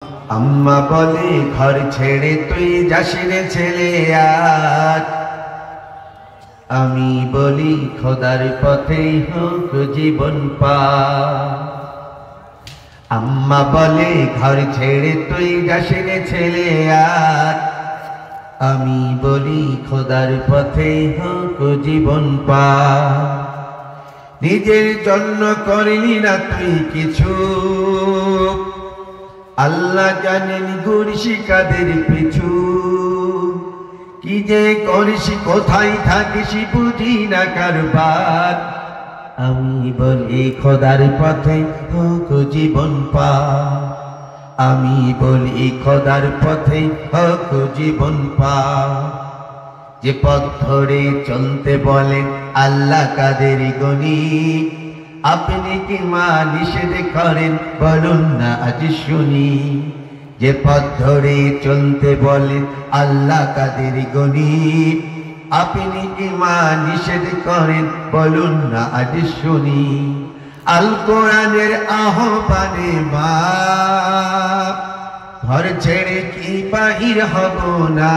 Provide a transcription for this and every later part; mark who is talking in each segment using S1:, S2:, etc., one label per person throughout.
S1: আম্মা বলে ঘর ছেড়ে তুই যাস রে ছেলে আজ, আমি বলি খোদার পথেই হোক জীবন পার। আম্মা বলে ঘর ছেড়ে তুই যাস রে ছেলে আজ, আমি বলি খোদার পথেই হোক জীবন পার। নিজের জন্য করলি না তুই কিছু, আল্লাহ জানেন ঘুরছি কাদের পিছু। কি যে করিস কোথায় থাকিস বুঝি না কারবার, আমি বলি খোদার পথে হোক জীবন পার। আমি বলি খোদার পথে হোক জীবন পার। যে পথ ধরে চলতে বলেন আল্লাহ কাদের গনি, আপনি কি মা নিষেধ করেন বলুন না আজ শুনি। যে পথ ধরে চলতে বলেন আল্লাহ কাদের গনি, আপনি কি মা নিষেধ করেন বলুন না আজ শুনি। আল কোরআনের আহ্বানে মা, ঘর ছেড়ে কি বাহির হব না।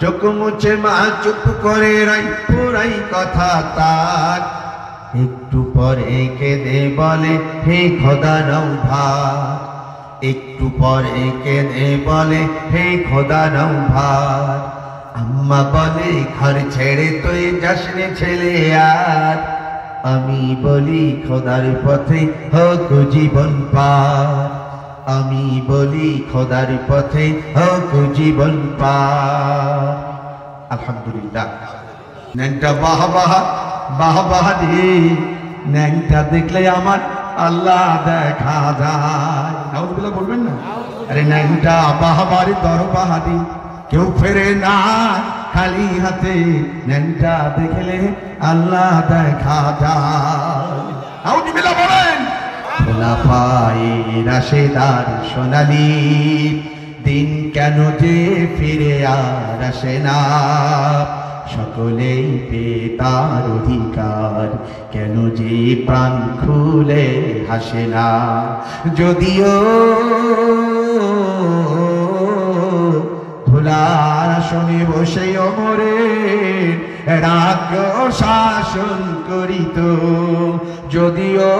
S1: চোখ মুছে মা চুপ করে রাই পুরাই কথা তার। একটু পরে কেঁদে বলে হে খোদা নাও ভার। একটু পরে কেঁদে বলে হে খোদা নাও ভার। আম্মা বলে ঘর ছেড়ে তুই যাস রে ছেলে আর, আমি বলি খোদার পথে হোক জীবন পার। আমি বলি খোদার পথে হোক জীবন পার। আলহামদুলিল্লাহ। ন্যাংটা বাহ বাহ বাহ বাহ রে, ন্যাংটা দেখলে আমার আল্লাহ দেখা যায়। নাউজুবিল্লাহ বলবেন না? আরে ন্যাংটা বাহাবারি দরবারি, কেউ ফেরে না খালি হাতে। ন্যাংটা দেখলে আল্লাহ দেখা যায়। নাউজুবিল্লাহ বলেন। খোলা পায়ে রাশেদার সোনালি দিন কেন যে ফিরে আর আসে না। সকলেই পেয়ে তার অধিকার, কেন যে প্রাণ খুলে হাসে না। যদিও ধুলার আসনে বসে অমরের রাজ্য শাসন করিত, যদিও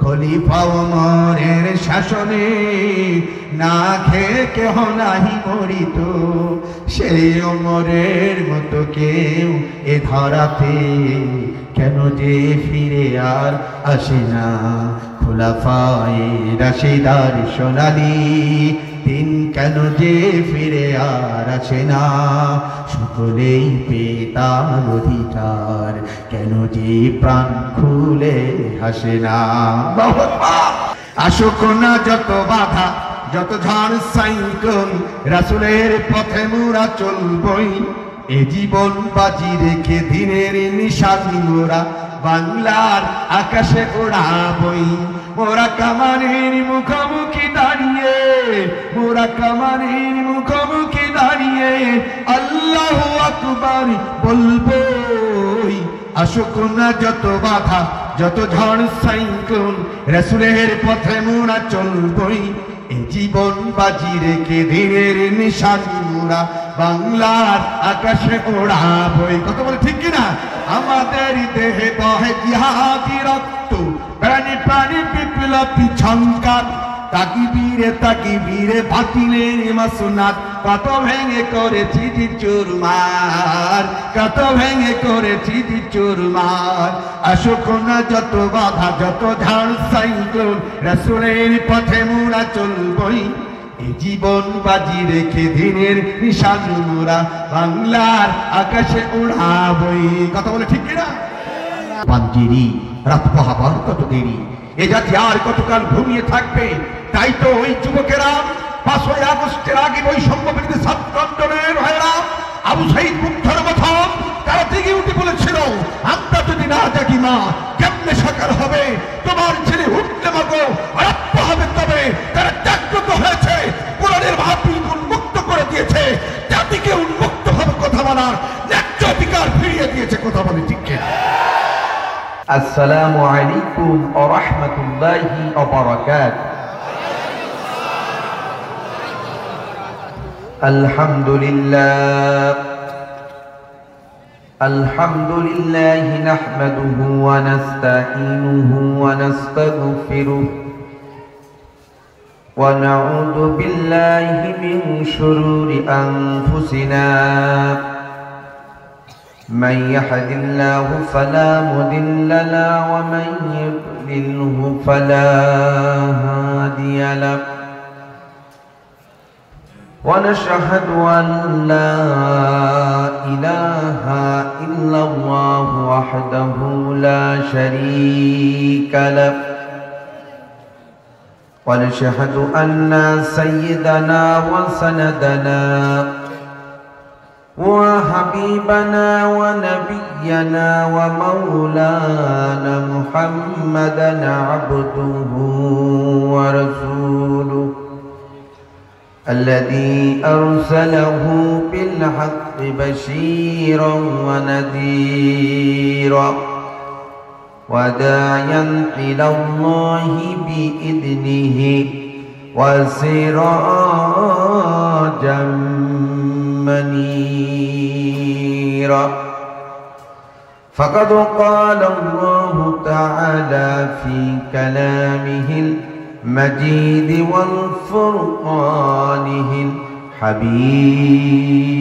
S1: খলিফা ওমরের শাসনে না খেয়ে কেহ নাহি মরিত, সেই ওমরের মতো কেউ এ ধরাতে কেন যে ফিরে আর আসে না। খোলাফায়ে রাশেদার সোনালি দিন কেন যে ফিরে আর আসে না। সকলেই পেয়ে তার অধিকার, কেন যে প্রাণ খুলে হাসে না। আসুক না যত বাধা যত ঝড় সাইক্লোন, রাসূলের পথে মোরা চলবই। এ জীবন বাজি রেখে দিনের নিশানি মোরা বাংলার আকাশে ওড়াবই। মোরা কামানের মুখোমুখি দাঁড়িয়ে, মোরা কামানের মুখোমুখি দাঁড়িয়ে আল্লাহু আকবার বলবই। আসুক না যত বাধা যত ঝড় সাইক্লোন, রাসূলের পথে মোরা চলবই। এ জীবন বাজি রেখে দিনের নিশানি মোরা বাংলার আকাশে ওড়াবই। কথা বলে ঠিক কিনা? আমাদের দেহে বহে জিহাদি রক্ত, প্রাণে প্রাণে বিপ্লবী ঝংকার। তাকিবীরে তাকিবীরে বাতিলের মাসুনাত, কত ভেঙে করেছি দি চুরমার, কত ভেঙে করেছি দি চুরমার। আসুক না যত বাধা যত ঝড় সাইক্লোন, রাসূলের পথে মোরা চলবই। এই জীবন বাজি রেখে দিনের নিশানি মোরা বাংলার আকাশে উড়াবই। কথা বলে ঠিক কিনা? পাঞ্জেরি রাত পাহাবার কত দেরি, এ জাতি আর কতকাল ঘুমিয়ে থাকবে? তাই তো ওই যুবকেরা 5ই আগস্টের আগে বৈষম্য বিরোধী ছাত্র আন্দোলনের ভাইরা আবু সাঈদ মুগ্ধর প্রথম তারা জেগে উঠে বলেছিল, আমরা যদি না জাগি মা কেমনে সাকার হবে? তোমার ছেলে উঠলে মাগো আরব্য হবে। তবে তারা জাগ্রত হয়েছে, কোরআনের মাহফিলকে উন্মুক্ত করে দিয়েছে, জাতিকে উন্মুক্ত ভাবে কথা বলার ন্যায্য অধিকার ফিরিয়ে দিয়েছে। কথা বলে ঠিক কিনা?
S2: আসসালামু আলাইকুম ওয়া রাহমাতুল্লাহি ওয়া বারাকাতুহু। আলহামদুলিল্লাহ নাহমাদুহু ওয়া নাস্তাঈনুহু ওয়া নাস্তাগফিরুহ ওয়া নাউযু বিল্লাহি মিন শুরুরি আনফুসিনা من يهد الله فلا مضل له ومن يضلله فلا هادي له ونشهد أن لا إله إلا الله وحده لا شريك له ونشهد أن سيدنا وسندنا وحبيبنا ونبينا ومولانا محمدا عبده ورسوله الذي أرسله بالحق بشيرا ونذيرا وداعيا إلى الله بإذنه وسراجا منيرا فقد قال الله تعالى في كلامه المجيد والفرقانه الحميد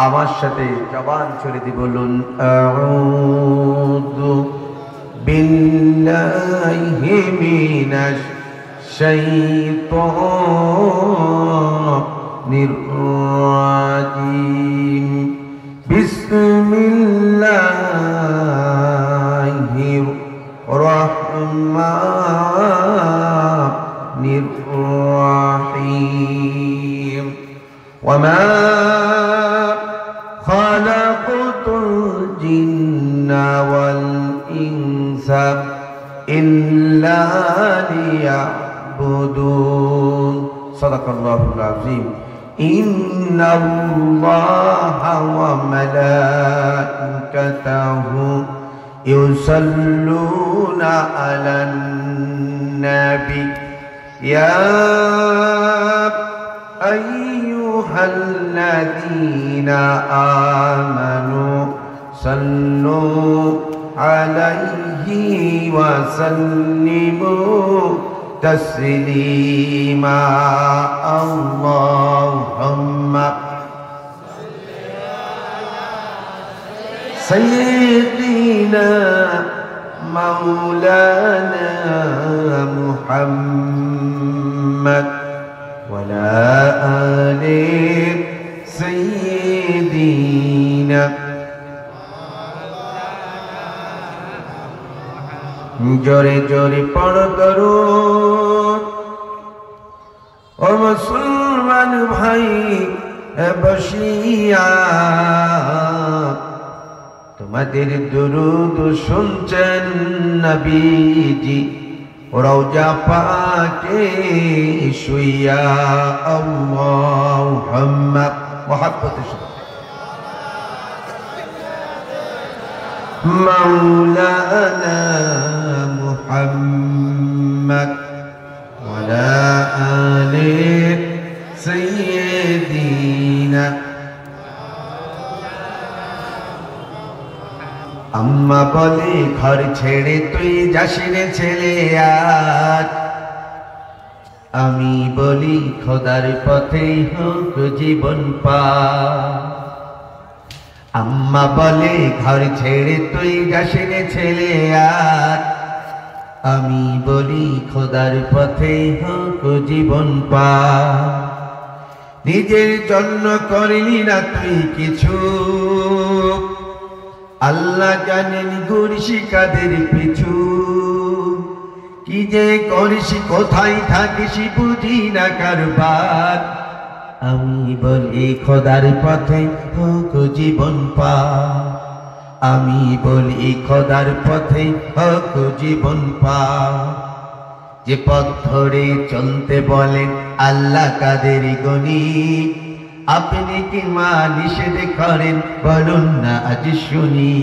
S2: আমার সাথে জবান ছড়ে দি বলুন আউযু বিল্লাহি মিনাশ শাইতানির রাজিম বিসমিল্লাহির রহমানির রহিম ওয়ামা খালাকুতুল জিন্না ওয়াল ইনসা ইল্লা লিয়াবুদুন সাদাকাল্লাহুল আযীম ইন্নাল্লাহা ওয়া মালাইকাতাহু ইউসাল্লুনা আলান নাবি ইয়া আইয়ুহাল্লাযীনা আমানু সাল্লু আলাইহি ওয়া সাল্লিমু তাসলিমা আল্লাহুম্মা সাইয়্যিদিনা মাওলানা মুহাম্মদ ওয়ালা আলি সাইয়্যিদিনা জোরে জোরে পড় দরুদ ও মুসলমান ভাই বসিয়া তোমাদের দুরুদ শুনছেন নবীজি রওজা পাকে শুইয়া আল্লাহুম্মা মুহাব্বত مولانا محمد وعلى آل سيدنا আম্মা বলে ঘর ছেড়ে তুই যাসিনে ছেলে আজ আমি বলি খোদার পথে হোক জীবন পা আম্মা বলে ঘর ছেড়ে তুই যাসিনে ছেলে আর আমি বলি খোদার পথে হোক জীবন পা নিজের জন্য করলি না তুই কিছু আল্লাহ জানেন ঘুরছি কাদের পিছু কি যে করিস কোথায় থাকিস বুঝি না কারবার আমি বলি খোদার পথে হোক জীবন পা আমি বলি খোদার পথে হোক জীবন পা যে পথ ধরে চলতে বলেন আল্লাহ কাদের গনি আপনি কি মা নিষেধ করেন বলুন না আজ শুনি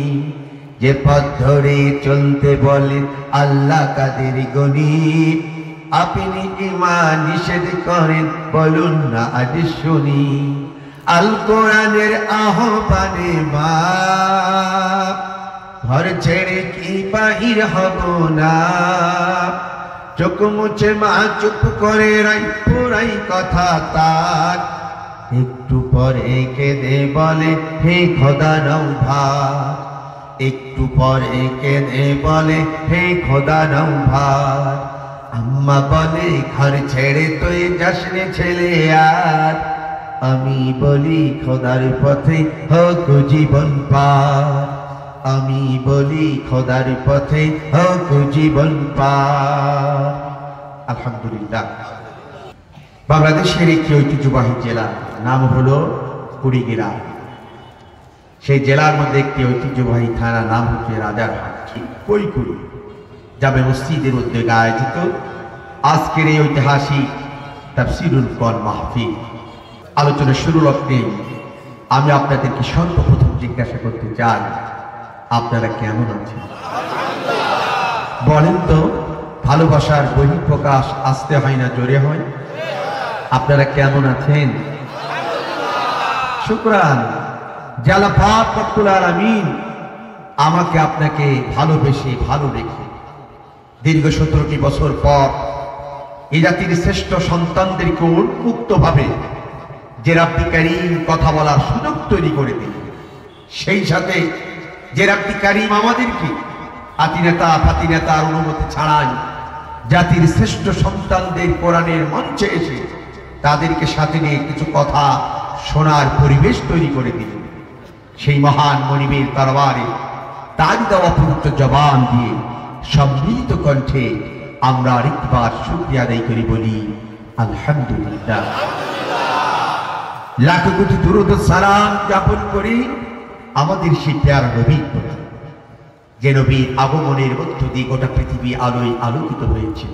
S2: যে পথ ধরে চলতে বলে আল্লাহ কাদের গণি, আপনি ঈমান নিষেধ করেন বলুন না আজ শুনি। আল কোরআনের আহ্বানে মা ঘর ছেড়ে কি বাহির হব না, চোখ মুছে মা চুপ করে রাই পুরাই কথা তার, একটু পরে কেঁদে বলে হে খোদা নাও ভার, একটু পরে কেঁদে বলে হে খোদা নাও ভার। আম্মা বলে ঘর ছেড়ে তুই যাসনে ছেলে আর, আমি বলি খোদার পথে হোক জীবন পার, আমি বলি খোদার পথে হোক জীবন পার। আলহামদুলিল্লাহ, বাংলাদেশের একটি ঐতিহ্যবাহী জেলা নাম হলো কুড়িগ্রাম। সেই জেলার মধ্যে একটি ঐতিহ্যবাহী থানা নাম হচ্ছে রাজারহাট। কৈকুড়ি জামে মসজিদের উদ্যোগে আয়োজিত আজকের এই ঐতিহাসিক তাফসীরুল কোরআন মাহফিল আলোচনা শুরু লগ্নে আমি আপনাদেরকে সর্বপ্রথম জিজ্ঞাসা করতে চাই, আপনারা কেমন আছেন? বলেন তো, ভালোবাসার বহিঃপ্রকাশ আসতে হয় না জোরে হয়? আপনারা কেমন আছেন? শুকরান। জালা পাক রব্বুল আলামিন আমাকে আপনাকে ভালোবেসে ভালো রেখে দীর্ঘ 17টি বছর পর এই জাতির শ্রেষ্ঠ সন্তানদেরকে উন্মুক্তভাবে যে রাব্বি কারীম কথা বলার সুযোগ তৈরি করে দিল, সেই সাথে যে রাব্বি কারীম আমাদেরকে আতিনেতা ফাতিনেতার অনুমতি ছাড়াই জাতির শ্রেষ্ঠ সন্তানদের কোরআনের মঞ্চে এসে তাদেরকে সাথে নিয়ে কিছু কথা শোনার পরিবেশ তৈরি করে দিল, সেই মহান মনিবের দরবারে তার দেওয়া পবিত্র জবান দিয়ে সম্মিলিত কণ্ঠে আমরা আরেকবার শুকরিয়া আদায় করি, বলি আলহামদুলিল্লাহ। লাখ কোটি দুরূদ ও সালাম জ্ঞাপন করি আমাদের সেই প্যারা নবীর প্রতি, যে নবীর আগমনের মধ্য দিয়ে গোটা পৃথিবী আলোয় আলোকিত হয়েছে,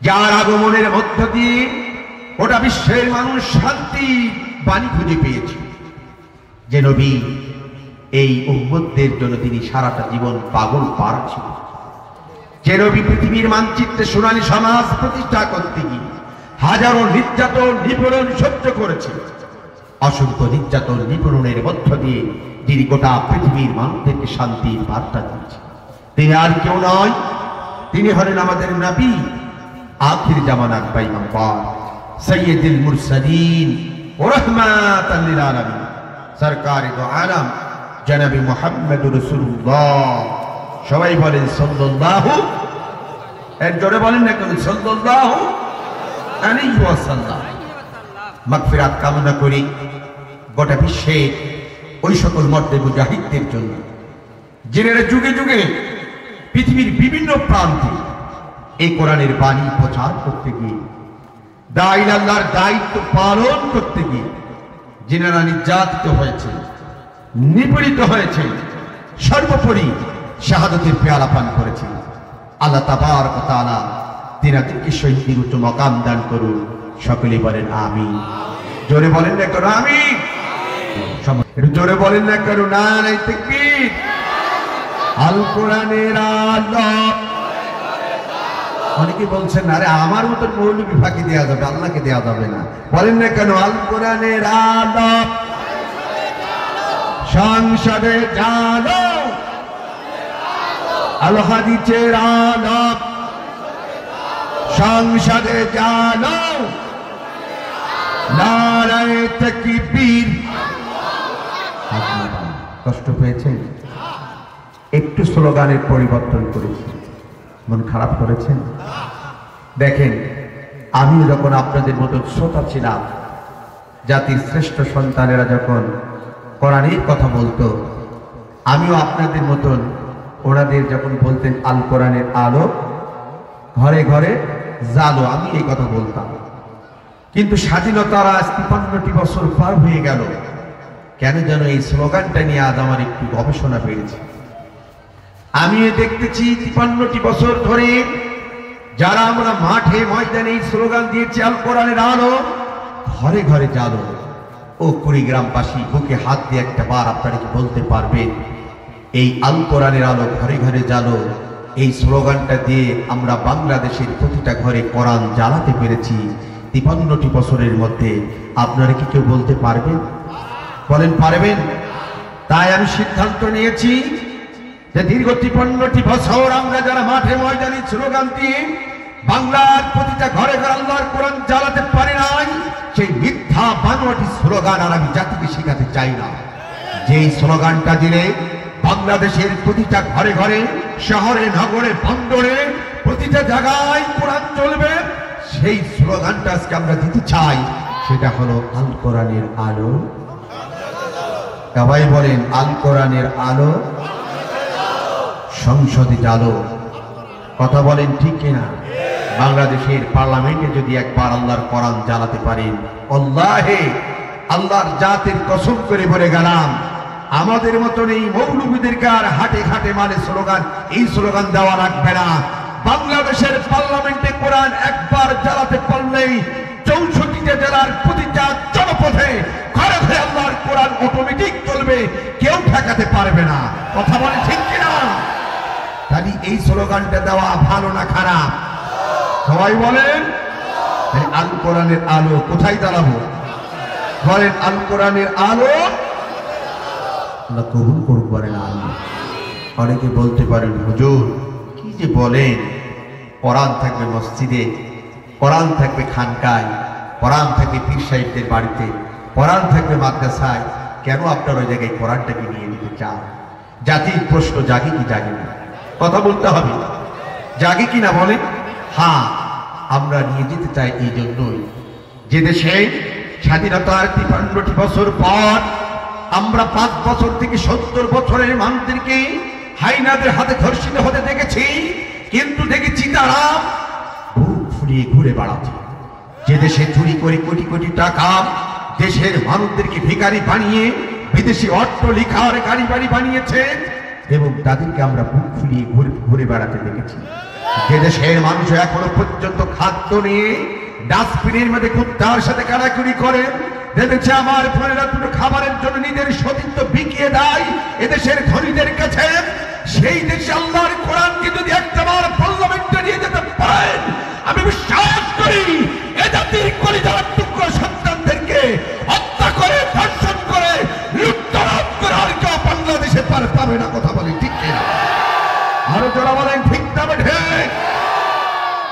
S2: যার আগমনের মধ্য দিয়ে গোটা বিশ্বের মানুষ শান্তি বাণী খুঁজে পেয়েছে, যে নবী এই উম্মতদের জন্য তিনি সারাটা জীবন পাগল পাড়া ছিল, যে নবী পৃথিবীর মানচিত্রে সোনালী সমাজ প্রতিষ্ঠা করতে গিয়ে হাজারো নির্যাতন নিপীড়ন সহ্য করেছে, অসংখ্য নির্যাতন নিপীড়নের মধ্য দিয়ে তিনি গোটা পৃথিবীর মানুষদেরকে শান্তির বার্তা দিয়েছে। তিনি আর কেউ নয়, তিনি হলেন আমাদের নবী, আখির জামানার পয়গম্বর, সৈয়দুল মুরসালিন ও রাহমাতাল লিল আলামিন, সরকারে দো আলম জনাবে মুহাম্মদুর রাসূলুল্লাহ। সবাই বলেন সাল্লাল্লাহু, এর জোরে বলেন না কেন, সাল্লাল্লাহু আলাইহি ওয়াসাল্লাম। মাগফিরাত কামনা করি গোটা বিশ্বে ওই সকল মর্দে মুজাহিদদের জন্য, যিনারা যুগে যুগে পৃথিবীর বিভিন্ন প্রান্তে এই কোরআনের বাণী প্রচার করতে গিয়ে দাঈ আল্লাহর দায়িত্ব পালন করতে গিয়ে যিনারা নির্যাতিত হয়েছে, নিপীড়িত হয়েছে, সর্বোপরি শাহাদাতের পেয়ালা পান করেছে। আল্লাহ তাবারক ওয়া তাআলা তিনাদেরকে শহীদের উচ্চ মাকাম দান করুন। সকলে বলেন আমিন। জোরে বলেন না কেন আমিন? জোরে বলেন না কেন নারে তাকবীর। আল কোরআনের আলো। অনেকে বলছেন আরে আমার মতন মৌলবি ফাঁকি দেওয়া যাবে, আল্লাহকে দেওয়া যাবে না। বলেন না কেন আল কোরআনের আলো সংসদে জানো, আল হাদিসের আলো সংসদে জানো, নারায়ে তাকবীর। কষ্ট পেয়েছেন? একটু স্লোগানের পরিবর্তন করেছি, মন খারাপ করেছেন? দেখেন, আমি যখন আপনাদের মতো শ্রোতা ছিলাম, জাতির শ্রেষ্ঠ সন্তানেরা যখন কোরআনের কথা বলতো, আমিও আপনাদের মতন ওনাদের যখন বলতেন আল কোরআনের আলো ঘরে ঘরে জালো, আমি এই কথা বলতাম। কিন্তু স্বাধীনতার আজ 53টি বছর পার হয়ে গেল, কেন যেন এই স্লোগানটা নিয়ে আজ আমার একটু গবেষণা বেড়েছে। আমি দেখতেছি 53টি বছর ধরে যারা আমরা মাঠে ময়দানে এই স্লোগান দিয়েছি আল কোরআনের আলো ঘরে ঘরে জালো, ও কুড়িগ্রামবাসী বুকে হাত দিয়ে একটা বার আপনারা কি বলতে পারবেন এই আল কোরআনের আলো ঘরে ঘরে জ্বালো, এই স্লোগানটা দিয়ে আমরা বাংলাদেশের প্রতিটা ঘরে কোরআন জ্বালাতে পেরেছি 53টি বছরের মধ্যে। আপনারা কি কেউ বলতে পারবেন? বলেন পারবেন?
S1: তাই আমি সিদ্ধান্ত নিয়েছি যে দীর্ঘ 53টি বছর আমরা যারা মাঠে ময়দানে স্লোগান দিয়ে বাংলার প্রতিটা ঘরে ঘরে আল্লাহর কোরআন জ্বালাতে পারি নাই, সেই মিথ্যা বানোয়াটি স্লোগান আর আমি জাতিকে শেখাতে চাই না। যেই স্লোগানটা দিলে বাংলাদেশের প্রতিটা ঘরে ঘরে, শহরে, নগরে, বন্দরে, প্রতিটা জায়গায় কোরআন চলবে, সেই স্লোগানটা আজকে আমরা দিতে চাই। সেটা হলো আল কোরআনের আলো। সবাই বলেন আল কোরআনের আলো, সংসদে জ্বালো। কথা বলেন ঠিক কিনা? বাংলাদেশের পার্লামেন্টে যদি একবার আল্লাহর কোরআন জ্বালাতে পারেন, আল্লাহে আল্লাহর জাতের কসম করে বলে গেলাম, আমাদের মতন এই মৌলবীদেরকে আর হাটে ঘাটে মানে স্লোগান, এই স্লোগান দেওয়া লাগবে না। বাংলাদেশের পার্লামেন্টে কোরআন একবার জ্বালাতে পারলেই 64টা জেলার প্রতিটা জনপথে ঘরে ঘরে আল্লাহর কোরআন অটোমেটিক চলবে, কেউ ঠেকাতে পারবে না। কথা বলে ঠিক কিনা? তাহলে এই স্লোগানটা দেওয়া ভালো না খারাপ? সবাই বলেন আল কোরআনের আলো কোথায় জ্বালাবো? বলেন আল কোরআনের আলো আল্লাহ কবুল করুক। বলেন আল্লাহ। অনেকে বলতে পারেন হুজুর কি যে বলেন, কোরআন থাকবে মসজিদে, কোরআন থাকবে খানকায়, কোরআন থাকবে পীর সাহেবদের বাড়িতে, কোরআন থাকবে মাদ্রাসায়, কেন আপনার ওই জায়গায় কোরআনটাকে নিয়ে নিতে চান? জাতির প্রশ্ন জাগে কি জাগে না? কথা বলতে হবে, জাগে কিনা বলেন? হ্যাঁ, আমরা নিয়ে যেতে চাই এই জন্যই যে দেশে স্বাধীনতার 53টি বছর পর আমরা 5 বছর থেকে 70 বছরের মানুষদেরকে হাইনাদের হাতে ধর্ষিত হতে দেখেছি, কিন্তু দেখেছি তারা বুক ফুলিয়ে ঘুরে বেড়াচ্ছে। যে দেশে চুরি করে কোটি কোটি টাকা দেশের মানুষদেরকে ভিখারি বানিয়ে বিদেশি অট্টালিকার গাড়ি বাড়ি বানিয়েছে, এবং তাদেরকে আমরা বুক ফুলিয়ে ঘুরে বেড়াতে দেখেছি। যে দেশের মানুষ এখনো পর্যন্ত খাদ্য নিয়ে ডাস্টবিনের মধ্যে কুত্তার সাথে কাড়াকুড়ি করে, দেখেছে আমার বোনেরা দুটো খাবারের জন্য নিজের সতীত্ব বিকিয়ে দেয় এদেশের ধনীদের কাছে। সেই দেশে আল্লাহর কোরআনকে যদি একটাবার পার্লামেন্টে নিয়ে যেতে পারেন, আমি বিশ্বাস করি এ জাতির কলিজার টুকরো সন্তানদেরকে হত্যা করে, ধর্ষণ করে, লুটতরাজ করে আর কেউ বাংলাদেশে পার পাবে না। কথা বলি ঠিক কিনা? আরো যারা বলেন ঠিক না ঠিক?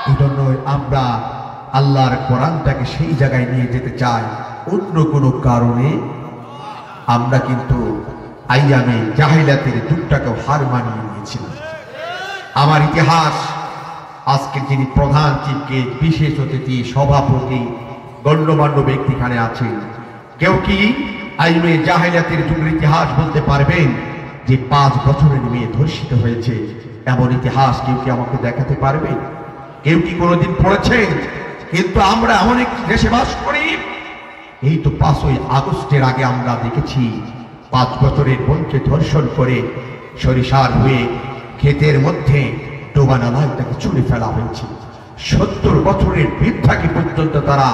S1: এই জন্যই আমরা আল্লাহর কোরআনটাকে সেই জায়গায় নিয়ে যেতে চাই, অন্য কোনো কারণে। আমরা কিন্তু আইয়ামে জাহিলাতের যুগটাকেও হার মানিয়ে নিয়েছিলাম। আমার ইতিহাস আজকে যিনি প্রধান চিফকে বিশেষ অতিথি সভাপতি গণ্যমান্য ব্যক্তি এখানে আছেন, কেউ কি আইয়ামে জাহিলাতের যুগের ইতিহাস বলতে পারবেন যে 5 বছরের মেয়ে ধর্ষিত হয়েছে? এমন ইতিহাস কেউ কি আমাকে দেখাতে পারবে? কেউ কি কোনোদিন পড়েছেন? কিন্তু আমরা এমন একটি দেশে বাস করি, এই তো 5ই আগস্টের আগে আমরা দেখেছি 5 বছরের বোনকে ধর্ষণ করে সরিষার হয়ে ক্ষেতের মধ্যে ডোবা নালায় তাকে ছুঁড়ে ফেলা হয়েছে। 70 বছরের বৃদ্ধাকে পর্যন্ত তারা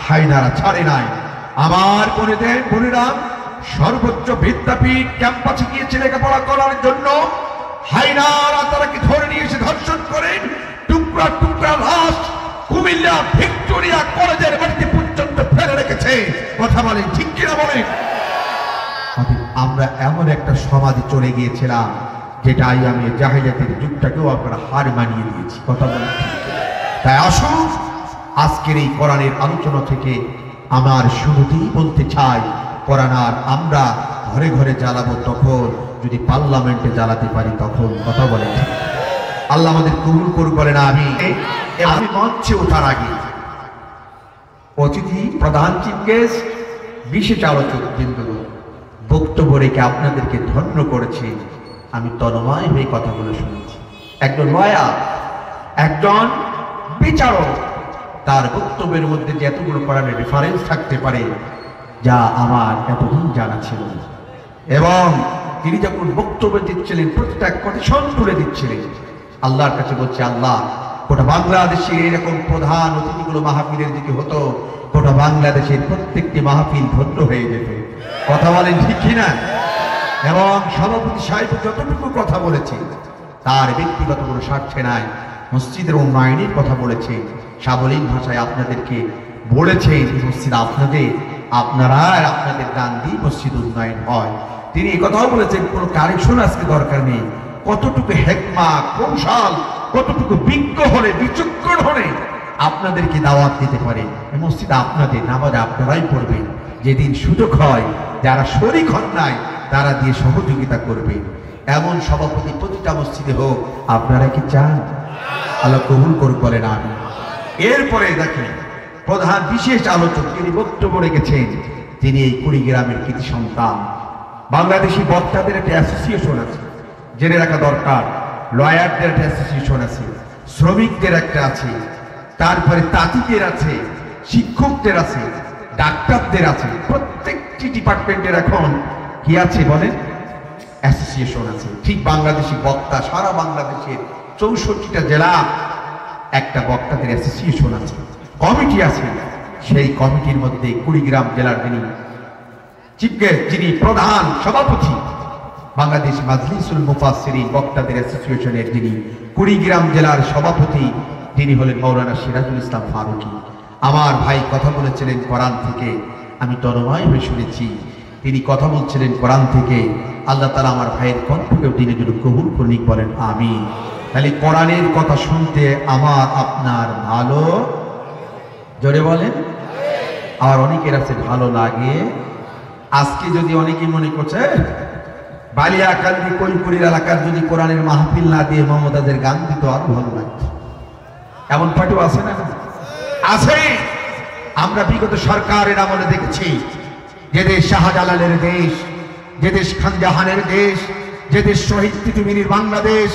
S1: হায়নারা ছাড়ে নাই। আমার বোনেরা সর্বোচ্চ বিদ্যাপীঠ ক্যাম্পাসে গিয়েছে লেখাপড়া করার জন্য, হায়নারা তারাকে ধরে নিয়ে এসে ধর্ষণ করেন, টুকরা টুকরা লাশ কুমিল্লা ভিক্টোরিয়া কলেজের বাড়িতে পর্যন্ত ফেলে রেখেছে। কথা বলেন ঠিক কিনা বলেন? আমরা এমন একটা সমাজে চলে গিয়েছিলাম যেটা আইয়ামে জাহিলিয়াতের যুগটাকেও আমরা হার মানিয়ে দিয়েছি। কথা বলেন। তাই আসুন আজকের এই কোরআনের আলোচনা থেকে আমার শুরুতেই বলতে চাই, কোরআন আর আমরা ঘরে ঘরে জ্বালাবো তখন যদি পার্লামেন্টে জ্বালাতে পারি তখন। কথা বলেন ঠিক? আল্লাহ আমাদের কবুল করুক। বলেন আমি মঞ্চে ওঠার আগে অতিথি প্রধান চিফ গেস্ট বিশেষ আলোচক বৃন্দ বক্তব্য রেখে আপনাদেরকে ধন্য করেছি। আমি তন্ময় হয়ে কথাগুলো শুনেছি। একজন লয়ার, একজন বিচারক, তার বক্তব্যের মধ্যে যে এতগুলো কোরআনের রেফারেন্স থাকতে পারে যা আমার এতদিন জানা ছিল না, এবং তিনি যখন বক্তব্য দিচ্ছিলেন প্রত্যেকটা কোটেশন তুলে দিচ্ছিলেন। আল্লাহর কাছে বলছে, আল্লাহ গোটা বাংলাদেশে এরকম প্রধান অতিথিগুলো মাহফিলের দিকে হতো, গোটা বাংলাদেশের প্রত্যেকটি মাহফিল ধন্য হয়ে যেত। কথা বলেন ঠিক কিনা?
S2: এবং সভাপতি সাহেব যতটুকু কথা বলেছে তার ব্যক্তিগত কোনো স্বার্থে নাই, মসজিদের উন্নয়নের কথা বলেছে, সাবলীল ভাষায় আপনাদেরকে বলেছেন মসজিদ আপনারা আপনাদের দান দিয়ে মসজিদ উন্নয়ন হয়। তিনি এই কথাও বলেছেন কোনো কারেকশন আজকে দরকার নেই, কতটুকু হেকমা কৌশল, কতটুকু বিজ্ঞ হলে বিচক্ষণ হলে আপনাদেরকে দাওয়াত দিতে পারে। মসজিদ আপনাদের, নামাজ আপনারাই পড়বেন, যেদিন সুযোগ হয় যারা শরীক হন নাই তারা দিয়ে সহযোগিতা করবে। এমন সভাপতি প্রতিটা মসজিদে হোক, আপনারা কি চান? আল্লাহ কবুল করুক বলেন আমি। এরপরে দেখেন প্রধান বিশেষ আলোচক তিনি বক্তব্য রেখেছেন, তিনি এই কুড়িগ্রামের কৃতি সন্তান। বাংলাদেশি বক্তাদের একটা অ্যাসোসিয়েশন আছে, জেনে রাখা দরকার। লয়ারদের একটা অ্যাসোসিয়েশন আছে, শ্রমিকদের একটা আছে, তারপরে তাঁতিদের আছে, শিক্ষকদের আছে, ডাক্তারদের আছে। প্রত্যেকটি ডিপার্টমেন্টের এখন কি আছে বলেন? অ্যাসোসিয়েশন আছে। ঠিক বাংলাদেশি বক্তা সারা বাংলাদেশের 64টা জেলা একটা বক্তাদের অ্যাসোসিয়েশন আছে, কমিটি আছে। সেই কমিটির মধ্যে কুড়িগ্রাম জেলার যিনি প্রধান সভাপতি, বাংলাদেশ মাজলিসুল মুফাসসিরিন বক্তাদের অ্যাসোসিয়েশনের যিনি কুড়িগ্রাম জেলার সভাপতি, তিনি হলেন মাওলানা সিরাজুল ইসলাম ফারুকী। আমার ভাই কথা বলেছিলেন কোরআন থেকে, আমি তন্ময় হয়ে শুনেছি। তিনি কথা বলছিলেন কোরআন থেকে। আল্লাহ তাআলা আমার ভাইয়ের কণ্ঠকেও তিনি যদি কবুল করুন, বলেন আমিন। তাহলে কোরআনের কথা শুনতে আমার আপনার ভালো, জোরে বলেন। আর অনেকের আছে ভালো লাগে। আজকে যদি অনেকে মনে করছে বালিয়াকান্দি কৈপুরীর এলাকার যদি কোরআনের মাহফিল না দিয়ে মমতাজের গান দিত আরো ভালো লাগতো, এমন পার্টিও আছে না? আছে। আমরা বিগত সরকারের আমলে দেখেছি যে দেশ শাহজালালের দেশ, যে দেশ খানজাহানের দেশ, যে দেশ শহীদ তিতুমিরের বাংলাদেশ,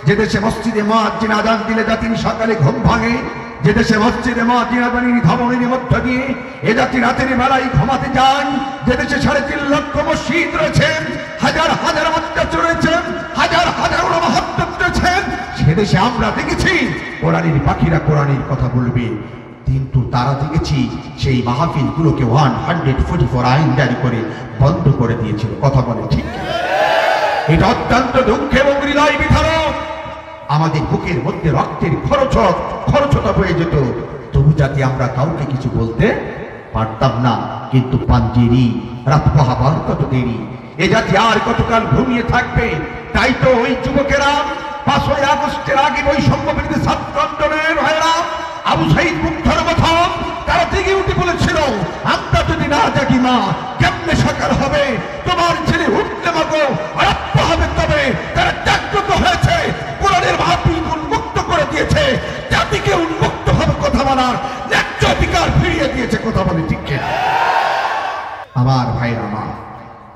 S2: যে দেশে মসজিদে মুয়াজ্জিন আযান দিলে জাতির সকালে ঘুম ভাঙে, যে দেশে মসজিদে মুয়াজ্জিন আযানের ধমনীর মধ্য দিয়ে এ জাতি রাতের বেলায় ঘুমাতে যায়, যে দেশে 3.5 লক্ষ মসজিদ রয়েছেন, হাজার হাজার মাদ্রাসা রয়েছেন, হাজার হাজার উলামা হত্যাত রয়েছেন, সে দেশে আমরা দেখেছি কোরআনের পাখিরা কোরআনের কথা বলবে। কিন্তু তারা দেখেছি সেই মাহফিলগুলোকে 144 আইন জারি করে বন্ধ করে দিয়েছিল। কথা বলে ঠিক? এটা অত্যন্ত দুঃখ এবং হৃদয় বিদারক। আমাদের বুকের মধ্যে রক্তের খরচটা হয়ে যেত, তবু যাতে আমরা কাউকে কিছু বলতে পারতাম না। কিন্তু পাঞ্জেরি রাত পাহাবার কত দেরি, এ জাতি আর কতকাল ঘুমিয়ে থাকবে? তাই তো ওই যুবকেরা 5ই আগস্টের আগে বৈষম্য বিরোধী ছাত্র আন্দোলনের ভাইরা আবু সাইদ মুগ্ধর প্রথম তারা জেগে উঠে বলেছিল, আমরা যদি না জাগি মা কেমনে সাকার হবে? তোমার ছেলে উঠতে মাগো আরম্ভ হবে। তবে তারা জাগ্রত হয়েছে, কোরআনের মাহফিল উন্মুক্ত করে দিয়েছে, জাতিকে উন্মুক্ত ভাবে কথা বলার ন্যায্য অধিকার ফিরিয়ে দিয়েছে। কথা বলে ঠিক কিনা? আমার ভাইরা আমার,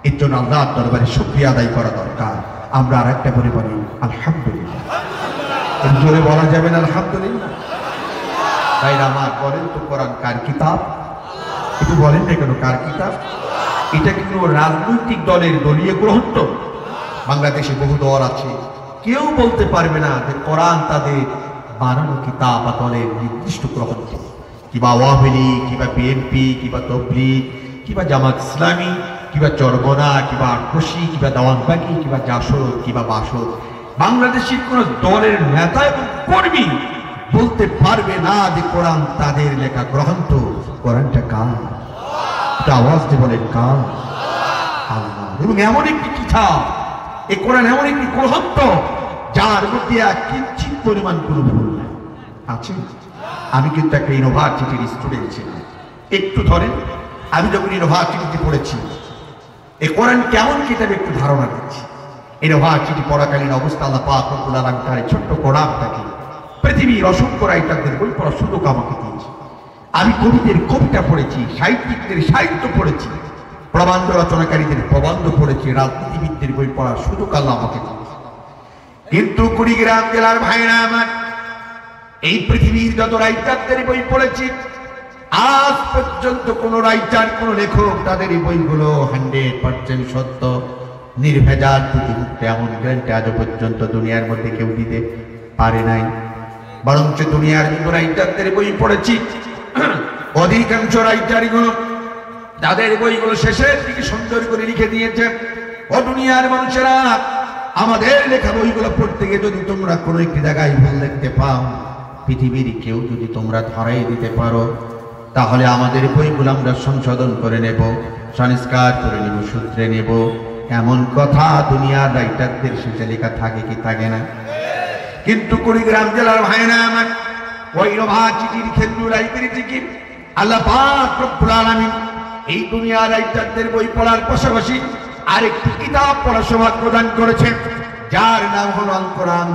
S2: এর জন্য আল্লাহর দরবারে শুকরিয়া আদায় করা দরকার। আমরা আর একটা বলে বলি আলহামদুলিল্লাহ। জোরে বলা যাবে না আলহামদুলিল্লাহ? ভাইরা আমার, বলেন তো কোরআন কার কিতাব? একটু বলেন না কেন কার কিতাব? এটা কিন্তু রাজনৈতিক দলের দলীয় গ্রন্থ। বাংলাদেশে বহু দল আছে, কেউ বলতে পারবে না যে কোরআন তাদের বানানো কিতাব বা দলের নির্দিষ্ট গ্রন্থ। কিংবা আওয়ামী লীগ, কিংবা বিএনপি, কিংবা তবলিগ, কিংবা জামাত ইসলামী, কিংবা চরমনা, কিংবা আক্রোশী, কিংবা দাওয়ানবাগি, কিংবা জাসদ, কিংবা বাসদ, বাংলাদেশের কোন দলের নেতা এবং কর্মী বলতে পারবে না যে কোরআন তাদের লেখা গ্রন্থ। কোরআনটা কার? এটা আওয়াজ দিয়ে বলেন কার? আল্লাহ। এবং এমন একটি কিতাব, এই কোরআন এমন একটি গ্রন্থ যার মধ্যে কিঞ্চিত পরিমাণ কোনো ভুল আছে। আমি কিন্তু একটা ইউনিভার্সিটির স্টুডেন্ট ছিলাম। একটু ধরেন, আমি যখন ইউনিভার্সিটিতে পড়েছি, এই কোরআন কেমন কিতাব একটু ধারণা দিচ্ছি। ইউনিভার্সিটি পড়াকালীন অবস্থা আল্লাহ পাক রব্বুল আলামিন তার ছোট্ট কোরআনটাকে পৃথিবীর অসংখ্য রাইটারদের বই পড়ার সুযোগ আমাকে দিয়েছে। আমি কবিদের কবিতা পড়েছি, সাহিত্যিকদের সাহিত্য পড়েছি, প্রবন্ধ রচনাকারীদের প্রবন্ধ পড়েছি, রাজনীতিবিদদের বই পড়ার সুযোগ আল্লাহ আমাকে দিয়েছে। কিন্তু কুড়িগ্রাম জেলার ভাইরা আমার, এই পৃথিবীর যত রাইটারদের বই পড়েছি, আজ পর্যন্ত কোন রাইটার, কোন লেখক তাদের এই বইগুলো 100% সত্য, নির্ভেজাল, ত্রুটিমুক্ত এমন গ্রন্থ আজ পর্যন্ত দুনিয়ার মধ্যে কেউ দিতে পারে নাই। বরঞ্চ দুনিয়ার যত রাইটারদের বই পড়েছি, অধিকাংশ রাইটারগুলো তাদের বইগুলো শেষের দিকে সুন্দর করে লিখে দিয়েছে,
S1: ও দুনিয়ার মানুষেরা, আমাদের লেখা বইগুলো পড়তে গিয়ে যদি তোমরা কোনো একটি জায়গায় ভুল দেখতে পাও, পৃথিবীর কেউ যদি তোমরা ধরাই দিতে পারো, তাহলে আমাদের বইগুলো আমরা সংশোধন করে নেব, সংস্কার করে নেব, সূত্রে নেব। এমন কথা দুনিয়ার রাইটারদের শেষে লেখা থাকে কি থাকে না? কিন্তু কুড়িগ্রাম জেলার ভাইনা আমার ওই ইউনিভার্সিটির কেন্দ্রীয় লাইব্রেরি থেকে আল্লাহ পাক রব্বুল আলামিন এই দুনিয়ার রাইটারদের বই পড়ার পাশাপাশি আরেকটি কিতাব পড়ার সৌভাগ্য প্রদান করেছেন, যার নাম হলো আল কোরআন।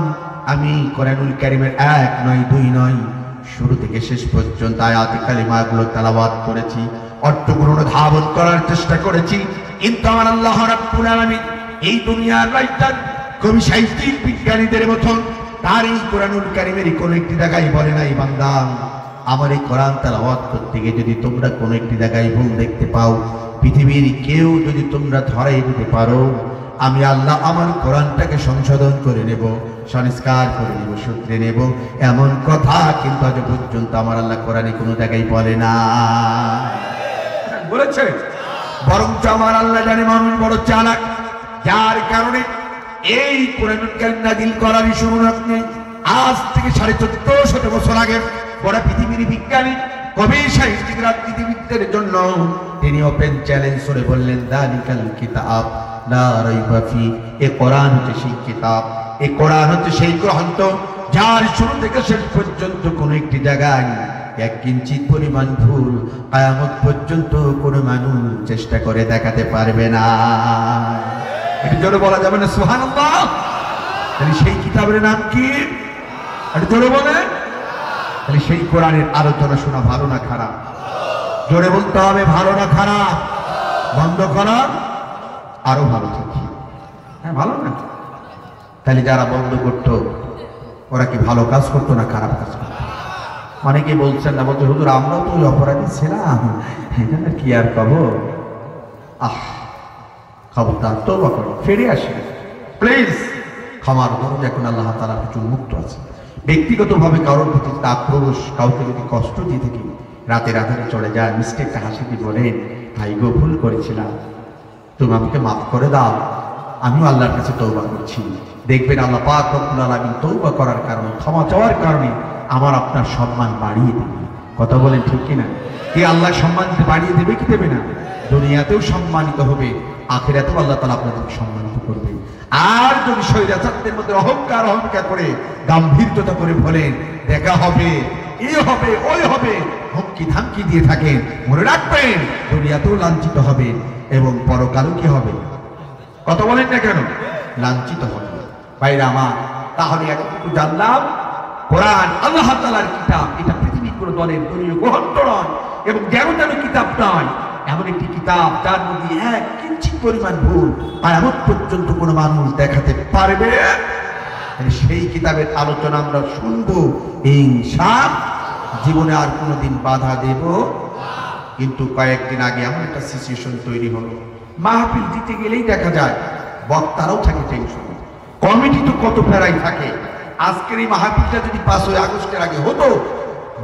S1: আমি কোরআনুল কারীমের ১ নয় ২ নয় শুরু থেকে শেষ পর্যন্ত আয়াতে কালিমাগুলো তেলাওয়াত করেছি, অর্থগুলো ধারণ করার চেষ্টা করেছি। কিন্তু আমার আল্লাহ রাব্বুল আলামিন এই দুনিয়ার রাইটার কবি সাহিত্যিক বিজ্ঞানীদের মতন তার এই কোরআনুল কারীমের কোন একটি জায়গায় বলে নাই, বান্দা আমার এই কোরআন তেলাওয়াত করতে গিয়ে যদি তোমরা কোন একটি জায়গায় ভুল দেখতে পাও, পৃথিবীর কেউ যদি তোমরা ধরাই দিতে পারো, আমি আল্লাহ আমার কোরআনটাকে সংশোধন করে নেব, সংস্কার করে নেব, সূত্রে নেব। এমন কথা কিন্তু আজ পর্যন্ত আমার আল্লাহ কোরআনে কোনো জায়গায় বলে না, বলেছে। বরঞ্চ আমার আল্লাহ জানে মানুষ বড় চালাক, যার কারণে এই কোরআনুল কারীম নাযিল করার শুরু আপনি আজ থেকে ১৪৫০ বছর আগে বড় পৃথিবীর বিজ্ঞানী কবি সাহিত্যিক রাজনীতিবিদদের জন্য তিনি ওপেন চ্যালেঞ্জ করে বললেন, যালিকাল কিতাব লা রাইবা ফি। এই কোরআন হচ্ছে সেই কিতাব, এই কোরআন হচ্ছে সেই গ্রন্থ যার শুরু থেকে শেষ পর্যন্ত কোন একটি জায়গায় এক কিঞ্চিত পরিমাণ ভুল কিয়ামত পর্যন্ত কোনো মানুষ চেষ্টা করে দেখাতে পারবে না। এটা জোরে বলা যাবে না সুবহানাল্লাহ? তাহলে সেই কিতাবের নাম কি? এটা জোরে বলে। তাহলে সেই কোরআনের আলোচনা শোনা ভালো না খারাপ? জোরে বলতে হবে, ভালো না খারাপ? বন্ধ করা আরো ভালো থাকি, হ্যাঁ ভালো না? তাহলে যারা বন্ধ করতো ওরা কি ভালো কাজ করতো না খারাপ কাজ করতো? অনেকে বলছেন না, বলছে হুজুর আমরাও তো ওই অপরাধী ছিলাম, এটা কি আর কব? খবরদার, তওবা করো, ফিরে আসি প্লিজ, ক্ষমার দরজা এখন আল্লাহ তাআলার কিছু মুক্ত আছে। ব্যক্তিগতভাবে কারোর প্রতি আক্রোশ, কাউকে যদি কষ্ট দিয়ে থাকি, রাতের আধারে চলে যায়, মিস্টেকটা হাসি দিয়ে বলেন, ভাই গো ভুল করেছিলাম, তুমি আমাকে মাফ করে দাও, আমিও আল্লাহর কাছে তওবা করছি। দেখবেন আল্লাহ পাক রব্বুল আলামিন তওবা করার কারণে, ক্ষমা চাওয়ার কারণে আমার আপনার সম্মান বাড়িয়ে দেবে। কথা বলেন ঠিক কিনা? কি আল্লাহ সম্মান বাড়িয়ে দেবে কি দেবে না? দুনিয়াতেও সম্মানিত হবে, আখিরাতেও আল্লাহ তাআলা আপনাদের সম্মানিত করবে। আর যদি স্বৈরাচারদের মধ্যে অহংকার করে গাম্ভীর্যতা করে বলেন দেখা হবে, এই হবে, ওই হবে, হুমকি ধামকি দিয়ে থাকেন, মনে রাখবেন দুনিয়াতেও লাঞ্ছিত হবে এবং পরকালও কি হবে? কথা বলেন না কেন? লাঞ্ছিত হবে। ভাইরা আমার, তাহলে এতটুকু জানলাম, কোরআন আল্লাহ তাআলার কিতাব, এটা পৃথিবীর কোনো দলের দলীয় গ্রন্থ নয় এবং যেন কিতাব নয়, এমন একটি কিতাব যার মধ্যে এক কিঞ্চিত পরিমাণ ভুল কিয়ামত পর্যন্ত কোনো মানুষ দেখাতে পারবে। সেই কিতাবের আলোচনা আমরা শুনবো ইনশাআল্লাহ, জীবনে আর কোনোদিন বাধা দেব। কিন্তু কয়েকদিন আগে এমন একটা সিচুয়েশন তৈরি হলো, মাহফিল দিতে গেলেই দেখা যায় বক্তারাও থাকে টেনশন, কমিটি তো কত ফেরাই থাকে। আজকের এই মাহফিলটা যদি 5ই আগস্টের আগে হতো,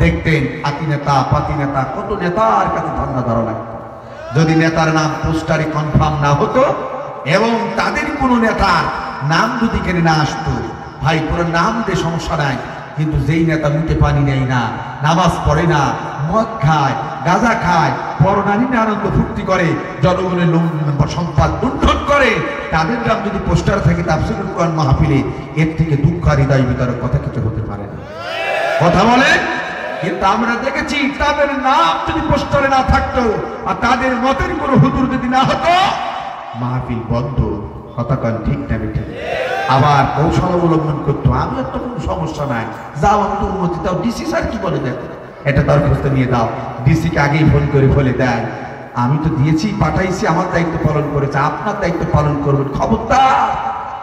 S1: দেখতেন আতি নেতা পাতি নেতা কত নেতার কাছে ধর্ণা ধরা লাগতো। যদি নেতার নাম পোস্টারে কনফার্ম না হতো এবং তাদের কোনো নেতার নাম যদি কেনে না আসতো, ভাই পুরো নাম দিয়ে সমস্যা নাই, কিন্তু যেই নেতা মুখে পানি নেয় না, নামাজ পড়ে না, মদ খায়, গাঁজা খায়, পরনারী আনন্দ ফুর্তি করে, জনগণের সম্পদ লুণ্ঠন করে, তাদের নাম যদি পোস্টার থাকে তাফসীরুল কোরআন মাহফিলে, এর থেকে দুঃখ আর হৃদয় বিতরক কথা কিছু হতে পারে না। কথা বলে। কিন্তু আমরা দেখেছি তাদের নাম যদি পোস্টারে না থাকতো আর তাদের মতের কোনো হুজুর যদি না হতো, মাহফিল বন্ধ। কথা কন ঠিক না বেঠিক? আবার কৌশল অবলম্বন করতো, আমি তো কোনো সমস্যা নাই, যাও আমি তো অনুমতি দাও, ডিসি স্যার কি বলে দেন, এটা দরখাস্ত নিয়ে দাও। ডিসিকে আগেই ফোন করে বলে দেয়, আমি তো দিয়েছি, পাঠাইছি, আমার দায়িত্ব পালন করেছে, আপনার দায়িত্ব পালন করবেন। খবরদার,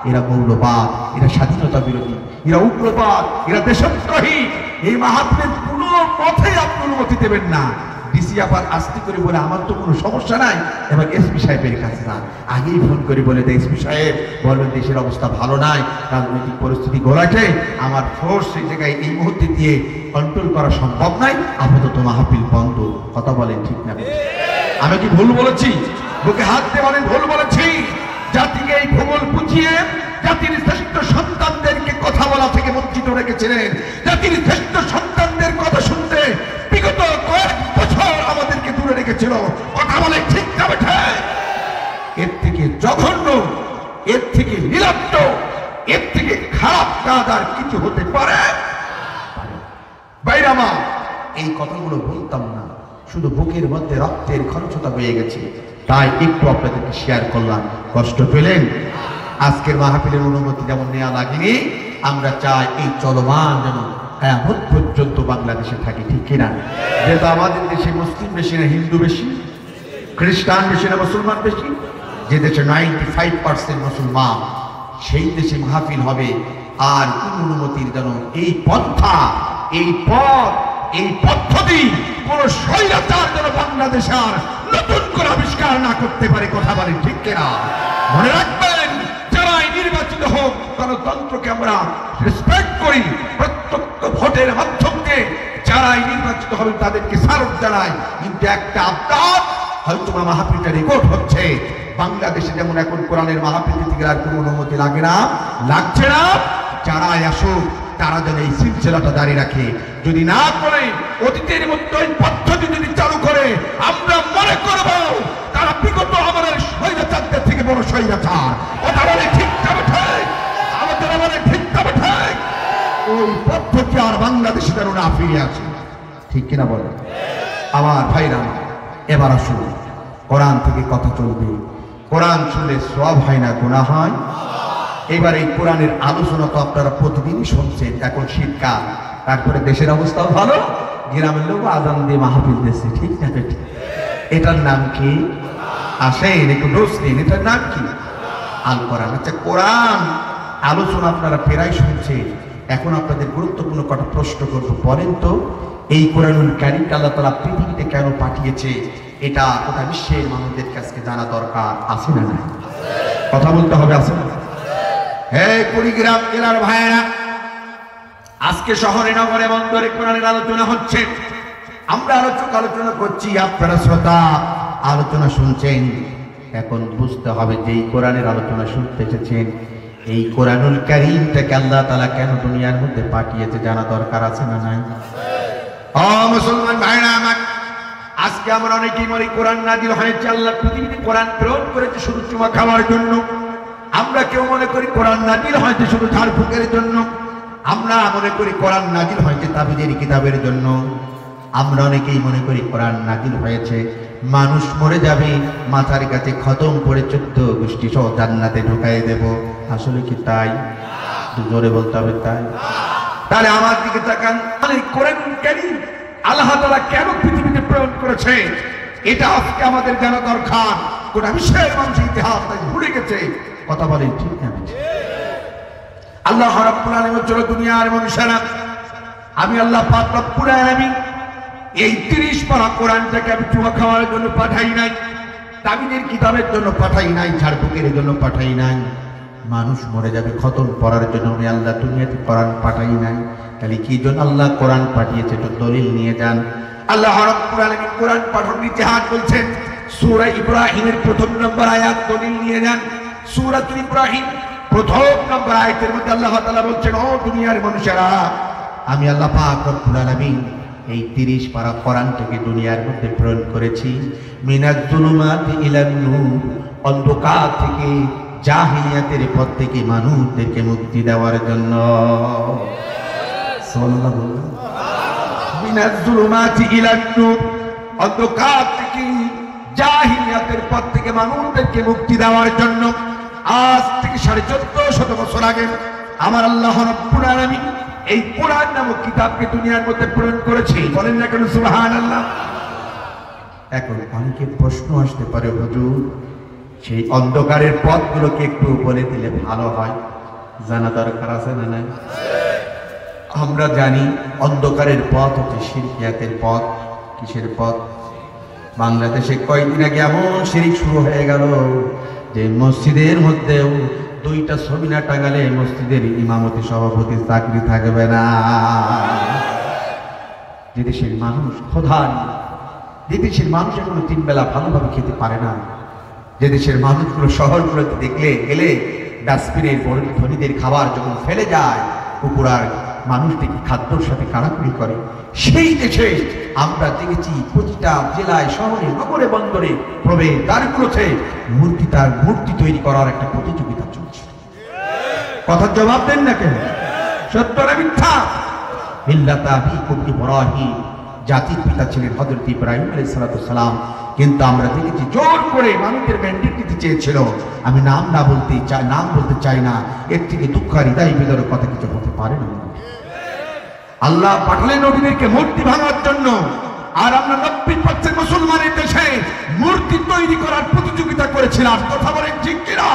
S1: এরা মৌলবাদ, এরা স্বাধীনতা বিরোধী, এরা উগ্রবাদ, এরা দেশদ্রোহী, এই মাহফিলের কোনো পথে আপনি অনুমতি দেবেন না। ডিসি আবার আস্তে করে বলে, আমার তো কোনো সমস্যা নাই, এবার এসপি সাহেবের কাছে যান, আগেই ফোন করে বলে দেয়, এসপি সাহেব বলবেন দেশের অবস্থা ভালো নাই, রাজনৈতিক পরিস্থিতি ঘোলাটে, আমার ফোর্স সেই জায়গায় এই মুহূর্তে দিয়ে কন্ট্রোল করা সম্ভব নাই, আপাতত মাহফিল বন্ধ। কথা বলেন ঠিক না? আমি কি ভুল বলেছি? বুকে হাত দিয়ে বলেন ভুল বলেছি? জাতি এই ভূগোল বুঝিয়ে জাতির শ্রেষ্ঠ সন্তানদেরকে কথা বলা থেকে বঞ্চিত রেখেছিলেন। জাতির শ্রেষ্ঠ সন্তানদের কথা শুনতে বিগত কয়েক বছর আমাদেরকে দূরে রেখেছিল। কথা বলে ঠিক না বেঠে? এর থেকে জঘন্য, এর থেকে নির্লজ্জ, এর থেকে খারাপ কাজ আর কিছু হতে পারে? বাইরামা, এই কথাগুলো বলতাম না, শুধু বুকের মধ্যে রক্তের খরচতা বয়ে গেছে, তাই একটু আপনাদেরকে শেয়ার করলাম। কষ্ট পেলেন? আজকের মাহফিলের অনুমতি যেমন নেওয়া লাগেনি, আমরা চাই এই চলমান যেন কিয়ামত পর্যন্ত বাংলাদেশে থাকে, ঠিক কিনা? যেহেতু আমাদের দেশে মুসলিম বেশি না হিন্দু বেশি, খ্রিস্টান বেশি না মুসলমান বেশি, যে দেশে 95% মুসলমান, সেই দেশে মাহফিল হবে। আর কোন অনুমতির যেন এই পন্থা, এই পথ, এই পদ্ধতি কোন স্বৈরাচার যেন বাংলাদেশ আর নতুন করে আবিষ্কার না করতে পারে। কথা বলে ঠিক কিনা? মনে রাখবেন, যারাই নির্বাচিত হোক, গণতন্ত্রকে আমরা রেসপেক্ট করি, প্রত্যক্ষ ভোটের মাধ্যমে যারাই নির্বাচিত হবে তাদেরকে স্বাগত জানাই। কিন্তু একটা আবদার, হয়তো মাহফিলটা রেকর্ড হচ্ছে, বাংলাদেশে যেমন এখন কোরআনের মাহফিল থেকে আর কোনো অনুমতি লাগে না, লাগছে না, যারাই আসুক তারা যেন এই সিলসিলাটা জারি রাখে। যদি না করে, অতীতের মতো এই পদ্ধতি যদি চালু করে, আমরা মনে করব তারা বিগত আমাদের স্বৈরাচারদের থেকে বড় স্বৈরাচার। কথা বলে ঠিক যাবে ঠিক, আমাদের বলে ঠিক যাবে ঠিক, ওই পদ্ধতি আর বাংলাদেশে যেন না ফিরে আসে, ঠিক কিনা বলে? আমার ভাইরা, এবার আসুন, কোরআন থেকে কথা চলবে। কোরআন শুনলে সওয়াব হয় না, গুনাহ হয়। এবার এই কোরআনের আলোচনা তো আপনারা প্রতিদিনই শুনছেন। এখন শীতকাল, তারপরে দেশের অবস্থাও ভালো, গ্রামের লোক আজান দিয়ে মাহফিল দিচ্ছে, ঠিক না? এটার নাম কি? আসেন একটু ডোজ নিন, এটার নাম কি? আল কোরআন। আচ্ছা, কোরআন আলোচনা আপনারা প্রায় শুনছেন, এখন আপনাদের গুরুত্বপূর্ণ কটা প্রশ্ন করবো। বলেন তো, এই কোরআনুল কারীমকে আল্লাহ তাআলা পৃথিবীতে কেন পাঠিয়েছে? এটা গোটা বিশ্বের মানুষদের কাছে জানা দরকার, আছে না? না, কথা বলতে হবে, আছে না? এই কুড়িগ্রাম জেলার ভাইয়েরা, আজকে শহরে নগরে বন্দরে কোরআনের আলোচনা হচ্ছে, আমরা আলোচনা করছি, আপনারা শ্রোতা আলোচনা শুনছেন। এখন বুঝতে হবে যে এই কোরআনের আলোচনা শুনতে এসেছেন, এই কোরআনুল কারীমটাকে আল্লাহ তাআলা কেন দুনিয়ার মধ্যে পাঠিয়েছে জানা দরকার, আছে না? নাই? ও মুসলমান ভাইরা আমার, আজকে আমরা অনেকেই মনে কোরআন নাজিল হয়েছে, আল্লাহ পৃথিবীতে কোরআন প্রেরণ করেছে শুধু চুমা খাওয়ার জন্য। আমরা কেউ মনে করি কোরআন নাজিল হয়েছে শুধু ঝাড়ফুঁকের জন্য। আমরা মনে করি কোরআন নাজিল হয়েছে তাবিজের কিতাবের জন্য। আমরা অনেকেই মনে করি কোরআন নাজিল হয়েছে মানুষ মরে যাবে, মাথার কাছে খতম করে 14 গোষ্ঠী সহ জান্নাতে ঢুকাই দেব। আসলে কি তাই? জোরে বলতে হবে তাই? তাহলে আমার দিকে তাকান, কোরআন কারীম আল্লাহ তাআলা কেন পৃথিবীতে প্রেরণ করেছে, এটা আজকে আমাদের জানা দরকার। গোটা বিশ্বের মানুষের ইতিহাস তাই ভুলে গেছে। কথা বলেন ঠিক না? আল্লাহ রাব্বুল আলামিন চলো দুনিয়ার মানুষেরা, আমি আল্লাহ পাক রব্বুল আলামিন এই 30 পারা কোরআনটাকে আমি চুমা খাওয়ার জন্য পাঠাই নাই, তাবিজের কিতাবের জন্য পাঠাই নাই, ঝাড়ফুঁকের জন্য পাঠাই নাই, মানুষ মরে যাবে খতম পড়ার জন্য আমি আল্লাহ দুনিয়াতে কোরআন পাঠাই নাই। তাহলে কি জন্য আল্লাহ কোরআন পাঠিয়েছে? তো দলিল নিয়ে যান। আল্লাহ রাব্বুল আলামিন কোরআন পাঠানোর ইতিহাস বলছেন সূরা ইব্রাহিমের 1 নম্বর আয়াত, দলিল নিয়ে যান। সূরাতুল ইব্রাহিম 1 নম্বর আয়াতের মধ্যে আল্লাহ তাআলা বলছেন, ও দুনিয়ার মানুষেরা, আমি আল্লাহ পাক রব্বুল আলামিন এই 30 পারা কোরআনটাকে দুনিয়ার মধ্যে প্রেরণ করেছি মিনাজ যুলুমাতি ইলান নূর, অন্ধকার থেকে জাহিলিয়াতের পথ থেকে মানুষদেরকে মুক্তি দেওয়ার জন্য। সুবহানাল্লাহ। মিনাজ যুলুমাতি ইলান নূর, অন্ধকার থেকে জাহিলিয়াতের পথ থেকে মানুষদেরকে মুক্তি দেওয়ার জন্য। আজ থেকে 1450 বছর আগে আমার আল্লাহ রাব্বুল আলামিন এই কোরআন নামক কিতাবকে দুনিয়ার মধ্যে প্রেরণ করেছে। বলেন না কেন সুবহানাল্লাহ? এখন অনেকে প্রশ্ন আসতে পারে, হুজুর সেই অন্ধকারের পথগুলোকে একটু বলে দিলে ভালো হয়, জানা দরকার, আছে না? নাই? আমরা জানি অন্ধকারের পথ হচ্ছে শিরকিয়াতের পথ। কিসের পথ? বাংলাদেশে কয়েকদিন আগে এমন শিরিক শুরু হয়ে গেল যে মসজিদের মধ্যেও 2টা ছবি না টাঙালে মসজিদের ইমামতি সভাপতি চাকরি থাকবে না। যে দেশের মানুষ খোদা, যে দেশের মানুষ এখনো 3 বেলা ভালোভাবে খেতে পারে না,
S2: যে দেশের মানুষগুলো শহরগুলোতে দেখলে গেলে ডাস্টবিনের ধনীদের খাবার যখন ফেলে যায়, কুকুরার মানুষটিকে খাদ্যর সাথে কাড়াকাড়ি করে, সেই দেশে আমরা দেখেছি প্রতিটা জেলায়, শহরে, নগরে, বন্দরে প্রবেশ দ্বারগুলোতে মূর্তি তৈরি করার একটা প্রতিযোগিতা চলছে। কথার জবাব দেন না কেন? সত্য না মিথ্যা? মিল্লাতা আবিকুম ইব্রাহিম, জাতির পিতা ছিলেন হযরত ইব্রাহিম আলাইহিস সালাম। কিন্তু আমরা দেখেছি জোর করে মানুষের ম্যান্ডেট দিতে চেয়েছিল। আমি নাম বলতে চাই না, এর থেকে দুঃখ আর হৃদয় বিদারক কথা কিছু হতে পারে না। আল্লাহ পাঠালেন নবীদেরকে মূর্তি ভাঙার জন্য, আর আমরা 90% মুসলমানের দেশে মূর্তি তৈরি করার প্রতিযোগিতা করেছিলাম। কথা বলেন ঠিক কিনা?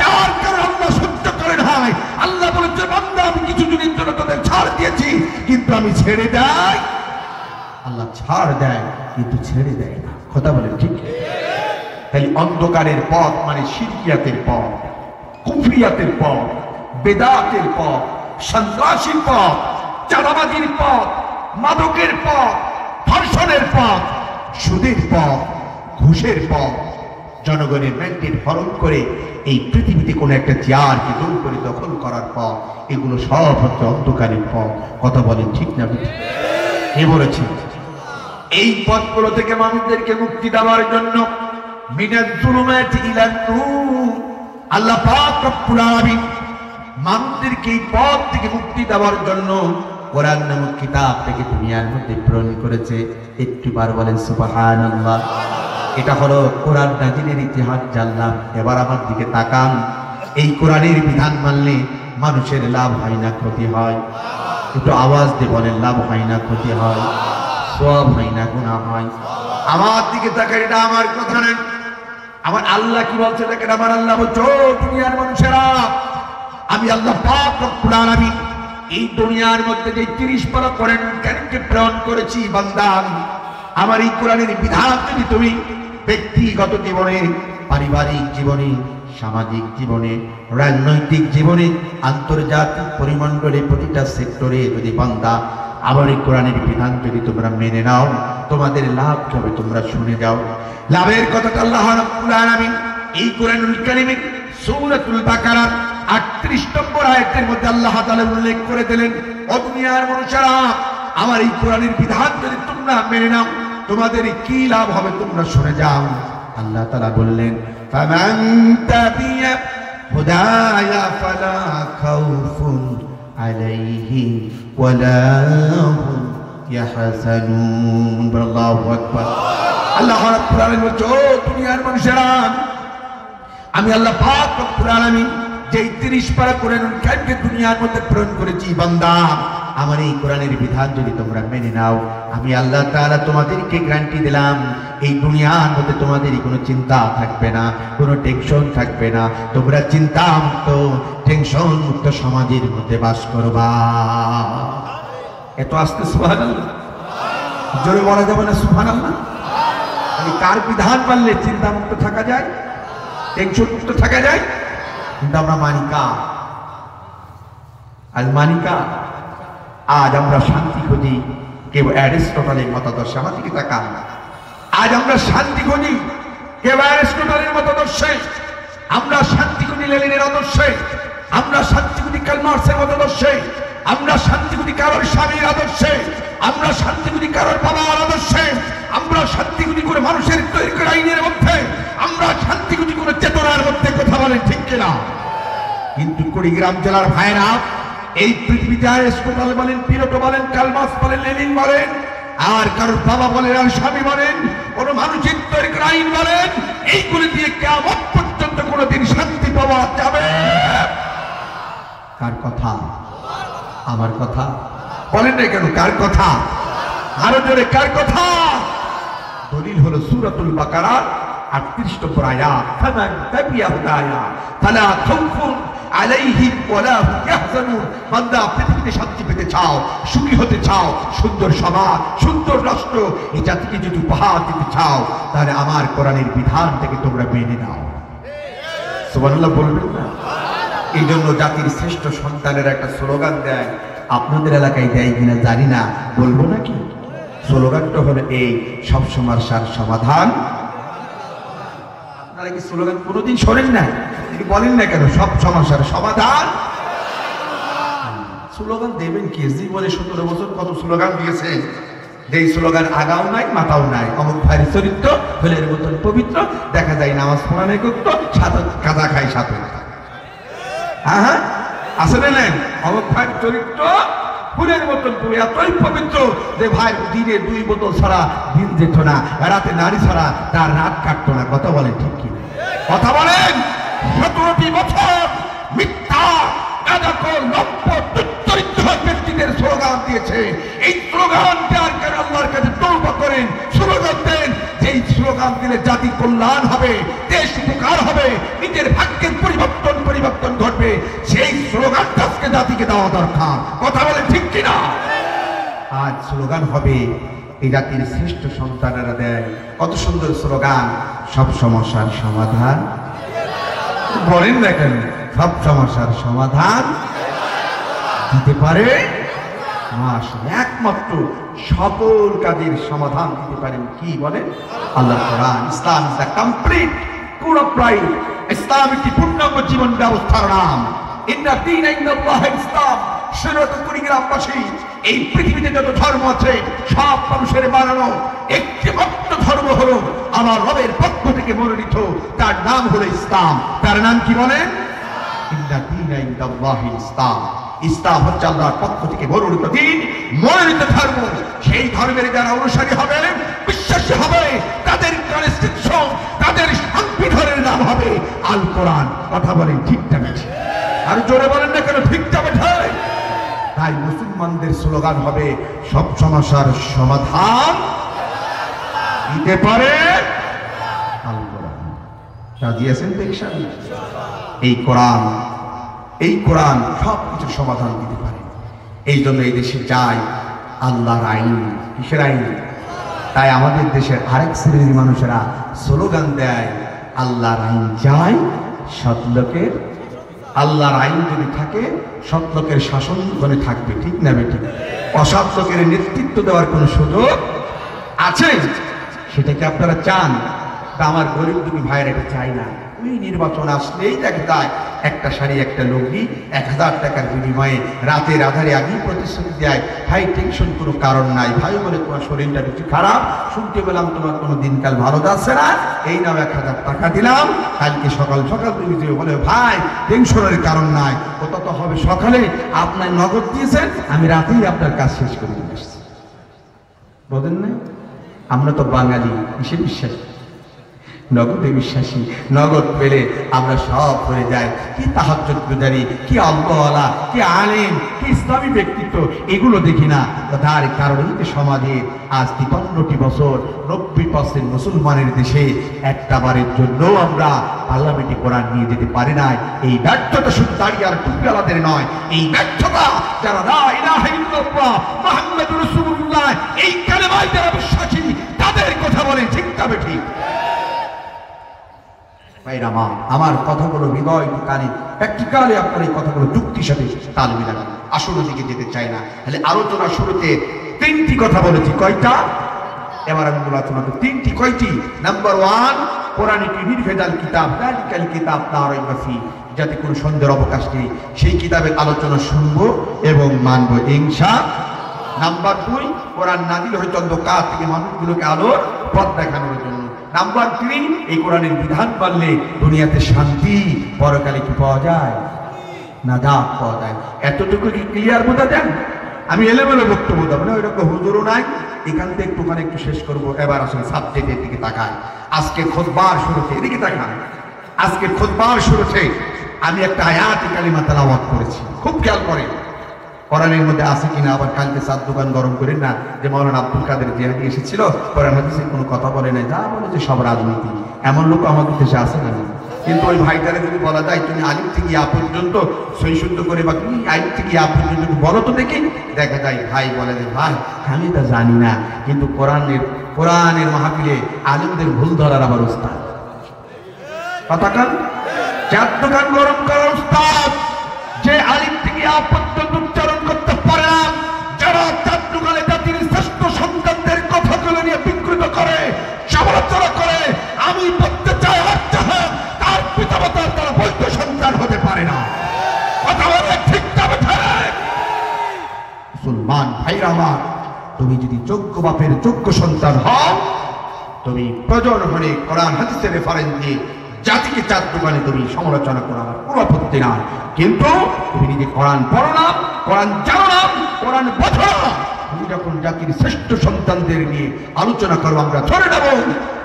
S2: যার কারণে আল্লাহ সহ্য করেন হয়। আল্লাহ বলেছে, বান্দা আমি কিছু দিনের জন্য তোদের ছাড় দিয়েছি, কিন্তু আমি ছেড়ে দেই। আল্লাহ ছাড় দেয় কিন্তু ছেড়ে দেয় না। কথা বলেন ঠিক? তাই অন্ধকারের পথ মানে শিরকিয়াতের পথ, কুফরিয়াতের পথ, বেদাতের পথ, সন্ত্রাসীর পথ, চাঁদাবাজির পথ, মাদকের পথ, ধর্ষণের পথ, সুদের পথ, ঘুষের পথ, জনগণের ম্যান্ডেট হরণ করে এই পৃথিবীতে কোনো একটা চেয়ারকে দৌড় করে দখল করার পথ, এগুলো সব হচ্ছে অন্ধকারের পথ। কথা বলেন ঠিক না? কে বলেছে? এই পথগুলো থেকে মানুষদেরকে মুক্তি দেওয়ার জন্য মিনাজ যুলুমাতি ইলান নূর, আল্লাহ পাক রব্বুল আলামিন মানুষদেরকে এই পথ থেকে মুক্তি দেওয়ার জন্য কোরআন নামক কিতাব থেকে দুনিয়ার মধ্যে প্রেরণ করেছে। একটুবার বলেন সুবহানাল্লাহ। এটা হলো কোরআন নাজিলের ইতিহাস জানলাম। এবার আমার দিকে তাকান। এই কোরআনের বিধান মানলে মানুষের লাভ হয় না ক্ষতি হয়? একটু আওয়াজ দিয়ে বলেন, লাভ হয় না ক্ষতি হয়? সওয়াব হয় না গুনাহ হয়? আমার দিকে তাকান, এটা আমার কথা না। আমার আল্লাহ কি বলছে দেখেন। আমার আল্লাহ বলছে, ও দুনিয়ার মানুষেরা, আমি আল্লাহ পাক রব্বুল আলামিন এই দুনিয়ার মধ্যে যে 30 পারা কোরআন কারীমকে প্রেরণ করেছি, বান্দা আমার এই কোরআনের বিধান যদি তুমি ব্যক্তিগত জীবনে, পারিবারিক জীবনে, সামাজিক জীবনে, রাজনৈতিক জীবনে, আন্তর্জাতিক পরিমণ্ডলে, প্রতিটা সেক্টরে যদি বান্দা আমার এই কোরআনের বিধান যদি তোমরা মেনে নাও, তোমাদের লাভ হবে। তোমরা শুনে যাও লাভের কথাটা। আল্লাহ রাব্বুল আলামিন এই কোরআনুল কারীমে সূরাতুল বাকারা 38 নম্বর আয়াতের মধ্যে আল্লাহ তাআলা উল্লেখ করে দিলেন, ও দুনিয়ার মানুষেরা, আমার এই কোরআনের বিধান যদি তোমরা মেনে নাও, তোমাদের কি লাভ হবে তোমরা শুনে যাও। আল্লাহ তাআলা বললেন, ফামান তাবিয়া হুদায়া ফালা খাউফুন আলাইহিম ওয়ালা হুম ইয়াহজানুন। আল্লাহু আকবার। আল্লাহ রাব্বুল আলামিন বলছে, ও দুনিয়ার মানুষেরা, আমি আল্লাহ পাক রব্বুল আলামিন যে 30 পারা কোরআনুল কারীমকে দুনিয়ার মধ্যে প্রেরণ করেছি, বান্দা আমার এই কোরআনের বিধান যদি তোমরা মেনে নাও, আমি আল্লাহ তাআলা তোমাদেরকে গ্যারান্টি দিলাম, এই দুনিয়ার মধ্যে তোমাদের কোনো চিন্তা থাকবে না, কোনো টেনশন থাকবে না। তোমরা চিন্তা মুক্ত, টেনশন মুক্ত সমাজের মধ্যে বাস করবা। এত আস্তে সুবহানাল্লাহ জোরে বলা যাবে না? সুবহানাল্লাহ। আমি কার বিধান মানলে চিন্তা মুক্ত থাকা যায়, টেনশন মুক্ত থাকা যায়? কিন্তু আমরা মানি কার? আজ মানি কার? আজ আমরা শান্তি খুঁজি কেউ অ্যারিস্টটলের মতাদর্শে। আমার দিকে তাকান। আজ আমরা শান্তি খুঁজি কেউ অ্যারিস্টটলের মতাদর্শে, আমরা শান্তি খুঁজি লেনিনের আদর্শে, আমরা শান্তি খুঁজি কার্ল মার্ক্সের মতাদর্শে, আমরা শান্তি খুঁজি কারোর স্বামীর আদর্শে, আমরা শান্তি খুঁজি কারোর বাবার আদর্শে, আমরা শান্তি খুঁজি কোনো মানুষের তৈরি করা আইনের মধ্যে, আমরা শান্তি খুঁজি কোনো চেতনার মধ্যে। কথা বলেন ঠিক কিনা? কিন্তু কুড়িগ্রাম জেলার ভাইরা এই পৃথিবীতে অ্যারিস্টটল বলেন, প্লেটো বলেন, কার্ল মার্ক্স বলেন, লেনিন বলেন, আর কারোর বাবা বলেন, আর স্বামী বলেন, কোন মানুষের তৈরি করা আইন বলেন, এইগুলি দিয়ে কিয়ামত পর্যন্ত কোনোদিন শান্তি পাওয়া যাবে? কার কথা? আমার কথা? বলেন না কেন কার কথা? আরো জোরে কার কথা? দলিল হলো সূরাতুল বাকারা 38 নম্বর আয়াত, ফামান তাবিয়া হুদায়া ফালা খাউফুন আলাইহিম ওয়ালা হুম ইয়াহজানুন। বান্দা পৃথিবীতে শান্তি পেতে চাও, সুখী হতে চাও, সুন্দর সমাজ, সুন্দর রাষ্ট্র, এই জাতিকে যদি উপহার দিতে চাও, তাহলে আমার কোরআনের বিধান থেকে তোমরা মেনে নাও। সুবহানাল্লাহ বলবেন না? এই জন্য জাতির শ্রেষ্ঠ সন্তানের একটা স্লোগান দেয়, আপনাদের এলাকায় দেয় কিনা জানি না, বলবো নাকি? স্লোগানটা হলো এই, সব সমস্যার সমাধান
S1: আপনারা কি স্লোগান কোনোদিন শোনেন না? বলেন না কেন? সব সমস্যার সমাধান। স্লোগান দেবেন কি? জীবনে 17 বছর কত স্লোগান দিয়েছে, যেই স্লোগান আগাও নাই মাথাও নাই। অমুক ভাইয়ের চরিত্র ফুলের মতন পবিত্র, দেখা যায় নামাজ পড়া নেই করতো, সাথে কাদা খাই সাথে। হ্যাঁ হ্যাঁ, আসলে নেন অমুক ভাইয়ের চরিত্র ফুলের মতন এতই পবিত্র যে ভাই দিনে 2 বোতল ছাড়া দিন যেত না, রাতে নারী ছাড়া তার রাত কাটতো না। কথা বলেন ঠিক কি? কথা বলেন। 17টি বছর মিথ্যা গাঁজাখোর লম্পট চরিত্র ব্যক্তিদের স্লোগান দিয়েছে। এই স্লোগান দেওয়ার কারণে আল্লাহর কাছে তওবা করেন, স্লোগান দেন। যেই স্লোগান দিলে জাতি কল্যাণ হবে, দেশ উপকার হবে, নিজের ভাগ্যের পরিবর্তন ঘটবে, সেই স্লোগানটা আজকে জাতিকে দেওয়া দরকার। কথা বলে ঠিক কিনা? আজ স্লোগান হবে এই জাতির শ্রেষ্ঠ সন্তানেরা দেয় কত সুন্দর স্লোগান, সব সমস্যার সমাধান। বলেন না কেন? সব সমস্যার সমাধান দিতে পারে একমাত্র সকল কাজের সমাধান দিতে পারেন কি বলেন? আল্লাহ কোরআন। Islam is the complete code of life. ইসলাম একটি পূর্ণাঙ্গ জীবন ব্যবস্থার নাম। ইন্না দীন ইন্দাল্লাহ ইসলাম। শুনুন কুড়িগ্রামবাসী, এই পৃথিবীতে যত ধর্ম আছে সব মানুষের বানানো একটি মাত্র ধর্ম হলো আমার রবের পক্ষ থেকে মনোনীত, তার নাম হলো ইসলাম। তার নাম কি বলেন? ইন্না দীন ইন্দাল্লাহ ইসলাম। ইসলাম হচ্ছে আল্লাহর পক্ষ থেকে মনোনীত দিন, মনোনীত ধর্ম। সেই ধর্মের যারা অনুসারী হবে, বিশ্বাসী হবে, তাদের কনস্টিটিউশন, তাদের সংবিধানের নাম হবে আল কোরআন। কথা বলেন ঠিক না বেঠিক? আর জোরে বলেন না কেন? ঠিক না বেঠিক? তাই মুসলমানদের স্লোগান হবে সব সমস্যার সমাধান দিতে পারে আল কোরআন। রাজি আছেন দেখছেন? এই কোরআন সব কিছুর সমাধান দিতে পারে। এই জন্য এই দেশে চাই আল্লাহর আইন। কিসের আইন? তাই আমাদের দেশের আরেক শ্রেণীর মানুষেরা স্লোগান দেয় আল্লাহর আইন চাই সৎ লোকের। আল্লাহর আইন যদি থাকে সৎ লোকের শাসন মানে থাকবে, ঠিক না বেঠিক? অসৎ লোকের নেতৃত্ব দেওয়ার কোনো সুযোগ আছে? সেটা কি আপনারা চান? তা আমার গরিব দুঃখী ভাইয়ের এটা চাই না। ওই নির্বাচন আসলেই দেখা যায় একটা শাড়ি একটা লুঙ্গি 1000 টাকার বিনিময়ে রাতের আধারে আগেই প্রতিশ্রুতি দেয়, ভাই টেনশন কোনো কারণ নাই, ভাই বলে তোমার শরীরটা একটু খারাপ, শুনতে পেলাম তোমার কোনো দিনকাল ভালো যাচ্ছে না, এই নাও 1000 টাকা দিলাম, কালকে সকাল সকাল তুমি যে বলে ভাই টেনশনের কারণ নাই, ওটা তো হবে সকালে, আপনার নগদ দিয়েছেন, আমি রাতেই আপনার কাজ শেষ করে দিয়ে আসছি। বলেন না? আমরা তো বাঙালি, কিসে বিশ্বাসী? নগদে বিশ্বাসী। নগদ পেলে আমরা সব হয়ে যাই। কি তাহাজ্জুদ গুজারি, কি আল্লাহওয়ালা, কি আলেম, কি ইসলামী ব্যক্তিত্ব, এগুলো দেখি না। তার কারণেই তো সমাজে আজ 53টি বছর 90% মুসলমানের দেশে একটা বারের জন্য আমরা পার্লামেন্টে কোরআন নিয়ে যেতে পারি নাই। এই ব্যর্থতা শুধু দাঁড়িয়ে আর টুপিওয়ালাদের নয়, এই ব্যর্থতা যারা লা ইলাহা ইল্লাল্লাহ মুহাম্মাদুর রাসূলুল্লাহ এই কালেমায় যারা বিশ্বাসী তাদের কথা বলে, ঠিক তবে ঠিক। আমার কথাগুলো হৃদয় কানে প্র্যাকটিক্যালি আপনার এই কথাগুলো যুক্তির সাথে তাল মিলান। আসল দিকে যেতে চাই না। তাহলে আলোচনা শুরুতে 3টি কথা বলেছি। কয়টা? এবার আমি আলোচনা করব 3টি। কয়টি? নাম্বার 1, কোরআন একটি নির্ভেজাল কিতাব, যালিকাল কিতাব লা রাইবা ফি, যাতে কোনো সন্দেহের অবকাশ নেই। সেই কিতাবের আলোচনা শুনবো এবং মানবো ইনশাআল্লাহ। নাম্বার 2, কোরআন নাযিল হয়েছে অন্ধকার থেকে মানুষগুলোকে আলোর পথ দেখানোর জন্য। নাম্বার 3, এই কোরআনের বিধান পাললে দুনিয়াতে শান্তি, পরকালে কি পাওয়া যায়? নাজাত পাওয়া যায়। এতটুকু কি ক্লিয়ার বোঝা যান? আমি এলেমেলে বক্তব্য দেবো না, ওইরকম হুজুরও নাই। এখান থেকে একটুখানি একটু শেষ করবো। এবার আসলে সাবজেক্টের দিকে তাকান। আজকে খুতবার শুরুতে এদিকে তাকান। আজকে খুতবার শুরুতে আমি একটা আয়াত কালিমা তেলাওয়াত করেছি, খুব খেয়াল করেন। কোরআনের মধ্যে আছে কিনা, আবার কালকে চার দোকান গরম করেন না যে মাওলানা আব্দুল কাদের জিলানী এসেছিল, কোরআন হাদিসে কোনো কথা বলে নাই, যা বলে যে সব রাজনীতি। এমন লোক আমাদের দেশে আছে না? কিন্তু ওই ভাইটারে যদি বলা যায় তুমি আলিম থেকে ইয়া পর্যন্ত সই শুদ্ধ করে বা তুমি আলিম থেকে ইয়া পর্যন্ত বলো তো দেখি, দেখা যায় ভাই বলে যে ভাই আমি তা জানি না, কিন্তু কোরআনের মাহফিলে আলিমদের ভুল ধরার আবার উস্তাদ। কথা কান চার দোকান গরম করার উস্তাদ, যে আলিম থেকে ইয়া পর্যন্ত উচ্চারণ করতে পারে না, যারা চার দোকানে জাতির শ্রেষ্ঠ সন্তানদের কথাগুলো নিয়ে বিকৃত করে, সমালোচনা করে। আমি বলতে চাই যোগ্য বাপের যোগ্য সন্তান হও, তুমি প্রয়োজন হলে কোরআন হাদিসের রেফারেন্স দিয়ে জাতিকে চার দোকানে তুমি সমালোচনা করো, আমার কোনো আপত্তি নাই। কিন্তু তুমি নিজে কোরআন পড়ো না, কোরআন জানো না, কোরআন বোঝো না। তুমি যখন জাতির শ্রেষ্ঠ সন্তানদের নিয়ে আলোচনা করো, আমরা ধরে নেব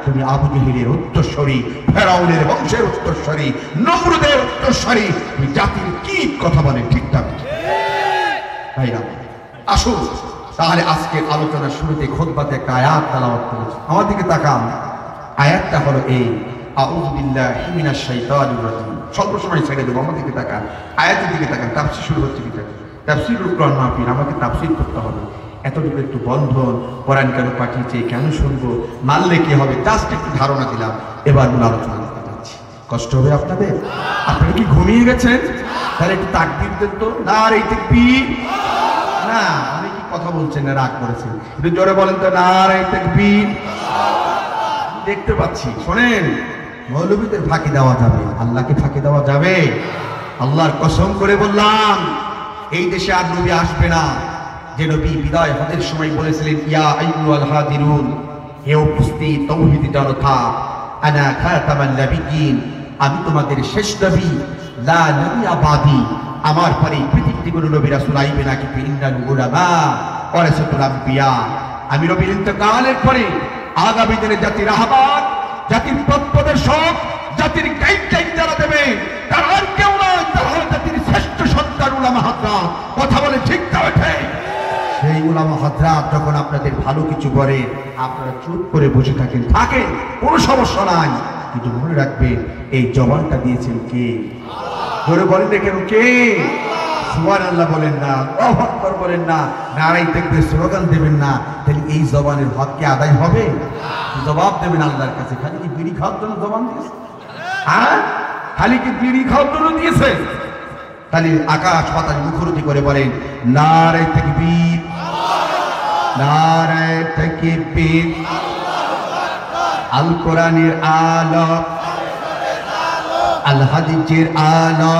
S1: তুমি আবু জেহেলের উত্তরস্বরী, ফেরাউনের বংশের উত্তরস্বরী, নমরুদের উত্তরস্বরী। তুমি জাতির কি কথা বলে ঠিকঠাক ভাইরা? আসুন তাহলে আজকের আলোচনার শুরুতে খুতবাতে একটা আয়াত তেলাওয়াত করেছি, আমার দিকে তাকান। আয়াতটা হলো এই, আউযু বিল্লাহি মিনাশ শাইতানির রাজিম। স্বল্প সময় ছেড়ে দেবো, আমার দিকে তাকান, আয়াতের দিকে তাকান। তাফসীর শুরু হচ্ছে কি? তাফসীরুল কোরআন মাহফিল, আমাকে তাফসীর করতে হবে। এতটুকু একটু বন্ধন, কোরআন কেন পাঠিয়েছে, কেন শুনবো, মানলে কি হবে, জাস্ট একটু ধারণা দিলাম। এবার মূল আলোচনা করতে যাচ্ছি। কষ্ট হবে আপনাদের? আপনারা কি ঘুমিয়ে গেছেন? তাহলে একটু তাকবীর দেন তো। নারে তাকবীর। না অনেক কথা বলছেন না, রাগ করেছেন, একটু জোরে বলেন তো, নারে তাকবীর। দেখতে পাচ্ছি, শোনেন, মৌলবীদের ফাঁকি দেওয়া যাবে, আল্লাহকে ফাঁকি দেওয়া যাবে? আল্লাহর কসম করে বললাম, এই দেশে আর নবী আসবে না যে নবী বিদায় হজের সময় বলেছিলেন, ইয়া আইয়ুহাল হাদিরুন, হে উপস্থিত তাওহীদি জনতা, আনা খাতামান নাবিয়্যিন, আমি তোমাদের শেষ নবী, লা নবিয়্যা বাদি, আমার পরে পৃথিবীতে কোনো নবী রাসূল আইবে না, কিন্তু ইন্নাল উলামা ওয়ারাসাতুল আম্বিয়া, আমি নবীর ইন্তেকালের পরে আগামী দিনে জাতির রাহবার, জাতির পথপ্রদর্শক, জাতির গাইডলাইন যারা দেবে তারা আর কেউ নয়, তারা হলো জাতির শ্রেষ্ঠ সন্তান উলামা হযরত। কথা বলে ঠিক না ওঠে? সেই উলামা হযরত যখন আপনাদের ভালো কিছু বলে, আপনারা চুপ করে বসে থাকেন, কোনো সমস্যা নাই, কিন্তু মনে রাখবেন এই জবানটা দিয়েছেন কে? জোরে বলেন দেখেন কে? সুবহানাল্লাহ বলেন না, আল্লাহু আকবার বলেন না, নারায়ে তাকবীর স্লোগান দেবেন না, তাহলে এই জবানের হক কি আদায় হবে? জবাব দেবেন আল্লাহর কাছে। খালি কি বিড়ি খাওয়ার জন্য জবান দিয়েছে? হ্যাঁ, খালি কি বিড়ি খাওয়ার জন্য দিয়েছে? তাহলে আকাশ বাতাস মুখরুতি করে বলেন, নারায়ে তাকবীর, নারায়ে তাকবীর, আল কোরআনের আলো, আল হাদিসের আলো,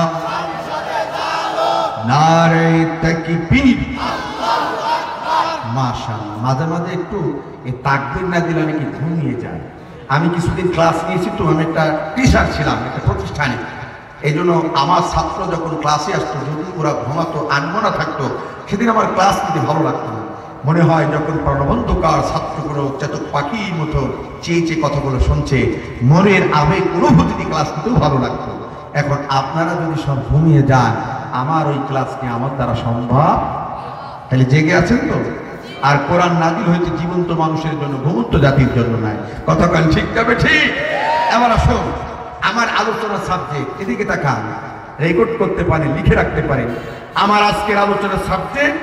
S1: নারায়ে তাকবীর। মাশাআল্লাহ। মাঝে মাঝে একটু এই তাকবীর না দিলে অনেকে ঘুমিয়ে যায়। আমি কিছুদিন ক্লাস নিয়েছি তো, আমি একটা টিচার ছিলাম একটা প্রতিষ্ঠানে, এই জন্য আমার ছাত্র যখন ক্লাসে আসতো, যদি ওরা ঘুমাতো, আনমনা থাকতো, সেদিন আমার ক্লাস নিতে ভালো লাগতো না। মনে হয় যখন প্রাণবন্তকার ছাত্রগুলো চেতক পাখির মতো চেয়ে চেয়ে কথাগুলো শুনছে, মনের আবেগ অনুভূতি দিয়ে ক্লাস নিতেও ভালো লাগতো। এখন আপনারা যদি সব ঘুমিয়ে যান, আমার ওই ক্লাস নিয়ে আমার দ্বারা সম্ভব? তাহলে জেগে আছেন তো? আর কোরআন নাযিল হয়েছে জীবন্ত মানুষের জন্য, ঘুমন্ত জাতির জন্য নয়। কথা কান ঠিক যাবে? ঠিক। এবার আসুন, আমার আলোচনার সাবজেক্ট, এদিকে তাকান, রেকর্ড করতে পারেন, লিখে রাখতে পারেন। আমার আজকের আলোচনার সাবজেক্ট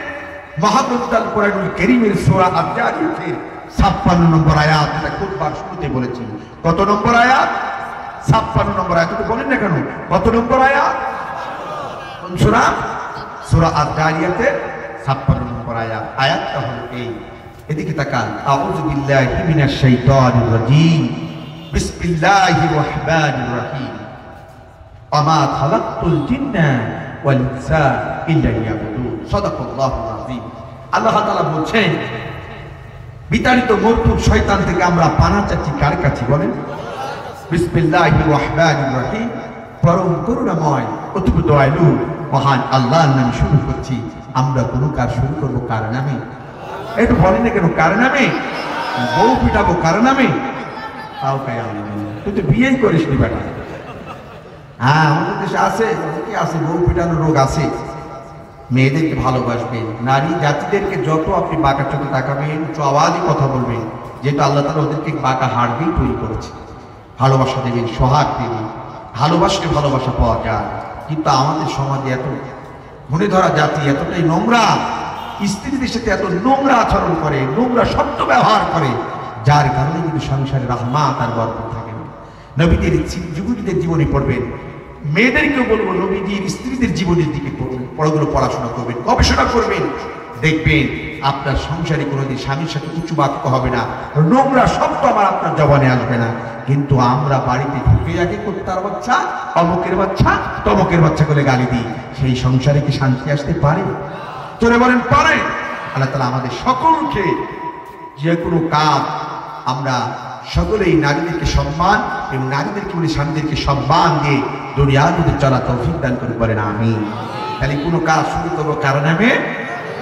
S1: মহাগ্রন্থ কোরআনুল কারীমের সূরা আয-যারিয়াতের ৫৬ নম্বর আয়াত। এটা খুতবার শুরুতে বলেছি। কত নম্বর আয়াত? ৫৬ নম্বর আয়াত। তো বলেন না কেন কত নম্বর আয়াত? কোন সূরা? সূরা আয-যারিয়াতের ৫৬ নম্বর আয়াত। আয়াতটা হলো এই, এদিকে তাকান। আউযু বিল্লাহি মিনাশ শাইতানির রাজীম, বিসমিল্লাহির রহমানির রহিম, ওয়ামা খালাকতুল জিন্না ওয়াল ইনসা ইল্লা লিয়াবুদুন। সাদাকাল্লাহুল আযীম। আল্লাহ তাআলা বলছেন, বিতাড়িত মরকুব শয়তান থেকে আমরা পানা চাচ্ছি কার কাছে বলেন? বিসমিল্লাহির রহমানির রহিম, পরম করুণাময় অত্যন্ত দয়ালু মহান আল্লাহর নামে শুরু করছি। আমরা কোনো কাজ শুরু করবো কার নামে? একটু বলেন না কেন কার নামে? বউ পিটাবো কার নামে? তাও কাই আল্লাহ। তুই তো বিয়েই করিস নি বেটা। হ্যাঁ, আমাদের দেশে আছে, কি আছে, বউ পিটানোর রোগ আছে। মেয়েদেরকে ভালোবাসবেন, নারী জাতিদেরকে যত আপনি বাঁকা চোখে তাকাবেন, আওয়াজই কথা বলবেন, যেহেতু আল্লাহ তাআলা ওদেরকে বাঁকা হাড় দিয়ে তৈরি করেছে। ভালোবাসা দেবেন, সোহাগ দেবেন, ভালোবাসলে ভালোবাসা পাওয়া যায়। কিন্তু আমাদের সমাজে এত মনে ধরা জাতি এতটাই নোংরা, স্ত্রীদের সাথে এত নোংরা আচরণ করে, নোংরা শব্দ ব্যবহার করে, যার কারণে কিন্তু সংসারে রাহমাত আর বরকত থাকে না। নবীদের যুবতীদের জীবনী পড়বেন, মেয়েদেরকেও বলবো নবীজির স্ত্রীদের জীবনের দিকে পড়বেন, পড়াগুলো পড়াশোনা করবেন, গবেষণা করবেন, দেখবেন আপনার সংসারে কোনোদিন স্বামীর সাথে উঁচু বাক্য হবে না, নোংরা শব্দ আমার আপনার জবানে আসবে না। কিন্তু আমরা বাড়িতে ঢুকে যাকে কুত্তার বাচ্চা, অমুকের বাচ্চা, তমুকের বাচ্চা করে গালি দিই, সেই সংসারে কি শান্তি আসতে পারে? তোরে বলেন পারে? আল্লাহ তাআলা আমাদের সকলকে
S2: যে কোনো কাজ আমরা সকলেই নারীদেরকে সম্মান এবং নারীদেরকে বলে স্বামীদেরকে সম্মান দিয়ে দুনিয়ার মধ্যে চলা তৌফিক দান করে বলেন আমিন। তাহলে কোনো কাজ শুরু করবো কার নামে?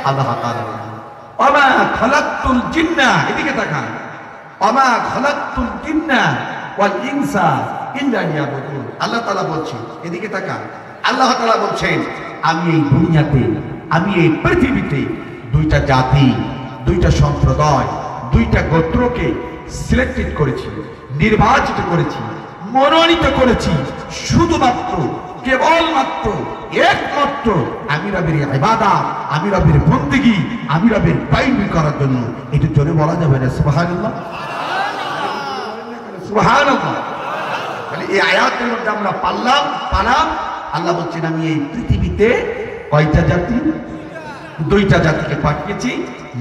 S2: আল্লাহ তাআলা। ওমা খালাকতুল জিন্না, এদিকে তাকান, ওমা খালাকতুল জিন্না ওয়াল ইনসা ইল্লা লিয়াবুদুন। আল্লাহ তাআলা বলছেন, এদিকে তাকান, আল্লাহ তাআলা বলছেন আমি এই দুনিয়াতে, আমি এই পৃথিবীতে দুইটা জাতি, দুইটা সম্প্রদায়, দুইটা গোত্রকে সিলেক্টেড করেছি, নির্বাচিত করেছি, মনোনীত করেছি শুধুমাত্র, কেবলমাত্র, একমাত্র আমি রবের ইবাদত, আমি রবের বন্দেগী, আমি রবের পাইবি করার জন্য। এটা জোরে বলা যাবে না সুবহানাল্লাহ? সুবহানাল্লাহ। তাহলে এই আয়াতের মধ্যে আমরা পালাম। আল্লাহ বলছেন আমি এই পৃথিবীতে কয়টা জাতি? দুইটা জাতিকে পাঠিয়েছি,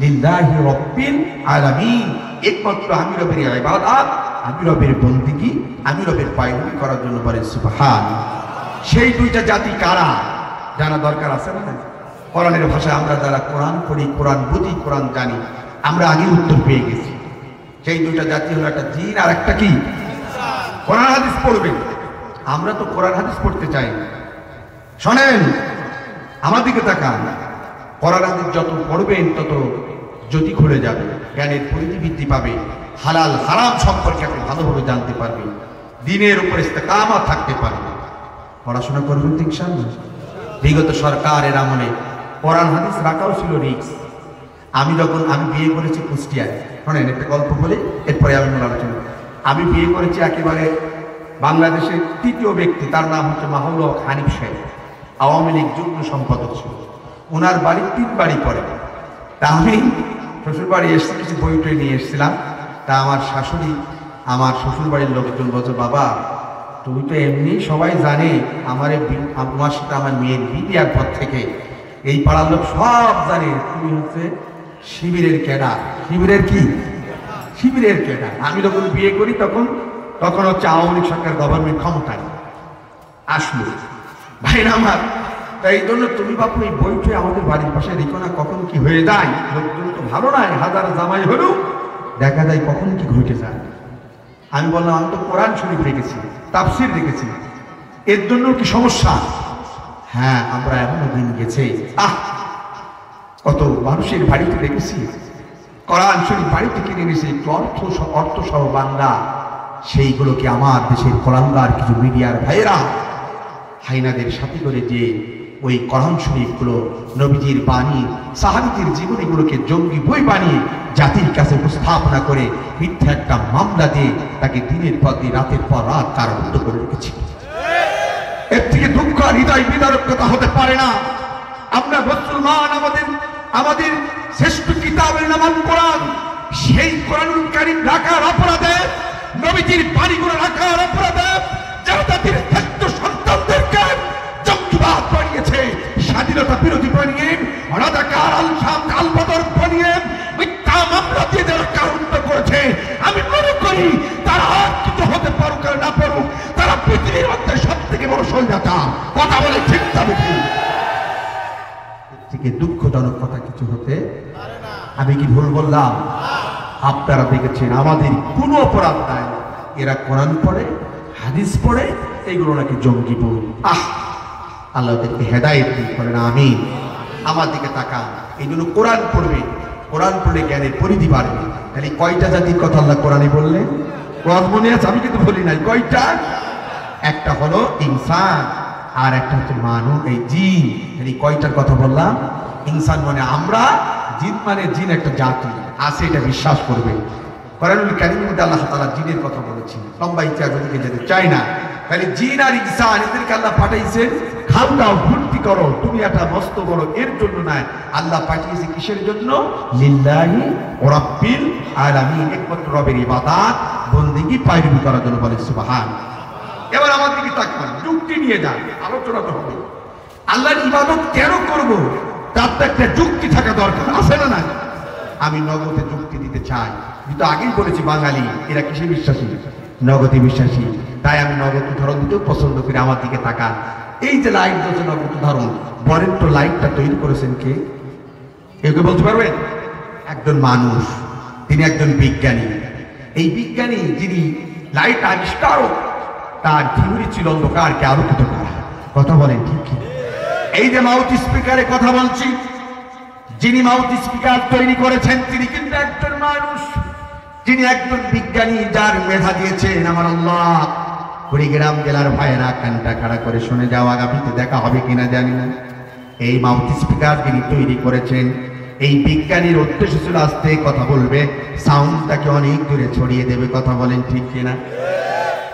S2: লিল্লাহি রাব্বিল আলামিন, একমাত্র আমি রবের ইবাদত, আমি রবের বন্দেগী, আমি রবের পাইবি করার জন্য। বলেন সুবহানাল্লাহ। সেই দুইটা জাতি কারা জানা দরকার আছে না? কোরআনের ভাষায় আমরা যারা কোরআন পড়ি, কোরআন বুঝি, কোরআন জানি, আমরা আগে উত্তর পেয়ে গেছি। সেই দুইটা জাতি হলো একটা জিন আর একটা কি? কোরআন হাদিস পড়বেন। আমরা তো কোরআন হাদিস পড়তে চাই না। শোনেন, আমার দিকে তাকান, কোরআন হাদিস যত পড়বেন তত জ্যোতি খুলে যাবে, জ্ঞানের পরিধি বৃদ্ধি পাবে, হালাল হারাম সম্পর্কে আপনি ভালোভাবে জানতে পারবেন, দ্বীনের উপরে ইস্তেকামত থাকতে পারবেন। পড়াশোনা করবেন তো ইনশাআল্লাহ। বিগত সরকারের আমলে কোরআন হাদিস রাখাও ছিল রিস্ক। আমি বিয়ে করেছি কুষ্টিয়ায়, শোনেন একটা গল্প বলে এরপরে আমি মূল আলোচনা। আমি বিয়ে করেছি একেবারে বাংলাদেশের তৃতীয় ব্যক্তি, তার নাম হচ্ছে মাহবুব হানিফ সাহেব, আওয়ামী লীগ যুগ্ম সম্পাদক ছিল। ওনার বাড়ি 3 বাড়ি পরে। তা আমি শ্বশুর বাড়ি এসে কিছু বই টই নিয়ে এসেছিলাম। তা আমার শাশুড়ি, আমার শ্বশুর বাড়ির লোকজন বলছে, বাবা তুই তো এমনি সবাই জানে আমার সাথে আমার মেয়ের বিয়ে দেওয়ার পর থেকে এই পাড়ার লোক সব জানে তুমি হচ্ছে শিবিরের ক্যাডার। শিবিরের কি? শিবিরের ক্যাডার। আমি যখন বিয়ে করি তখন হচ্ছে আওয়ামী লীগ সরকার গভর্নমেন্ট ক্ষমতায় আসলো। ভাইরা আমার, তাই এই জন্য তুমি বাপু এই বইটা আমাদের বাড়ির পাশে রেখো না, কখন কি হয়ে যায়। লোকজন তো ভালো নয়, হাজার জামাই হলেও দেখা যায় কখন কি ঘটে যায়। আমি বললাম আমি তো কোরআন শরীফ রেখেছি, তাফসির রেখেছি, এর জন্য কি সমস্যা? হ্যাঁ, আমরা এমনও দিন গেছে কত মানুষের বাড়িতে রেখেছি কোরআন শরীফ, বাড়িতে কিনে নিয়েছি অর্থ সহ বাংলা, সেইগুলোকে আমার দেশের কোরআনদার কিছু মিডিয়ার ভাইয়েরা হাইনাদের সাথে করে যে ওই কোরআন শরীফগুলো, নবীজির বাণী, সাহাবীদের জীবনীগুলোকে জঙ্গি বই বানিয়ে জাতির কাছে উপস্থাপনা করে মিথ্যা একটা মামলা দিয়ে তাকে দিনের পর দিন, রাতের পর রাত কারারুদ্ধ করে রেখেছি। এর থেকে দুঃখ আর হৃদয় বিদারকতা হতে পারে না। আমরা মুসলমান, আমাদের শ্রেষ্ঠ কিতাবের নাম কোরআন, সেই কোরআনুল কারীম রাখার অপরাধে, নবীজির বাণীগুলো রাখার অপরাধে যারা জাতির শ্রেষ্ঠ সন্তানদেরকে জঙ্গিবাদ বানিয়েছে, স্বাধীনতা বিরোধী বানিয়ে, রাজাকার আল বদর বানিয়ে মিথ্যা মামলা দিয়ে যারা কারারুদ্ধ করেছে, আমি মনে করি তারা আর কিছু হতে পারুক আর না পারুক, তারা পৃথিবীর মধ্যে সব থেকে বড় সৈন্যতা। কথা বলে ঠিক তবে কি? এর থেকে দুঃখজনক কথা কিছু হতে পারে না। আমি কি ভুল বললাম? আপনারা দেখেছেন আমাদের কোনো অপরাধ নাই, এরা কোরআন পড়ে, হাদিস পড়ে, এইগুলো নাকি জঙ্গি বই। আল্লাহ ওদেরকে হেদায়েত দিন, করেন আমিন। আমার দিকে তাকান, এই জন্য কোরআন পড়বে, কোরআন পড়লে জ্ঞানের পরিধি বাড়বে। তাহলে কয়টা জাতির কথা আল্লাহ কোরআনে বললেন? কোরআন মনে আছে, আমি কিন্তু বলি নাই। কয়টা? একটা হলো ইনসান আর একটা হচ্ছে মানুষ, এই জিন। তাহলে কয়টার কথা বললাম? ইনসান মানে আমরা, জিন মানে জিন একটা জাতি আছে, এটা বিশ্বাস করবে। কোরআনুল কারীমের মধ্যে আল্লাহ তাআলা জিনের কথা বলেছেন, লম্বা ইতিহাস ওদিকে যেতে চাই না। তাহলে জিন আর ইনসান এদেরকে আল্লাহ পাঠাইছেন, খাওয়াও ভর্তি করো, তুমি একটা মস্ত বড় এর জন্য নয়, আল্লাহ পাঠিয়েছে কিসের জন্য? লিল্লাহি রাব্বিল আলামিন, একমাত্র রবের ইবাদত বন্দেগী পাইরবি করার জন্য। বলে সুবহানাল্লাহ। এবার আমার দিকে তাকান, যুক্তি নিয়ে যান, আলোচনা তো হবে। আল্লাহর ইবাদত কেন করব তার তো একটা যুক্তি থাকা দরকার, আছে না? না, আমি নগদে যুক্তি দিতে চাই। কিন্তু আগেই বলেছি বাঙালি এরা কিসে বিশ্বাসী? নগদে বিশ্বাসী। তাই আমি নগদ উদাহরণ দিতেও পছন্দ করি। আমার দিকে তাকান, এই যে লাইট জ্বলছে নগদ উদাহরণ, বলেন তো লাইটটা তৈরি করেছেন কে? কেউ কে বলতে পারবেন? একজন মানুষ। তিনি একজন বিজ্ঞানী। এই বিজ্ঞানী যিনি লাইট আবিষ্কারক, তার থিওরি ছিল অন্ধকারকে আলোকিত করা। কথা বলেন ঠিক কি? এই যে মাউথ স্পিকারে কথা বলছি, যিনি মাউথ স্পিকার তৈরি করেছেন তিনি কিন্তু একজন মানুষ, যিনি একজন বিজ্ঞানী, যার মেধা দিয়েছেন আমার আল্লাহ। কুড়িগ্রাম জেলার ভাইয়েরা কানটা খাড়া করে শুনে যাও, আগামীতে দেখা হবে কিনা জানি না। এই মাউথ স্পিকার যিনি তৈরি করেছেন, এই বিজ্ঞানীর উদ্দেশ্য ছিল আস্তে কথা বলবে, সাউন্ডটাকে অনেক দূরে ছড়িয়ে দেবে। কথা বলেন ঠিক কিনা?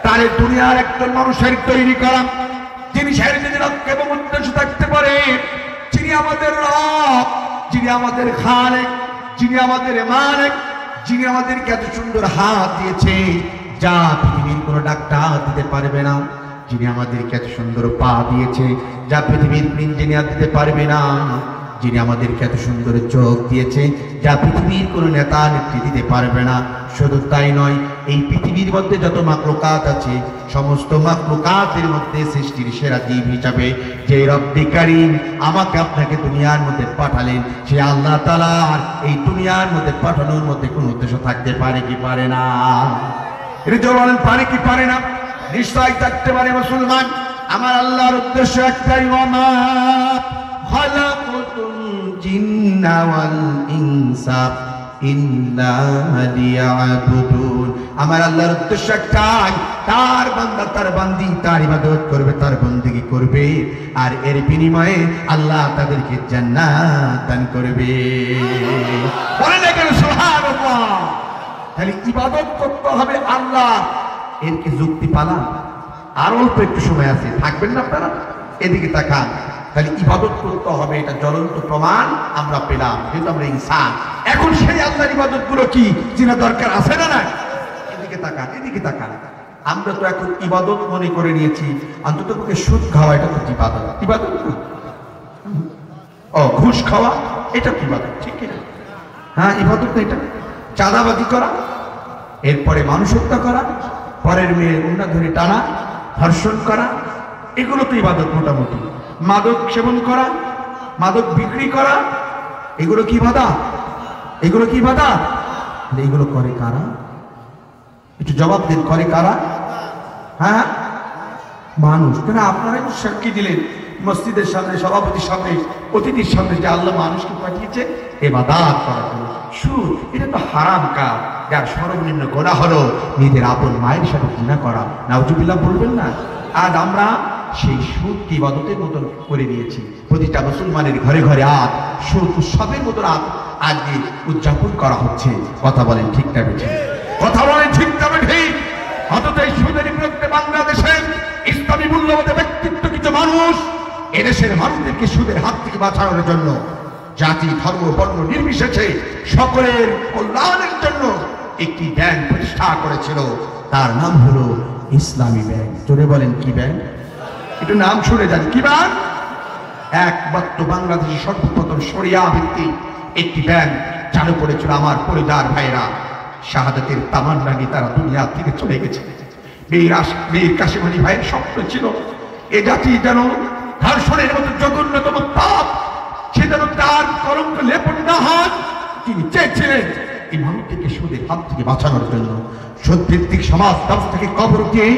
S2: তার দুনিয়ার একজন মানুষের তৈরি করা, যিনি শারীরিক লক্ষ্য এবং উদ্দেশ্য থাকতে পারে, যিনি আমাদের রব, যিনি আমাদের খালেক, যিনি আমাদের মালিক, যিনি আমাদেরকে এত সুন্দর হাত দিয়েছে যা পৃথিবীর কোনো ডাক্তার দিতে পারবে না, যিনি আমাদেরকে এত সুন্দর পা দিয়েছে যা পৃথিবীর ইঞ্জিনিয়ার দিতে পারবে না, যিনি আমাদেরকে এত সুন্দর চোখ দিয়েছে যা পৃথিবীর কোনো নেতা নেত্রী দিতে পারবে না। শুধু তাই নয়, এই পৃথিবীর মধ্যে যত মাখলুকাত আছে, সমস্ত মাখলুকাতের মধ্যে সৃষ্টির সেরা জীব হিসাবে যে রব্বে কারীম আমাকে আপনাকে দুনিয়ার মধ্যে পাঠালেন, সে আল্লাহ তাআলার এই দুনিয়ার মধ্যে পাঠানোর মধ্যে কোনো উদ্দেশ্য থাকতে পারে কি পারে না? এটা জোর বলেন, পারে কি পারে না? নিশ্চয় থাকতে পারে মুসলমান। আমার আল্লাহর উদ্দেশ্য একটাই, ওয়ামা খালাকুতুল জিন্না ওয়াল ইনসা ইল্লা লিয়াবুদুন। আমার আল্লাহর উদ্দেশ্য একটাই, তার বান্দা তার বান্দি তার ইবাদত করবে, তার বন্দেগী করবে, আর এর বিনিময়ে আল্লাহ তাদেরকে জান্নাত দান করবে। বলেন না কেন সুবহানাল্লাহ? তাহলে ইবাদত করতে হবে আল্লাহ, এর কি যুক্তি পালা? আর অল্প একটু সময় আছে, থাকবেন না আপনারা? এদিকে তাকান। তাহলে ইবাদত করতে হবে, এটা জ্বলন্ত প্রমাণ আমরা পেলাম, কিন্তু আমরা ইনসান। এখন সেই আল্লাহর ইবাদত গুলো কি চেনা দরকার আছে না? না, এদিকে তাকান, এদিকে তাকান। আমরা তো এখন ইবাদত মনে করে নিয়েছি অন্তত পক্ষে সুদ খাওয়া, এটা তো ইবাদত। ইবাদত ও ঘুষ খাওয়া, এটা কি ইবাদত? ঠিক না? হ্যাঁ, ইবাদত তো এটা। চাঁদাবাজি করা, এরপরে মানুষ হত্যা করা, পরের মেয়ের উন্না ধরে টানা, ধর্ষণ করা, এগুলো তো ইবাদত মোটামুটি। মাদক সেবন করা, মাদক বিক্রি করা, এগুলো কি বাধা? এগুলো কি বাধা? এগুলো করে কারা? একটু জবাব দিন, করে কারা? হ্যাঁ, মানুষ। কেন আপনারা সাক্ষী দিলেন মসজিদের সামনে, সভাপতির সামনে, অতিথির সামনে যে আল্লাহ মানুষকে পাঠিয়েছে ইবাদত করার জন্য। সুদ এটা তো হারাম কাজ, যার সর্বনিম্ন গুনাহ হলো নিজের আপন মায়ের সাথে জিনা করা। নাউজুবিল্লাহ বলবেন না? আজ আমরা সেই সুদকে ইবাদতের মতন করে নিয়েছি। প্রতিটা মুসলমানের ঘরে ঘরে আজ সুদ উৎসবের মতন আজকে উদযাপন করা হচ্ছে। কথা বলেন ঠিক না বেঠিক? কথা বলেন ঠিক না বেঠিক? অথচ এই সুদের বিরুদ্ধে বাংলাদেশে ইসলামী মূল্যবোধে ব্যক্তিত্ব কিছু মানুষ এদেশের মানুষদেরকে সুদের হাত থেকে বাঁচানোর জন্য জাতি, ধর্ম, বর্ণ নির্বিশেষে সকলের কল্যাণের জন্য একটি ব্যাংক প্রতিষ্ঠা করেছিল। তার নাম হলো ইসলামী ব্যাংক। জোরে বলেন কি ব্যাংক? একটু নাম শুনে যান। কি ব্যাংক? একমাত্র বাংলাদেশের সর্বপ্রথম শরিয়া ভিত্তিক একটি ব্যাংক চালু করেছিল আমার পরিবার ভাইরা। শাহাদাতের তামান্না নিয়ে তারা দুনিয়া থেকে চলে গেছে। মীর কাসেম আলী ভাইয়ের স্বপ্ন ছিল এ জাতি যেন ধর্ষণের মতো জঘন্যতম পাপ সে যেন তার কলঙ্ক লেপন না হয়। তিনি চেয়েছিলেন এই মানুষটিকে সুদের হাত থেকে বাঁচানোর জন্য সুদ ভিত্তিক সমাজ ব্যবস্থাকে কবর দিয়ে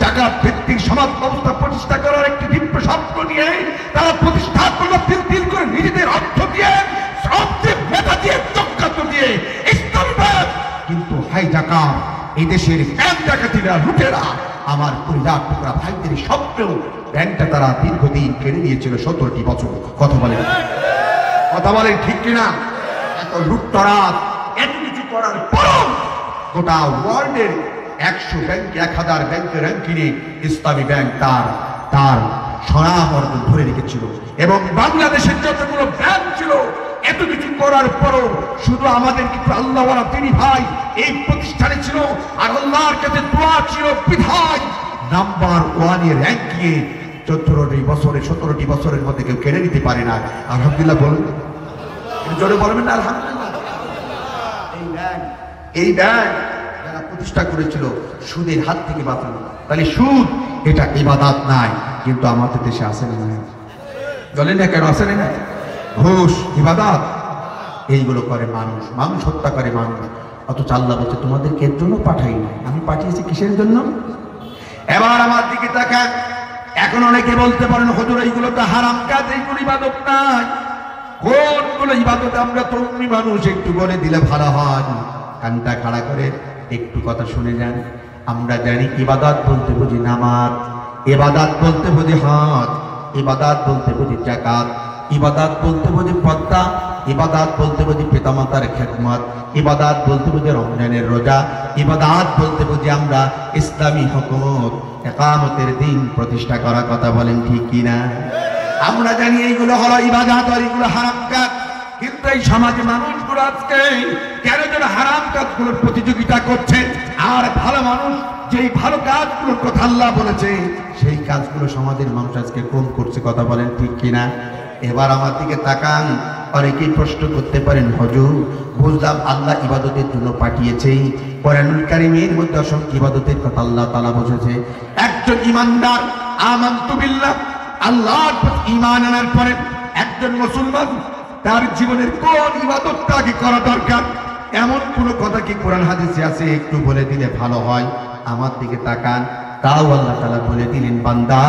S2: জাকাত ভিত্তিক সমাজ ব্যবস্থা প্রতিষ্ঠা করার একটি দিব্য স্বপ্ন নিয়ে তারা প্রতিষ্ঠা করল। তিল করে নিজেদের অর্থ দিয়ে, সবচেয়ে মেধা দিয়ে, চক্রান্ত দিয়ে ইসলামী ব্যাংক। কিন্তু হাই জাকাত এই দেশের ব্যাংক ডাকাতিরা, লুটেরা আমার পরিবার টুকরা ভাইদের স্বপ্নেও ব্যাংকটা তারা দীর্ঘদিন কেড়ে নিয়েছিল 17টি বছর। কথা বলেন, কথা বলেন ঠিক কিনা? এত লুটতরাজ, এত কিছু করার পরও গোটা ওয়ার্ল্ডের 100 ব্যাংকে 1000 ব্যাংকের র্যাঙ্কিংয়ে ইসলামী ব্যাংক তার সুনাম অর্জন ধরে রেখেছিল। এবং বাংলাদেশের যতগুলো ব্যাংক ছিল এত কিছু করার পরও শুধু আমাদের কিছু আল্লাহওয়ালা তিনি ভাই এই প্রতিষ্ঠানে ছিল, আর আল্লাহর কাছে দোয়া ছিল বিধায় নাম্বার 1 এর র্যাঙ্কিংয়ে 17টি বছরের মধ্যে কেউ কেড়ে নিতে পারে না। আলহামদুলিল্লাহ বলুন, জোরে বলবেন না আলহামদুলিল্লাহ? এই ব্যাংক যারা প্রতিষ্ঠা করেছিল সুদের হাত থেকে বাঁচানো। তাহলে সুদ এটা ইবাদত নাই, কিন্তু আমাদের দেশে আসে না। বলেন না কেন আসে না? ঘুষ ইবাদত, এইগুলো করে মানুষ, মানুষ হত্যা করে মানুষ। অথচ আল্লাহ বলছে তোমাদেরকে এর জন্য পাঠাই না, আমি পাঠিয়েছি কিসের জন্য? এবার আমার দিকে তাকান। এখন অনেকে বলতে পারেন হুজুর এইগুলো তো হারাম কাজ, এইগুলো ইবাদত নাই। কোনগুলো ইবাদত আমরা তরুণী মানুষ একটু বলে দিলে ভালো হয়। কানটা খাড়া করে একটু কথা শুনে যান। আমরা জানি ইবাদত বলতে বুঝি নামাজ, ইবাদত বলতে বুঝি হজ, ইবাদত বলতে বুঝি যাকাত, ইবাদত বলতে বুঝি পর্দা, ইবাদত বলতে বুঝি পিতামাতার খেদমত, ইবাদত বলতে বুঝি রমজানের রোজা, ইবাদত বলতে বুঝি আমরা ইসলামী হুকুমত ইকামতের দিন প্রতিষ্ঠা করার কথা বলেন, ঠিক কিনা? আমরা জানি এইগুলো হলো ইবাদত আর এগুলো হারাম কাজ। কিন্তু এই সমাজে মানুষগুলো আজকে কেন যেন হারাম কাজগুলোর প্রতিযোগিতা করছে, আর ভালো মানুষ যেই ভালো কাজগুলোর কথা আল্লাহ বলেছে সেই কাজগুলো সমাজের মানুষ আজকে কম করছে, কথা বলেন ঠিক কিনা? এবার আমার দিকে তাকান। অনেকেই প্রশ্ন করতে পারেন হুজুর বুঝলাম আল্লাহ ইবাদতের জন্য পাঠিয়েছে, কোরআনুল কারীমের মধ্যে অসংখ্য ইবাদতের কথা আল্লাহ তাআলা বলেছে। একজন ইমানদার আমানতু বিল্লাহ, আল্লাহর প্রতি ঈমান আনার পরে একজন মুসলমান তার জীবনের কোন ইবাদতটাকে করা দরকার এমন কোন কথা কি কোরআন হাদিসে আছে? একটু বলে দিলে ভালো হয়। আমার দিকে তাকান। তাও আল্লাহ তাআলা বলে দিলেন, বান্দা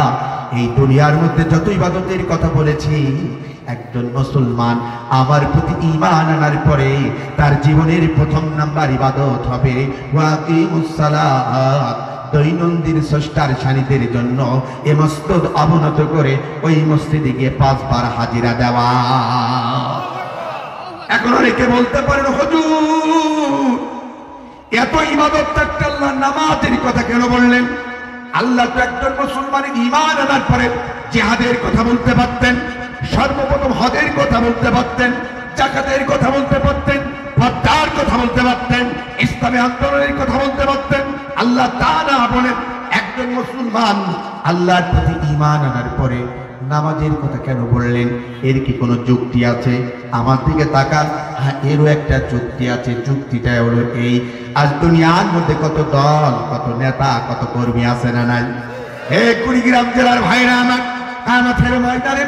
S2: এই দুনিয়ার মধ্যে যত ইবাদতের কথা বলেছি, একজন মুসলমান আমার প্রতি ঈমান আনার পরে তার জীবনের প্রথম নাম্বার ইবাদত হবে ওয়াকিমুস সালাত, দৈনন্দিন স্রষ্টার সান্নিধ্যের জন্য এ মসজিদ অবনত করে ওই মসজিদে গিয়ে 5 বার হাজিরা দেওয়া। এখন অনেকে বলতে পারেন হুজুর এত ইবাদত থাকতে আল্লাহ নামাজের কথা কেন বললেন? আল্লাহ তো একজন মুসলমানের ঈমান আনার পরে জিহাদের কথা বলতে পারতেন, সর্বপ্রথম হজের কথা বলতে পারতেন, যাকাতের কথা বলতে পারতেন, পর্দার কথা বলতে পারতেন, ইসলামী আন্দোলনের কথা বলতে পারতেন। আল্লাহ তা না বলেন একজন মুসলমান আল্লাহর প্রতি ঈমান আনার পরে নামাজের কথা কেন বললেন? এর কি কোনো যুক্তি আছে? আমার দিকে তাকান। হ্যাঁ, এরও একটা যুক্তি আছে। যুক্তিটা হলো এই, আজ দুনিয়ার মধ্যে কত দল, কত নেতা, কত কর্মী আছে না নাই? কুড়িগ্রাম জেলার ভাইরা আমার, কিয়ামতের ময়দানে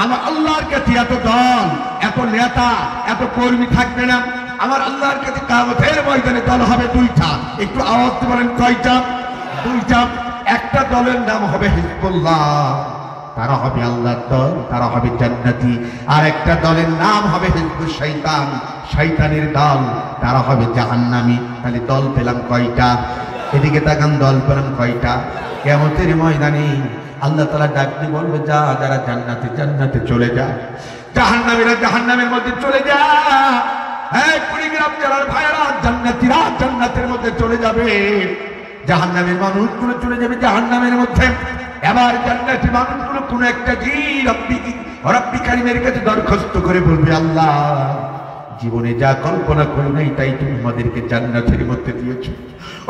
S2: আমার আল্লাহর কাছে এত দল, এত নেতা, এত কর্মী থাকবে না। আমার আল্লাহর কাছে কিয়ামতের ময়দানে দল হবে 2টা। একটু আওয়াজ দিয়ে বলেন কয়টা? 2টা। একটা দলের নাম হবে হিজবুল্লাহ, তারা হবে আল্লাহর দল, তারা হবে জান্নাতি। আর একটা দলের নাম হবে হিজবুশ শয়তান, শয়তানের দল, তারা হবে জাহান্নামী। তাহলে দল পেলাম কয়টা? এদিকে তাকান, দল পেলাম কয়টা? কিয়ামতের ময়দানে আল্লাহ তাআলা ডাক দিয়ে বলবে, যা যারা জান্নাতে জান্নাতে চলে যা, জাহান্নামীরা জাহান্নামের মধ্যে চলে যা। এই কুড়িগ্রাম জেলার ভাইরা, জান্নাতীরা জান্নাতের মধ্যে চলে যাবে, জাহান্নামের মানুষগুলো চলে যাবে জাহান্নামের মধ্যে। এবার জান্নাতি মানুষগুলো কোন একটা রব্বি কারীমের কাছে দরখাস্ত করে বলবে, আল্লাহ জীবনে যা কল্পনা করি নাই তাই তুমি আমাদেরকে জান্নাতের মধ্যে দিয়েছো।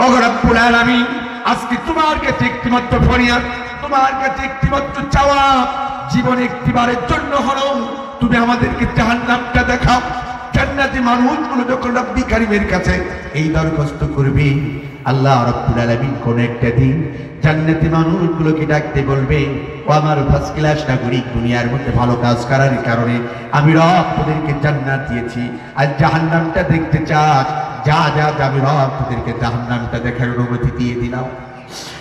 S2: ও রব্বুল আলামিন, আজকে তোমার কাছে একটিমাত্র ফরিয়াদ, তোমার কাছে একটিমাত্র চাওয়া, জীবনে একটিবারের জন্য হলো তুমি আমাদেরকে জাহান্নামটা দেখাও। জান্নাতি মানুষগুলো যখন রব্বি কারীমের কাছে এই দরখাস্ত করবে, আল্লাহ রাব্বুল আলামিন কোন একটা দিন জান্নাতি মানুষগুলোকে ডাকতে বলবে, ও আমার ফার্স্ট ক্লাস নাগরিক, দুনিয়ার মধ্যে ভালো কাজ করার কারণে আমি রব তোদেরকে জান্নাত দিয়েছি, আর জাহান্নামটা দেখতে চাস, যা যা আমি রব তোদেরকে জাহান্নামটা দেখার অনুমতি দিয়ে দিলাম।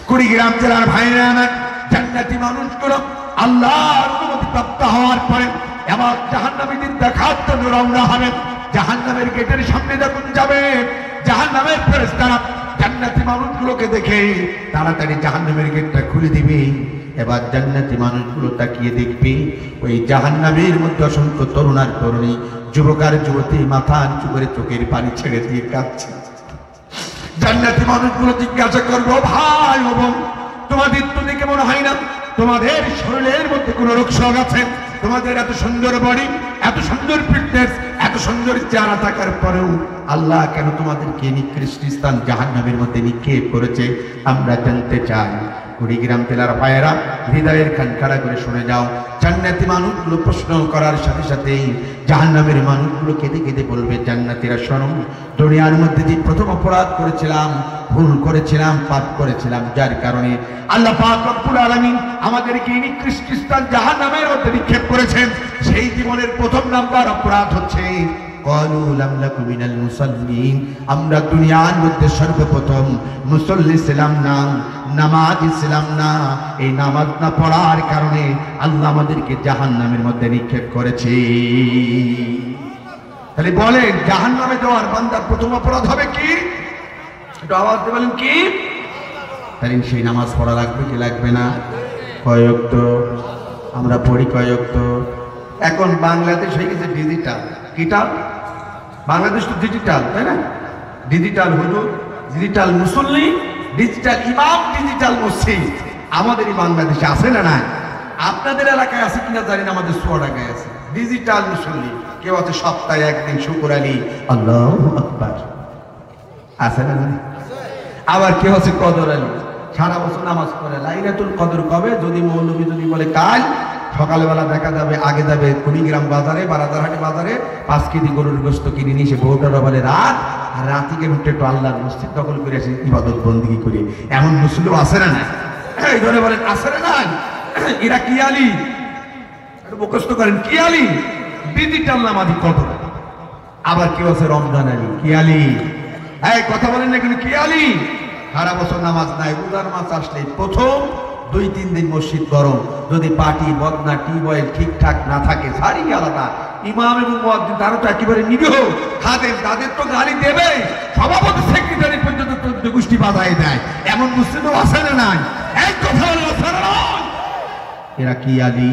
S2: কুড়িগ্রাম জেলার ভাইরা আমার, জান্নাতি মানুষগুলো আল্লাহর অনুমতি প্রাপ্ত হওয়ার পরে এবার জাহান্নামীদের দেখার জন্য রওনা হবে। জাহান্নামের গেটের সামনে যখন যাবে, জাহান্নামের ফেরেশতারা জান্নাতি মানুষগুলোকে দেখে তাড়াতাড়ি জাহান্নামের গেটটা খুলে দিবে। এবার জান্নাতি মানুষগুলো তাকিয়ে দেখবে ওই জাহান্নামের মধ্যে অসংখ্য তরুণ আর তরুণী, যুবক আর যুবতী মাথা নিচু করে চোখের পানি ছেড়ে দিয়ে কাঁদছে। জান্নাতি মানুষগুলো জিজ্ঞাসা করবো, ভাই ও বোন, তোমাদের তো দেখে মনে হয় না তোমাদের শরীরের মধ্যে কোনো রোগ শোক আছে? তোমাদের এত সুন্দর বডি, এত সুন্দর ফিটনেস, এত সুন্দর চেহারা থাকার পরেও আল্লাহ কেন তোমাদেরকে নিকৃষ্ট স্থান জাহান্নামের মধ্যে নিক্ষেপ করেছে? আমরা জানতে চাই। কুড়িগ্রাম জেলার ভাইয়েরা, হৃদয়ের কান খাড়া করে শুনে যাও। জান্নাতি মানুষগুলো প্রশ্ন করার সাথে সাথেই জাহান্নামের মানুষগুলো কেঁদে কেঁদে বলবে, জান্নাতীরা শোনো, দুনিয়ার মধ্যে যে প্রথম অপরাধ করেছিলাম, ভুল করেছিলাম, পাপ করেছিলাম, যার কারণে আল্লাহ পাক রব্বুল আলামিন আমাদেরকে নিকৃষ্ট স্থান জাহান্নামের মধ্যে নিক্ষেপ করেছেন, সেই জীবনের প্রথম নাম্বার অপরাধ হচ্ছে ক্বালু লাম নাকু মিনাল মুসাল্লিন, আমরা দুনিয়ার মধ্যে সর্বপ্রথম মুসল্লি ছিলাম না, নামাজি ছিলাম না। এই নামাজ না পড়ার কারণে আল্লাহ আমাদেরকে জাহান্নামের মধ্যে নিক্ষেপ করেছে। তাহলে বলেন জাহান্নামে যাওয়ার বান্দার প্রথম অপরাধ হবে কি? একটু আওয়াজ দিয়ে বলেন কি? তাহলে সেই নামাজ পড়া লাগবে কি লাগবে না? কয়েক তো আমরা পড়ি কয়েক তো। এখন বাংলাদেশ হয়ে গেছে ডিজিটাল। কিটাল? বাংলাদেশ তো ডিজিটাল, তাই না? ডিজিটাল হুজুর, ডিজিটাল মুসল্লি, ডিজিটাল ইমাম, ডিজিটাল মসজিদ আমাদেরই বাংলাদেশে আছে না? না, আপনাদের এলাকায় আছে কিনা জানি না, আমাদের চুয়াডাঙ্গায় আছে ডিজিটাল মুসল্লি। কেউ আছে সপ্তাহে একদিন শুকুর আলী আল্লাহু আকবার, আছে না? আবার কেউ আছে কদর আলী, সারা বছর নামাজ পড়ে। লাইলাতুল কদর কবে? যদি মৌলবী যদি বলে কাল, সকালবেলা দেখা যাবে আগে যাবে কুড়িগ্রাম বাজারে বা রাজারহাটে বাজারে 5 কেজি গরুর গোশত কিনে নিয়ে এসে বউটারা বলে রাত, আর রাতিকে উঠে একটু আল্লাহর মসজিদ দখল করে আসে ইবাদত বন্দিগি করে। এমন মুসলিম আছে না? এই ধরে বলেন আছে না? এরা কি আলী? মুখস্থ করেন কি আলী? ডিজিটাল নামাজি কদর। আবার কেউ আছে রমজান আলী, কি আলী? এই কথা বলেন না কিন্তু কি আলী? সারা বছর নামাজ নাই, রোজার মাস আসলে প্রথম 2-3 দিন মসজিদ গরম, যদি পার্টি বদনা টিউবওয়েল ঠিকঠাক না থাকে সারি আলাদা। ইমাম এবং মুয়াজ্জিন তারা তো একেবারে নিরীহ খাদেম, তাদের তো গালি দেবে, সভাপতি সেক্রেটারি পর্যন্ত তো গোষ্ঠী বাধায় দেয়। এমন মুসলিমও আছে না? নাই? এক কথা বলে আছে না? এরা কি আলী?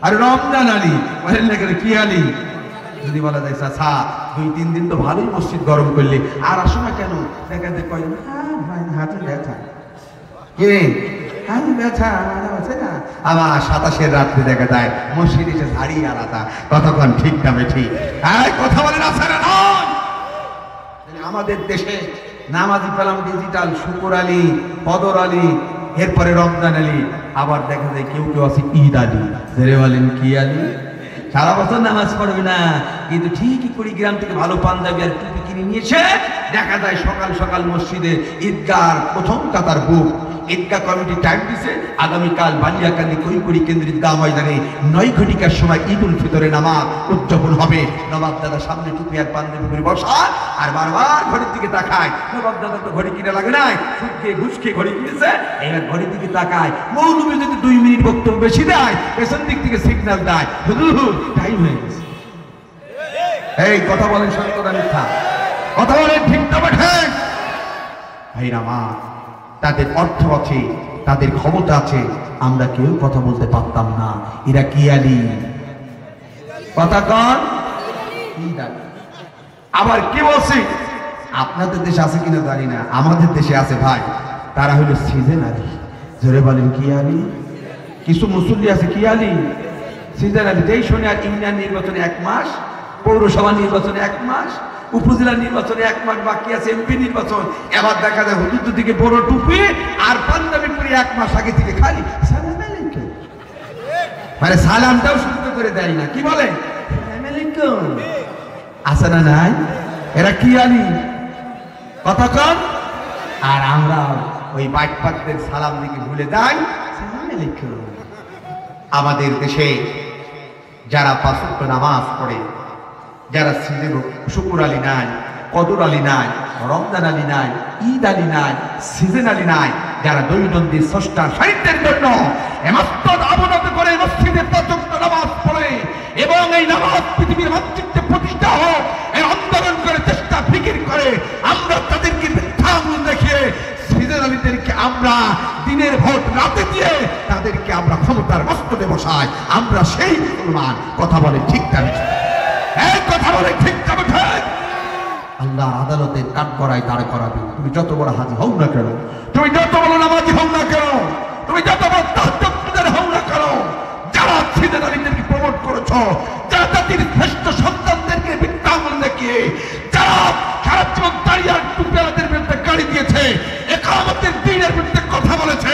S2: আর রমজান আলী বলেন না কি আলী? যদি বলা যায় চাচা 2-3 দিন তো ভালোই মসজিদ গরম করলে, আর আসো না কেন? দেখা যায় কয় হাতে ব্যথা, কে হাতে ব্যথা আছে না। আবার 27-এর রাত্রে দেখা যায় মসজিদ এসে ঝাড়ি আলাদা। কতক্ষণ ঠিক না ঠিক? হ্যাঁ কথা বলেন আছে না? আমাদের দেশে নামাজি পেলাম ডিজিটাল, শুকুর আলী, কদর আলী, এরপরে রমজান আলী, আবার দেখা যায় কেউ কেউ আছে ঈদ আলী। ধরে বলেন কি আলী? সারা বছর নামাজ পড়বে না, কিন্তু ঠিকই কুড়িগ্রাম থেকে ভালো পাঞ্জাবি আর টুপি কিনে নিয়েছে। দেখা যায় সকাল সকাল মসজিদে ঈদগার প্রথম কাতার বুক। ঈদগাহ কমিটি টাইম দিছে আগামীকাল বালিয়াকান্দি কৈকুড়ি কেন্দ্র ঈদগাহ ময়দানে 9 ঘটিকার সময় ঈদ উল ফিতরের নামাজ উদযাপন হবে। নবাব দাদা সামনে টুপি আর পাঞ্জাবি পরে বসা, আর বারবার ঘড়ির দিকে তাকায়। নবাব দাদা তো ঘড়ি কিনে লাগে নাই, সুদ খেয়ে ঘুষ খেয়ে ঘড়ি কিনেছে, এবার ঘড়ির দিকে তাকায়। মৌলবী যদি 2 মিনিট বক্তব্য বেশি দেয়, পেছন দিক থেকে সিগন্যাল দেয় হুজুর টাইম হয়ে গেছে। এই কথা বলেন সত্য না মিথ্যা? কথা বলেন ঠিক না ঠিক? ভাইরা মা, তাদের অর্থ আছে, তাদের ক্ষমতা আছে, আমরা কেউ কথা বলতে পারতাম না। এরা কি আলী? কথা কন। আবার কি বলছি, আপনাদের দেশে আছে কিনা জানি না, আমাদের দেশে আছে ভাই, তারা হলো সিজন আলী। জোরে বলেন কি আলী? কিছু মুসল্লি আছে কি আলী? সিজন আলী। যেই শুনে আর ইউনিয়ন নির্বাচনে 1 মাস, পৌরসভা নির্বাচনে 1 মাস, উপজেলা নির্বাচনে 1 মাস বাকি আছে, এমপি নির্বাচন। এবার দেখা যায় হুজুর দিকে বড় টুপি আর পাঞ্জাবি পরে 1 মাস আগে থেকে খালি সালাম আলাইকুম, মানে সালামটাও শুনতে করে দেয় না। কি বলে সালাম আলাইকুম? আছে না নাই? এরা কি আলী? কথা কন। আর আমরা ওই বাইকপাকদের সালাম দিকে ভুলে যাই সালাম আলাইকুম। আমাদের দেশে যারা 5 ওয়াক্ত নামাজ পড়ে, যারা শুকুর আলী নাই, কদর আলী নাই, রমজান আলী নাই, ঈদ আলী নাই, সিজন আলী নাই, যারা দৈনন্দিন স্রষ্টার সাহিত্যের জন্য এমস্তাদ আবনত করে মসজিদে 5 ওয়াক্ত নামাজ পড়ে এবং এই নামাজ পৃথিবীর মানচিত্রে প্রতিষ্ঠা হোক এই আন্দোলন করে চেষ্টা ফিকির করে, আমরা তাদেরকে মিথ্যা আঙুল দেখিয়ে সিজন আলীদেরকে আমরা দিনের ভোট রাতে দিয়ে তাদেরকে আমরা ক্ষমতার মস্তকে বসাই। আমরা সেই মুসলমান। কথা বলে ঠিক না? এই কথা বলে ঠিক না? আল্লাহ আদালতের কাঠ করায় দাঁড় করাবে। তুমি যত বড় হাজি হও না কেন, তুমি যত বড় নামাজি হও না কেন, তুমি যত বড় তাহাজ্জুদের হও না কেন, যারা সিজন আলীদেরকে প্রমোট করেছো, যারা জাতির শ্রেষ্ঠ সন্তানদেরকে মিথ্যা আঙুল দেখিয়ে, যারা সারা জীবন দাঁড়িয়ে আর টুপিওয়ালাদের বিরুদ্ধে গাড়ি দিয়েছে, একামতের দ্বীনের বিরুদ্ধে কথা বলেছে,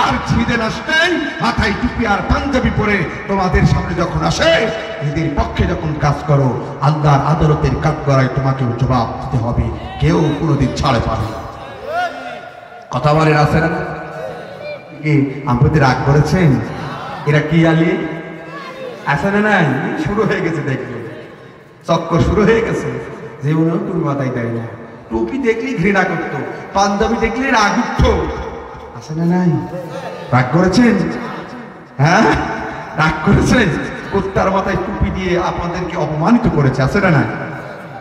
S2: আর সিজন আসতেই মাথায় টুপি আর পাঞ্জাবি পরে তোমাদের সামনে যখন আসে, এদের পক্ষে যখন কাজ করো, আল্লাহর আদালতের কাঠ করায় তোমাকেও জবাব দিতে হবে। কেউ কোনোদিন ছাড়ে পাবে না। কথা বলেন আছে না? আমাদের রাগ করেছেন? এরা কি আলী? আছে না নাই? শুরু হয়ে গেছে দেখবে।
S1: চক্কর শুরু হয়ে গেছে। জীবনেও টুপি মাথায় দেয় না, টুপি দেখলেই ঘৃণা করতো, পাঞ্জাবি দেখলে রাগ উঠতো। আছে না নাই? রাগ করেছেন? হ্যাঁ, রাগ করেছেন। কুত্তার মাথায় টুপি দিয়ে আপনাদেরকে অপমানিত করেছে, আছে না নাই?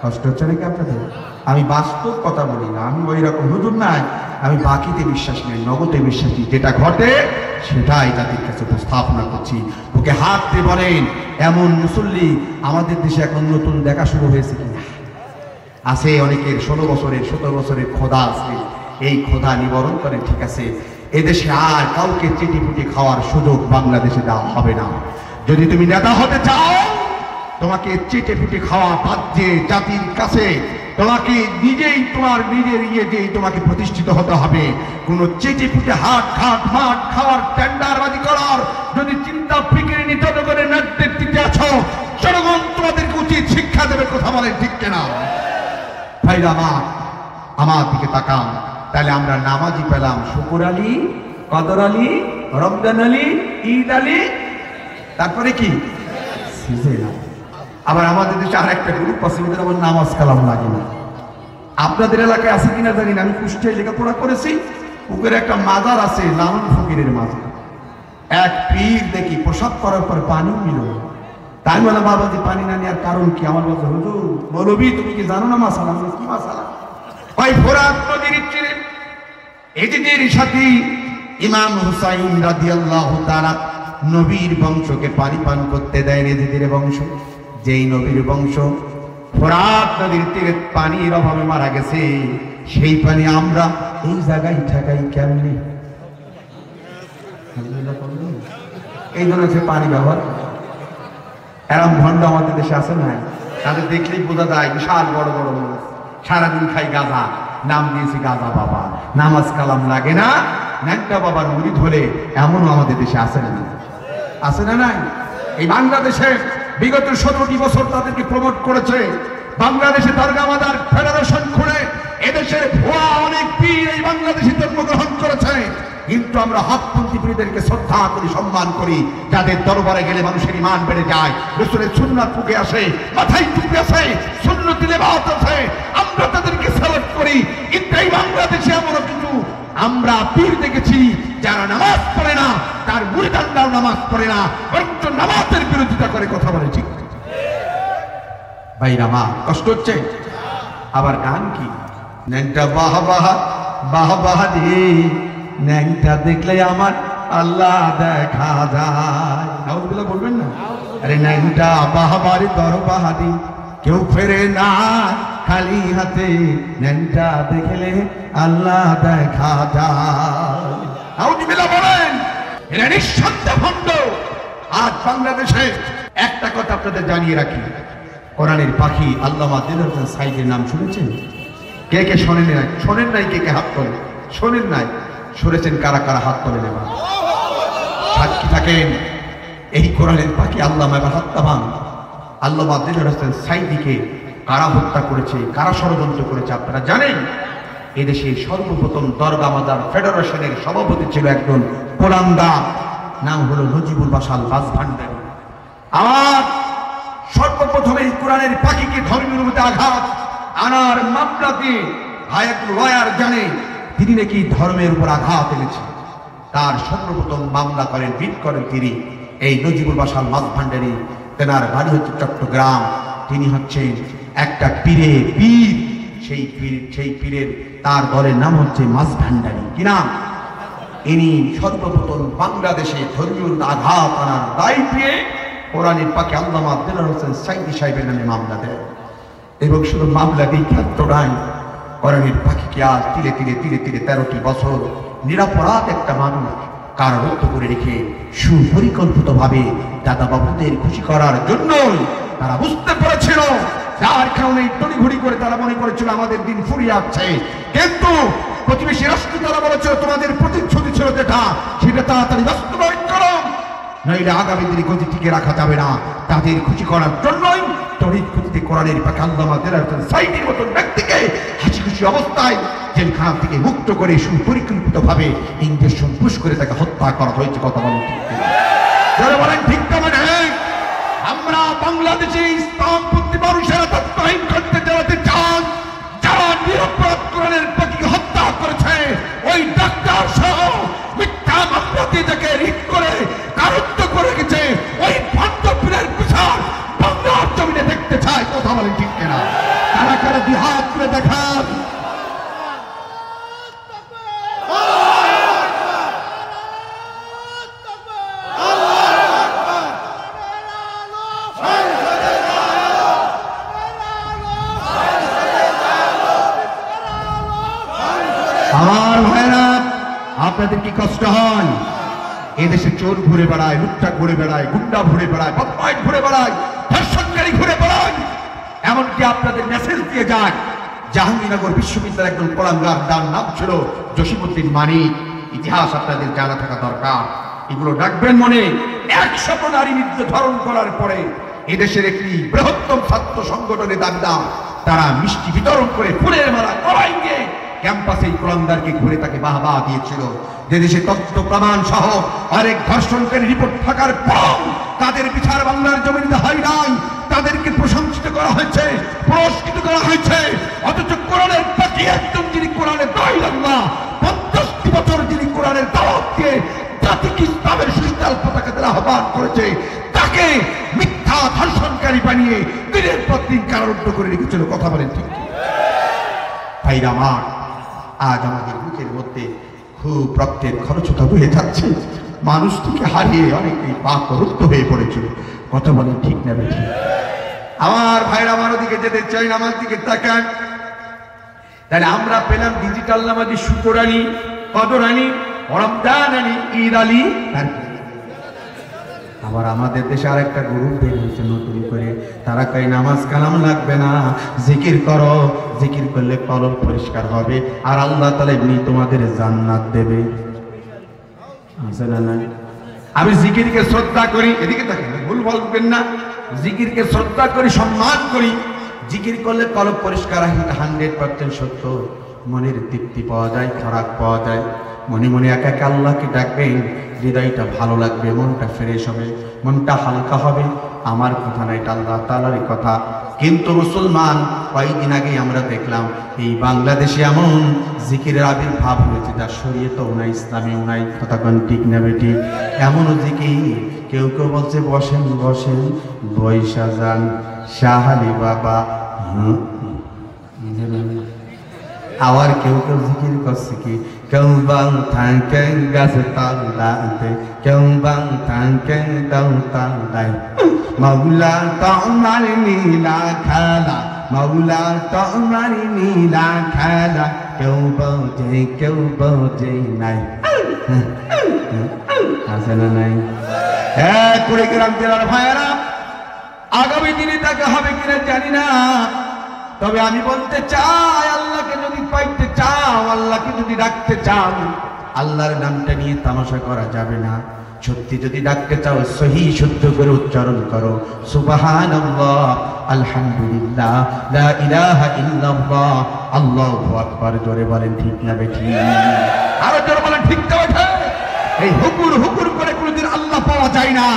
S1: কষ্ট হচ্ছে নাকি আপনাদের? আমি বাস্তব কথা বলি না, আমি ওই রকম হুজুর নাই। আমি বাকিতে বিশ্বাস নেই, নগদে বিশ্বাসী। যেটা ঘটে সেটাই জাতির কাছে উপস্থাপনা করছি। ওকে হাত দিয়ে বলেন, এমন মুসল্লি আমাদের দেশে এখন নতুন দেখা শুরু হয়েছে কিনা? আছে অনেকের 16 বছরের 17 বছরের খোদা আছে, এই খোদা নিবারণ করেন, ঠিক আছে। এদেশে আর কাউকে চেটিপুটি খাওয়ার সুযোগ বাংলাদেশে দেওয়া হবে না। যদি তুমি নেতা হতে চাও, তোমাকে চেটে পুটে খাওয়া বাদ দিয়ে জাতির কাছে তোমাকে নিজেই তোমার নিজের ইয়েতেই তোমাকে প্রতিষ্ঠিত হতে হবে। কোন চেটে পুটে হাট ঘাট মাঠ খাওয়ার টেন্ডারবাজি করার যদি চিন্তা ফিকিরে নিতে করে নেতৃত্বে আছো, জনগণ তোমাদেরকে উচিত শিক্ষা দেবে। কথা বলেন ঠিক কিনা? ভাইরা আমার দিকে তাকান, তাহলে আমরা নামাজি পেলাম শুকুর আলী, কদর আলী, রমজান আলী, ঈদ আলী, তারপরে কি সিজেল আলী। আবার আমাদের দেশে আর একটা গ্রুপ আছে, ওদের আবার নামাজ কালাম লাগে না। আপনাদের এলাকায় আছে কিনা জানি না, আমি কুষ্টিয়ায় লেখাপড়া করেছি, ওদের একটা মাজার আছে, লালন ফকিরের মাজার। এক পীর দেখি প্রসাদ করার পর পানি নিল। তাই বলে বাবাজি পানি না নেওয়ার কারণ কি? আমার বলছে, হুজুর মৌলভী তুমি কি জানো না মাসালা? কি মাসালা? ওই ফোরাত নদীর তীরে এজিদের সাথে ইমাম হুসাইন রাদিয়াল্লাহু তাআলা নবীর বংশকে পানি পান করতে দেয়। এজিদের বংশ, যেই নবীর বংশ ফোরাত নদীর তীরে পানির অভাবে মারা গেছে, সেই পানি আমরা এই জায়গায় ঠেকাই কেমনি? এই জন্য সে পানি ব্যবহার এরম ভণ্ড আমাদের দেশে আছে না? তাদের দেখলেই বোঝা যায় বিশাল বড় বড় মানুষ, সারাদিন খাই গাঁজা, নাম দিয়েছি গাঁজা বাবা, নামাজ কালাম লাগে না, ন্যাংটা বাবার মুরিদ হলে এমনও আমাদের দেশে আছে না? আছে না নাই? এই বাংলাদেশে বিগত 17টি বছর তাদেরকে প্রমোট করেছে। বাংলাদেশে দরগা মাদার ফেডারেশন খুলে এদেশের ভুয়া অনেক পীর এই বাংলাদেশে জন্মগ্রহণ করেছে। কিন্তু আমরা হকপন্থী পীরদেরকে শ্রদ্ধা করি, সম্মান করি, যাদের দরবারে গেলে মানুষের ঈমান বেড়ে যায়, রাসূলের সুন্নাত ফুকে আসে, মাথায় টুপি আছে, সুন্নতি লিবাস আছে, আমরা তাদেরকে সালাত করি। কিন্তু এই বাংলাদেশে এমন কিছু আমরা পীর দেখেছি যারা নামাজ পড়ে না, তার মুরিদানরাও নামাজ পড়ে না, বরঞ্চ নামাজের বিরোধিতা করে। কথা বলে ঠিক ভাইরা মা, কষ্ট হচ্ছে? আবার গান কি? ন্যাংটা বাহ বাহ বাহ বাহ রে, ন্যাংটা দেখলে আমার আল্লাহ দেখা যায়। নাউজুবিল্লাহ বলবেন না? আরে ন্যাংটা বাহাবারি দরবাহারি, কেউ ফেরে না খালি হাতে, ন্যাংটা দেখলে আল্লাহ দেখা যায়। নাউজুবিল্লাহ বলেন। এরা নিঃসন্দেহ ভণ্ড। আজ বাংলাদেশে একটা কথা আপনাদের জানিয়ে রাখি, কোরআনের পাখি আল্লামা দিলওয়ার হোসেন সাঈদীর নাম শুনেছেন? কে কে শোনেন নাই? শোনেন নাই? কে কে হাত তোলেন? শোনেন নাই? শুনেছেন কারা কারা? হাত তোলেন। এবার সাক্ষী থাকেন। এই কোরআনের পাখি আল্লামা হাত্তাবান আল্লামা দিলওয়ার হোসেন সাঈদীকে কারা হত্যা করেছে, কারা ষড়যন্ত্র করেছে আপনারা জানেন? এদেশে সর্বপ্রথম দরগা মাদার ফেডারেশনের সভাপতি ছিল একজন পোলান্দা, নাম হলো নজিবুল বাশার মাঝভান্ডারী। আমার সর্বপ্রথম এই কোরআনের পাখিকে ধর্মের মধ্যে আঘাত আনার মামলা দিয়ে হায়াতুল লয়ার জানে তিনি নাকি ধর্মের উপর আঘাত এনেছে। তার সর্বপ্রথম মামলা করেন, রিট করেন তিনি এই নজিবুল বাশার মাঝভান্ডারী। তেনার বাড়ি হচ্ছে চট্টগ্রাম। তিনি হচ্ছেন একটা পীর। সেই পীরের তার দলের নাম হচ্ছে মাঝভান্ডারী। কি নাম? ইনি সর্বপ্রথম বাংলাদেশে ধর্মীয় আঘাত আনার দায় পেয়ে কোরআনের পাখি আল্লামা দিলওয়ার হোসেন সাঈদী সাহেবের নামে মামলা দেয়। এবং শুধু মামলা দিয়ে ক্ষেত্র নাই, কোরআনের পাখিকে আজ তিলে তিলে 13টি বছর নিরাপরাধ একটা মানুষ কারারুদ্ধ করে রেখে সুপরিকল্পিতভাবে দাদা বাবুদের খুশি করার জন্যই তারা বুঝতে পেরেছিল, যার কারণে তড়িঘড়ি করে তারা মনে করেছিল আমাদের দিন ফুরিয়ে আসছে। কিন্তু প্রতিবেশী রাষ্ট্র তারা বলেছিল তোমাদের প্রতিশ্রুতি ছিল যেটা, সেটা তাড়াতাড়ি বাস্তবায়ন করো, নইলে আগামী দিনে গতি টিকে রাখা যাবে না। তাদের খুশি করার জন্যই তড়িৎ গতিতে কোরআনের পাখি আল্লামা দিলওয়ার হোসেন সাঈদীর মতন ব্যক্তিকে হাসি খুশি অবস্থায় জেলখানা থেকে মুক্ত করে সুপরিকল্পিতভাবে ইঞ্জেকশন পুশ করে তাকে হত্যা করা হয়েছে। কথা বলেন ঠিক? যারা বলেন ঠিক না? মানে আমরা বাংলাদেশে ইসলাম কোটি মানুষেরা তৎকালীন করতে চালাতে চান, যারা নিরপরাধ কোরআনের প্রতি হত্যা করেছে, ওই ডাক্তার সহ মিথ্যা মামলা দিয়ে যাকে রিট করে কারারুদ্ধ করে গেছে, ওই ভণ্ডপীরের বিচার বাংলার জমিনে দেখতে চায়। কথা বলেন ঠিক কিনা? কারা কারা দুই হাত তুলে দেখান। আমার ভাইরা, আপনাদের কি কষ্ট হয়? এদেশে চোর ঘুরে বেড়ায়, লুটটা ঘুরে বেড়ায়, গুন্ডা ঘুরে বেড়ায়, বদমাইশ ঘুরে বেড়ায়, ধর্ষণকারী ঘুরে বেড়ায়। এমনকি আপনাদের মেসেজ দিয়ে যায়। জাহাঙ্গীরনগর বিশ্ববিদ্যালয়ের একজন কোলাঙ্গার, যার নাম ছিল জসিমউদ্দিন মানিক। ইতিহাস আপনাদের জানা থাকা দরকার। এগুলো রাখবেন মনে। 100 নারী নির্যাতন করার পরে এদেশের একটি বৃহত্তম ছাত্র সংগঠনের দাবিদার, তারা মিষ্টি বিতরণ করে ফুলের মালা করাইকে ক্যাম্পাসে কোলাঙ্গারকে ঘুরে তাকে বাহবা দিয়েছিল। যে দেশে তথ্য প্রমাণ সহ অনেক ধর্ষণকারী রিপোর্ট থাকার পর তাদের বিচার বাংলার জমিনে হয় নাই, তাদেরকে প্রশংসিত করা হয়েছে, পুরস্কৃত করা হয়েছে। অথচ কোরআনের প্রতি একজন যিনি কোরআনের দায়ী আল্লাহ, 50 বছর যিনি কোরআনের দাওয়াত দিয়ে জাতিকে ইসলামের সুশীতল পতাকা দেওয়ার আহ্বান করেছে, তাকে মিথ্যা ধর্ষণকারী বানিয়ে দিনের পর দিন কারারুদ্ধ করে রেখেছিল। কথা বলেন ঠিক? ভাইরা আমার, আজ আমাদের বুকের মধ্যে খুব রক্তের খরচতা বয়ে যাচ্ছে। মানুষটিকে হারিয়ে অনেকেই পাকরুদ্ধ হয়ে পড়েছিল। কথা বলেন ঠিক না বেঠিক? আমার ভাইরা, আমার ওদিকে যেতে চাই না, আমার দিকে তাকান। তাহলে আমরা পেলাম ডিজিটাল নামাজি শুকর আলী, কদর আলী, রমজান আলী, ঈদ আলী। আবার আমাদের দেশে আর একটা গ্রুপ বের হয়েছে নতুন করে, তারা কয় নামাজ কালাম লাগবে না, জিকির করো, জিকির করলে কলব পরিষ্কার হবে আর আল্লাহ তাআলা এমনি তোমাদের জান্নাত দেবে। আছে না? না, আমি জিকিরকে শ্রদ্ধা করি, এদিকে তাকান, ভুল বলবেন না। জিকিরকে শ্রদ্ধা করি, সম্মান করি। জিকির করলে কলব পরিষ্কার হয়, 100% সত্য। মনের তৃপ্তি পাওয়া যায়, খোরাক পাওয়া যায়। মনে মনে একা একা আল্লাহকে ডাকবেন, হৃদয়টা ভালো লাগবে, মনটা ফ্রেশ হবে, মনটা হালকা হবে। আমার কথা না, এটা আল্লাহ তাআলারই কথা। কিন্তু মুসলমান, কয়েকদিন আগে আমরা দেখলাম এই বাংলাদেশে এমন জিকিরের আবির্ভাব হয়েছে যা শরীয়তেও নাই, ইসলামেও নাই। কথা কোন ঠিক না বেটি? এমন জিকির, কেউ কেউ বলছে বসেন বসেন, বৈশা যান শাহালি বাবা। আবার কেউ কেউ জিকির করছে কি, কেউ বাং থাকে গাছে তালাতে, কেউ বাং থাকে দাও তালাই, মাওলা তোমার নীলা খেলা, মাওলা তোমার নীলা খেলা, কেউ বোঝে নাই। আছে না নাই? কুড়িগ্রাম জেলার ভাইয়েরা, আগামী দিনে তাকে হবে কিনা জানি না, তবে আমি বলতে চাই, আল্লাহকে যদি পাইতে চাও, আল্লাহকে যদি ডাকতে চাও, আল্লাহর নামটা নিয়ে তামাশা করা যাবে না। সত্যি যদি ডাকতে চাও, সহি শুদ্ধ করে উচ্চারণ করো, সুবহানাল্লাহ, আলহামদুলিল্লাহ, লা ইলাহা ইল্লাল্লাহ, আল্লাহু আকবার। জোরে বলেন ঠিক না বেঠিক? আরো জোরে বলেন ঠিক না বেঠিক? এই হুকুর করে কোনোদিন আল্লাহ পাওয়া যায় না।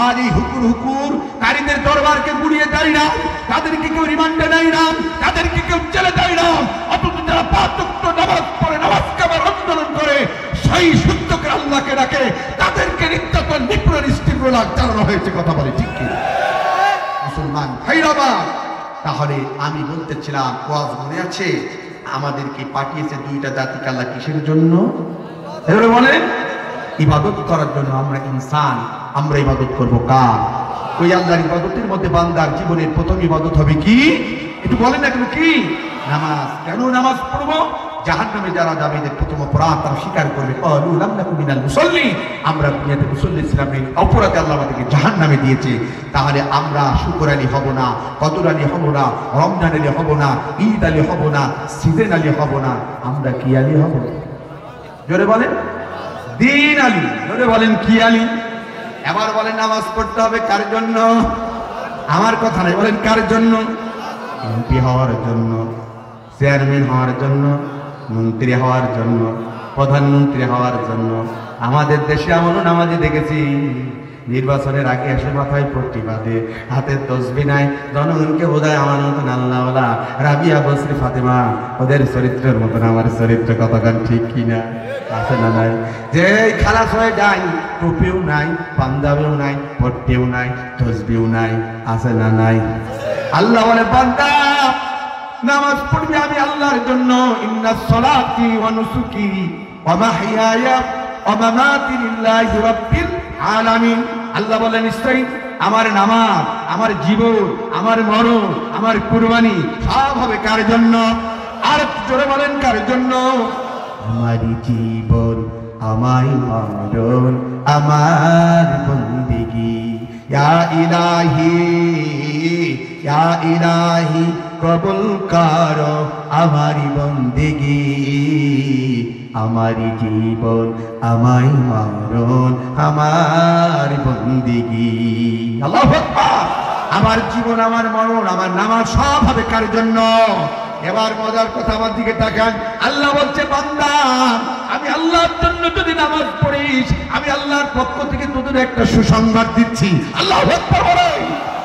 S1: আর এই হুকুর কারীদের দরবারকে গুড়িয়ে দেয় না, তাদেরকে কেউ রিমান্ডে নেয় না, তাদেরকে কেউ জেলে দেয় না। অথচ যারা 5 ওয়াক্ত নামাজ পড়ে, নামাজ কাবার আন্দোলন করে, সেই শুদ্ধ করে আল্লাহকে ডাকে, তাদেরকে নির্যাতন, নিপীড়ন, স্টিমুলা চালানো হয়েছে। কথা বলে ঠিক কি মুসলমান ভাইরা? তাহলে আমি বলতেছিলাম, ওয়াজ মনে আছে? আমাদেরকে পাঠিয়েছে 2টা জাতিকে আল্লাহ কিসের জন্য? এবারে বলেন, ইবাদত করার জন্য। আমরা ইনসান, আমরা ইবাদত করবো কার? ওই আল্লাহর ইবাদতের মধ্যে বান্দার জীবনের প্রথম ইবাদত হবে কি? একটু বলেন না, কেন কি? নামাজ। কেন নামাজ পড়বো? জাহান্নামে যারা যাবে, এদের প্রথম অপরাধ তারা স্বীকার করবে, ক্বালু লাম নাকু মিনাল মুসাল্লিন, আমরা দুনিয়াতে মুসল্লি ছিলাম, এই অপরাধে আল্লাহ আমাদেরকে জাহান্নামে দিয়েছে। তাহলে আমরা শুকর আলী হব না, কদর আলী হব না, রমজান আলী হব না, ঈদ আলী হব না, সিজন আলী হব না, আমরা কি আলী হব? জোরে বলেন, দিন আলী। জোরে বলেন, কি আলী? এবার বলেন, নামাজ পড়তে হবে কার জন্য? আমার কথা নাই, বলেন কার জন্য? এমপি হওয়ার জন্য, চেয়ারম্যান হওয়ার জন্য, মন্ত্রী হওয়ার জন্য, প্রধানমন্ত্রী হওয়ার জন্য। আমাদের দেশে এমনও নামাজি দেখেছি, নির্বাচনের আগে এসে মাথায় পট্টি বাঁধে, হাতের তসবি নাই, জনগণকে বোঝায় আমার মতন আল্লাহওয়ালা রাবিয়া বসরি ফাতেমা ওদের চরিত্রের মতন আমার চরিত্র কতক্ষণ ঠিক কিনা আছে না নাই? যে খালাস হয়ে যায়, টুপিও নাই, পাঞ্জাবিও নাই, পট্টিও নাই, তসবিও নাই, আছে না নাই? আল্লাহ বলে বান্দা নামাজ পড়বি আমি আল্লাহর জন্য, ইন্নাস সালাতি ওয়া নুসুকি ওয়া মাহইয়ায়া ওয়া মামাতি লিল্লাহি রাব্বিল আলামিন। আল্লাহ বলেন নিশ্চয়ই আমার নামাজ, আমার জীবন, আমার মরণ, আমার কুরবানি সব হবে কার জন্য? আর জোরে বলেন কার জন্য? আমার জীবন, আমার মরণ, আমার বন্দেগী। ইয়া ইলাহি, ইয়া ইলাহি কবুল করো আমার বন্দেগী, আমার জীবন, আমার মরণ, আমার বন্দেগী। আল্লাহু আকবার। আমার জীবন, আমার মরণ, আমার নামাজ সব হবে কার জন্য? এবার মজার কথা আমার দিকে তাকান। আল্লাহ বলছে বান্দা আমি আল্লাহর জন্য যদি নামাজ পড়িস, আমি আল্লাহর পক্ষ থেকে তোদের একটা সুসংবাদ দিচ্ছি। আল্লাহু আকবার বলে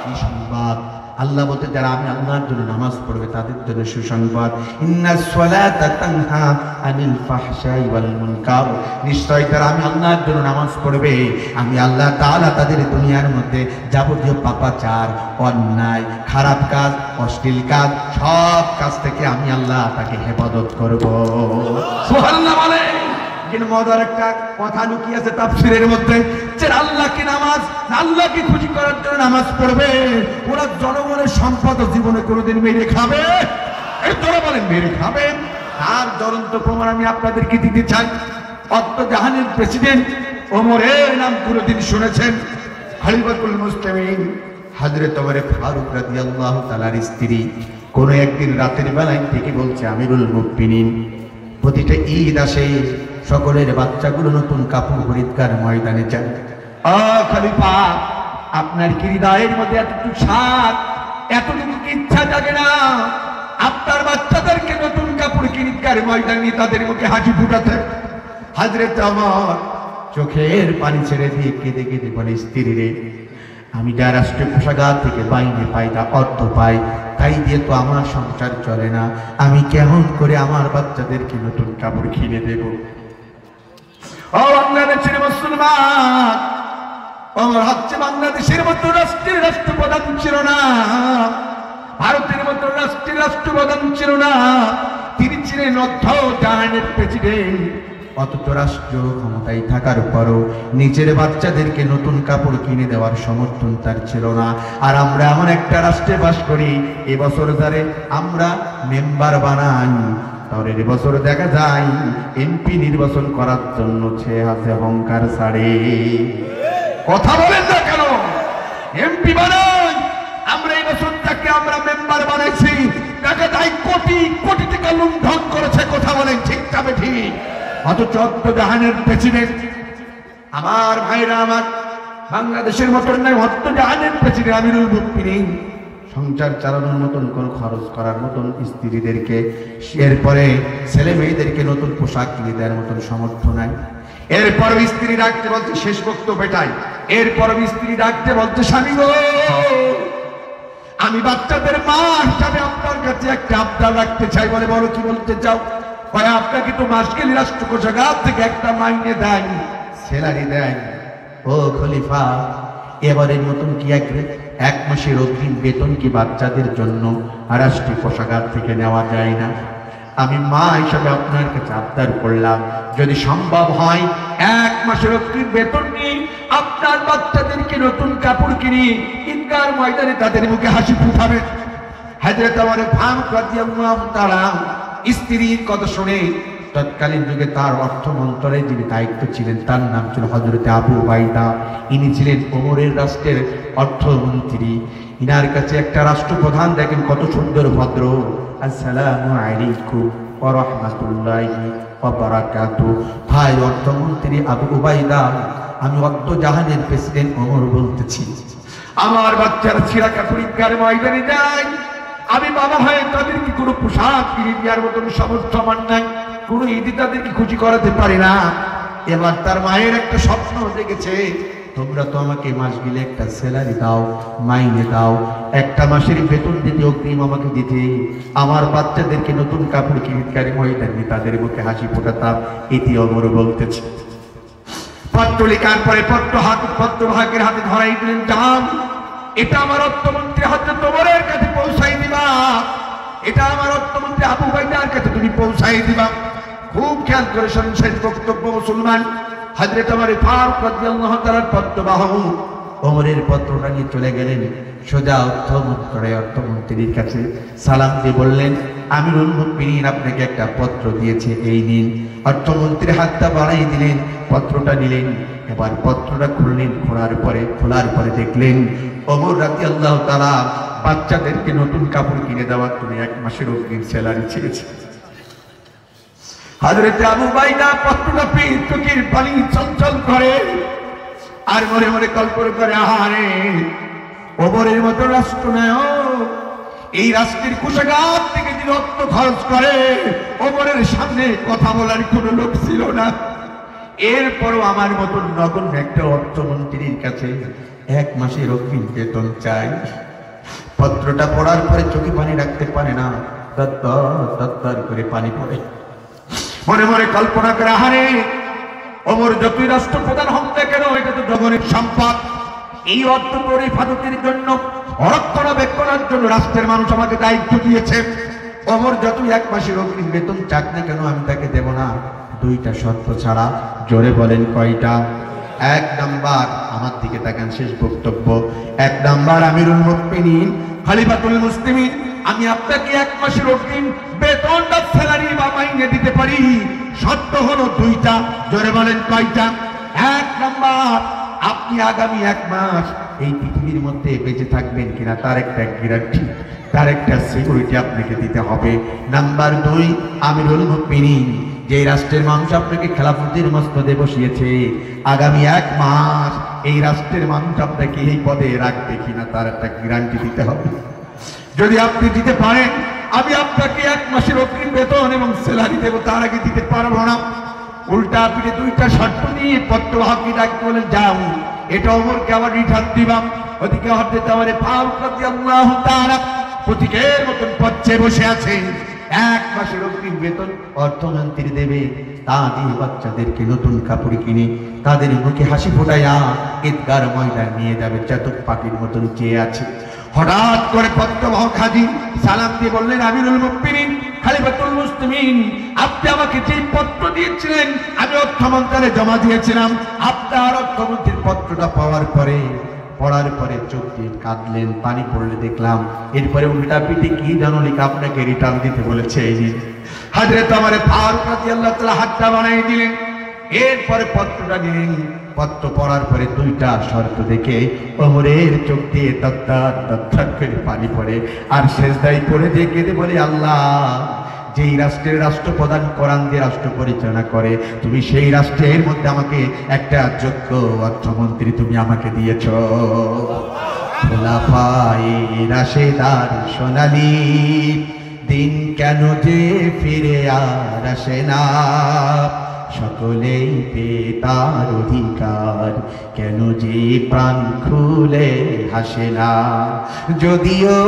S1: কি সংবাদ? আল্লাহ বলতে যারা আমি আল্লাহর জন্য নামাজ পড়বে তাদের জন্য সুসংবাদ, ইন্নাস সালাতা তানহা আনিল ফাহশাই ওয়াল মুনকার। নিশ্চয় যারা আমি আল্লাহর জন্য নামাজ পড়বে, আমি আল্লাহ তাআলা তাদের দুনিয়ার মধ্যে যাবতীয় পাপাচার, অন্যায়, খারাপ কাজ, অশ্লীল কাজ সব কাজ থেকে আমি আল্লাহ তাকে হেফাজত করব। সুবহানাল্লাহ বলে। কিন্তু মজার একটা কথা লুকিয়ে আছে তাফসীরের মধ্যে, যে আল্লাহকে নামাজ, আল্লাহকে খুশি করার জন্য নামাজ পড়বে, ওরা জনগণের সম্পদ জীবনে কোনোদিন মেরে খাবে? এই তোরা বলেন মেরে খাবে? আর জ্বলন্ত প্রমাণ আমি আপনাদেরকে দিতে চাই। জাহানের প্রেসিডেন্ট ওমরের নাম কোনোদিন শুনেছেন? খলিফাতুল মুসলিমিন হযরত ওমর ফারুক রাদিয়াল্লাহু তাআলার স্ত্রী কোনো একদিন রাতের বেলায় থেকে বলছে, আমিরুল মুমিনিন প্রতিটা ঈদ আসে, সকলের বাচ্চাগুলো নতুন কাপড় পরিষ্কার ময়দানে যান। খলিফা আপনার কি হৃদয়ের মধ্যে এতটুকু সাত, এতটুকু ইচ্ছা জাগে না আপনার বাচ্চাদেরকে নতুন কাপড় কিনিকার ময়দানে নিয়ে তাদের মুখে হাসি ফুটাতে? হযরত ওমর চোখের পানি ছেড়ে দিয়ে কেঁদে কেঁদে বলে, স্ত্রী রে, আমি যা রাষ্ট্রীয় কোষাগার থেকে বাইরে পাই, তা অর্থ পাই, তাই দিয়ে তো আমার সংসার চলে না। আমি কেমন করে আমার বাচ্চাদেরকে নতুন কাপড় কিনে দেব? ও বাংলাদেশের মুসলমান, ওমর হচ্ছে বাংলাদেশের মতো রাষ্ট্রের রাষ্ট্রপ্রধান ছিল না, ভারতের মতো রাষ্ট্রের রাষ্ট্রপ্রধান ছিল না, তিনি ছিলেন জাহানের প্রেসিডেন্ট। অথচ রাষ্ট্র ক্ষমতায় থাকার পরও নিজের বাচ্চাদেরকে নতুন কাপড় কিনে দেওয়ার সমর্থন তার ছিল না। আর আমরা এমন একটা রাষ্ট্রে বাস করি, এবছর ধরে আমরা মেম্বার বানাই, তাহলে এবছর দেখা যায় এমপি নির্বাচন করার জন্য সে হাতে অহংকার ছাড়ে। কথা বলেন না কেন? এমপি বানাই আমরা, এবছর তাকে আমরা মেম্বার বানাইছি, দেখা যায় কোটি কোটি টাকা লুণ্ঠন করেছে। কথা বলেন ঠিক যাবে ঠিক? অথচ জাহানের প্রেসিডেন্ট, আমার ভাইরা আমার, বাংলাদেশের মতন নাই, জাহানের প্রেসিডেন্ট আমিরুল মুমিনিন সংসার চালানোর মতন কোন খরচ করার মতন স্ত্রীদেরকে, এরপরে ছেলে মেয়েদেরকে নতুন পোশাক কিনে দেওয়ার মতন সামর্থ্য নাই। এরপর স্ত্রী ডাকতে বলছে, শেষ বক্তব্য বেটাই, এরপর স্ত্রী ডাকতে বলছে, স্বামী গো, আমি বাচ্চাদের মা হিসাবে আপনার কাছে একটা আবদার রাখতে চাই। বলে বলো কি বলতে চাও? আপনাকে তো মাসকেলি রাষ্ট্র কোষাগার থেকে একটা মাইনে দেয়, স্যালারি দেয়। ও খলিফা, এবারের মতন কি এক মাসের অগ্রিম বেতন কি বাচ্চাদের জন্য রাষ্ট্রীয় কোষাগার থেকে নেওয়া যায় না? আমি মা হিসাবে আপনার কাছে আবদার করলাম, যদি সম্ভব হয় এক মাসের অগ্রিম বেতন নিয়ে আপনার বাচ্চাদেরকে নতুন কাপড় কিনে ঈদগাহ ময়দানে তাদের মুখে হাসি ফুটাবে। হযরত ওমর ফারুক রাদিয়াল্লাহু তাআলা স্ত্রীর কথা শুনে তৎকালীন যুগে তার অর্থ মন্ত্রণালয়ে যিনি দায়িত্ব ছিলেন তার নাম ছিল হযরত আবু উবাইদা। ইনি ছিলেন ওমরের রাষ্ট্রের অর্থমন্ত্রী। ইনার কাছে একটা রাষ্ট্রপ্রধান, দেখেন কত সুন্দর ভদ্র, আসসালামু আলাইকুম ওয়া রাহমাতুল্লাহি ওয়া বারাকাতুহু। ভাই অর্থমন্ত্রী আবু উবাইদা, আমি জাহানের প্রেসিডেন্ট ওমর বলতেছি, আমার বাচ্চারা ছিঁড়া কাপড়িকার ময়দানে যায়, আমি বাবা হয়ে তাদেরকে কোনো পোশাক কিনে দেওয়ার মতন সামর্থ্য আমার নাই, কোনো ঈদে তাদেরকে খুশি করাতে পারি না। এবার তার মায়ের একটা স্বপ্ন দেখেছে,
S2: তোমরা তো আমাকে মাস গেলে একটা স্যালারি দাও, মাইনে দাও, একটা মাসের বেতন দিতে, অগ্রিম আমাকে দিতে, আমার বাচ্চাদেরকে নতুন কাপড় কিনকারী মহিলাকে তাদের মুখে হাসি ফোটাতাম। এটি অমর বলতেছে। পত্র লেখার পরে পত্রবাহকের হাতে ধরাই দিলেন, যান এটা আমার অর্থমন্ত্রী হযরত ওমরের কাছে পৌঁছাই দিবা, এটা আমার অর্থমন্ত্রী আবু উবাইদার কাছে তুমি পৌঁছাই দিবা। খুব খেয়াল করে শুনুন শেষ বক্তব্য মুসলমান। হযরত ওমর ফারুক রাদিয়াল্লাহু তাআলার পত্রবাহক ওমরের পত্রটা নিয়ে চলে গেলেন সোজা অর্থমন্ত্রীর কাছে। সালাম দিয়ে বললেন, আমিরুল মুমিনিন আপনাকে একটা পত্র দিয়েছে, এই নিন। অর্থমন্ত্রী হাতটা বাড়াই দিলেন, পত্রটা নিলেন। এবার পত্রটা খুললেন, খোলার পরে দেখলেন ওমর রাদিয়াল্লাহু তাআলা বাচ্চাদেরকে নতুন কাপড় কিনে দেওয়ার জন্য 1 মাসের অগ্রিম স্যালারি চেয়েছে। হযরত আবু উবাইদা পত্রটা পেয়ে চোখের পানি চঞ্চল করে আর মনে মনে কল্পনা করে, আহারে ওমরের মতো রাষ্ট্রনায়ক, এই রাষ্ট্রের কোষাগার থেকে যিনি অর্থ খরচ করে, ওমরের সামনে কথা বলার কোনো লোক ছিল না। এরপরও আমার মতো নগণ্য একটা অর্থমন্ত্রীর কাছে 1 মাসের অগ্রিম বেতন চাই। পত্রটা পড়ার পরে চোখে পানি রাখতে পারে না, তত্তর করে পানি পড়ে। মনে মনে কল্পনা করে, আহারে ওমর যতই রাষ্ট্রপ্রধান হন না কেন, এটা তো জগনের সম্পদ। এই অর্থ হেফাজতের জন্য, রক্ষণাবেক্ষণের জন্য রাষ্ট্রের মানুষ আমাকে দায়িত্ব দিয়েছে। ওমর যতই 1 মাসের অগ্রিম বেতন চাক না কেন, আমি তাকে দেব না, 2টা শর্ত ছাড়া। জোরে বলেন কয়টা? 1 নাম্বার, আমার দিকে তাকান, শেষ বক্তব্য। 1 নাম্বার, আমিরুল মুমিনিন খলিফাতুল মুসলিমিন, আমি আপনাকে 1 মাসের অগ্রিম বেতন বা স্যালারি বা মাইনে দিতে পারি, শর্ত হলো 2টা। জোরে বলেন কয়টা? 1 নাম্বার, আপনি আগামী 1 মাস এই পৃথিবীর মধ্যে বেঁচে থাকবেন কিনা তার একটা গ্যারান্টি, তার একটা সিকিউরিটি আপনাকে দিতে হবে। নাম্বার 2, আমিরুল মুমিনিন, যে রাষ্ট্রের মানুষ আপনাকে খেলাফতের মসনদে বসিয়েছে, আগামী 1 মাস এই রাষ্ট্রের মানুষ আপনাকে এই পদে রাখবে কিনা তার একটা গ্যারান্টি দিতে হবে। যদি আপনি দিতে পারেন, আমি আপনাকে 1 মাসের অগ্রিম বেতন এবং স্যালারি দেব, তার আগে দিতে পারবো না। উল্টা আপনি 2টা শর্ত নিয়ে পত্রবাহককে ডাকতে বলেন, যাও এটা ওমরকে আবার রিটার্ন দিবাম। ওদিকে হযরত ওমর ফারুক রাদিয়াল্লাহু তাআলা প্রতীকের মতন পথে বসে আছে। 1 মাসের অগ্রিম বেতন অর্থমন্ত্রী দেবে, তা দিয়ে বাচ্চাদেরকে নতুন কাপড় কিনে তাদের মুখে হাসি ফোটাইয়া ঈদগার ময়দান নিয়ে যাবে, চাতক পাখির মতন চেয়ে আছে। হঠাৎ করে পত্রবাহক হাজির, সালাম দিয়ে বললেন, আমিরুল মুমিনিন খলিফাতুল মুসলিমিন, আপনি আমাকে যে পত্র দিয়েছিলেন আমি অর্থ মন্ত্রণালয়ে জমা দিয়েছিলাম। আপনার অর্থমন্ত্রীর পত্রটা পড়ার পরে চোখ দিয়ে কাঁদলেন, পানি পড়লে দেখলাম। এরপরে উল্টা পিঠে কি যেন লেখা, আপনাকে রিটার্ন দিতে বলেছে। এই যে হযরত ওমর ফারুক রাদিয়াল্লাহু তাআলা হাতটা বাড়াই দিলেন। এরপরে পত্রটা নিলেন, পত্র পড়ার পরে 2টা শর্ত দেখে ওমরের চোখ দিয়ে তত্তর করে পানি পড়ে আর সেজদায় পড়ে দিয়ে কেঁদে বলে, আল্লাহ, যেই রাষ্ট্রের রাষ্ট্রপ্রধান কোরআন দিয়ে রাষ্ট্র পরিচালনা করে, তুমি সেই রাষ্ট্রের মধ্যে আমাকে একটা যোগ্য অর্থমন্ত্রী তুমি আমাকে দিয়েছ। খোলাফায়ে রাশেদার সোনালী দিন কেন যে ফিরে আর আসে না, সকলেই পেয়ে তার অধিকার, কেন যে প্রাণ খুলে হাসে না। যদিও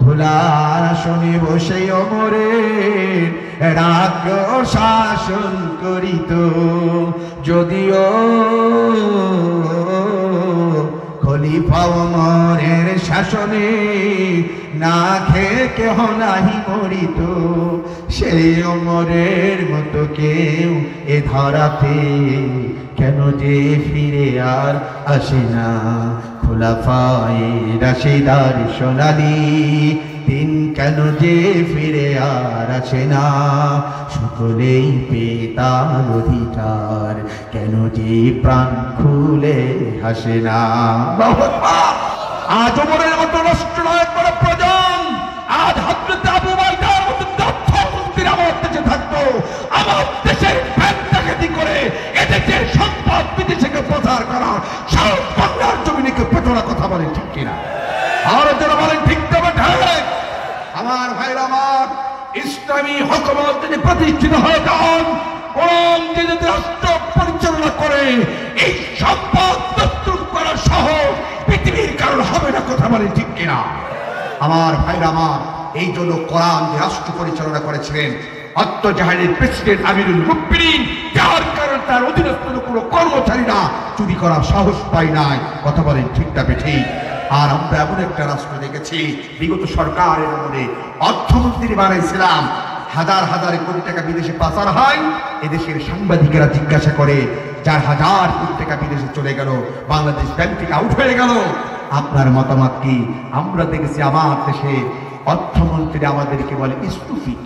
S2: ধুলার আসনে বসে ওমরের রাজ্য শাসন করিত, যদিও খলিফা ওমরের শাসনে না খেয়ে কেহ নাহি মরিত, সেই ওমরের মতো কেউ এ ধরাতে কেন যে ফিরে আর আসে না। খোলাফায়ে রাশেদার সোনালী দিন কেন যে ফিরে আর আসে না, সকলেই পেয়ে তার অধিকার, কেন যে প্রাণ খুলে হাসে না। আজ ওমরের মতো রাষ্ট্রনায়ক বড় প্রয়োজন। আজ হযরত আবু উবাইদার মতো অর্থমন্ত্রী আমার দেশে থাকতো, আমার দেশের ব্যাংকাতি করে এদেশের সম্পদ বিদেশে প্রচার করার সাহস বাংলার জমিনে কেউ পেটরা কথা বলে, ঠিক কিনা? আর যারা বলেন ঠিক তবে ঠিক। আমার ভাইরা আমার, ইসলামী হুকুমত যদি প্রতিষ্ঠিত হয়ে যান,
S1: কোরআন যে যদি রাষ্ট্র পরিচালনা করে এই সম্পদ দস্তুর করা সহ পৃথিবীর কারণ হবে না, কথা বলে ঠিক কিনা? আমার ভাইরা আমার, এই জন্য কোরআন যে রাষ্ট্র পরিচালনা করেছিলেন আত্মজাহানের প্রেসিডেন্ট আমিরুল মুমিনিন, যার কারণে তার অধীনস্থ কোনো কর্মচারীরা চুরি করার সাহস পায় নাই, কথা বলেন ঠিক না ঠিক? আর আমরা এমন একটা রাষ্ট্র দেখেছি বিগত সরকারের আমলে অর্থমন্ত্রী বানাইছিলাম, হাজার হাজার কোটি টাকা বিদেশে পাচার হয়, এদেশের সাংবাদিকেরা জিজ্ঞাসা করে 4,000 কোটি টাকা বিদেশে চলে গেল, বাংলাদেশ ব্যাংক থেকে আউট হয়ে গেল। আপনার মতামত কি? আমরা দেখেছি আমার দেশে অর্থমন্ত্রী আমাদেরকে বলে স্টুপিড,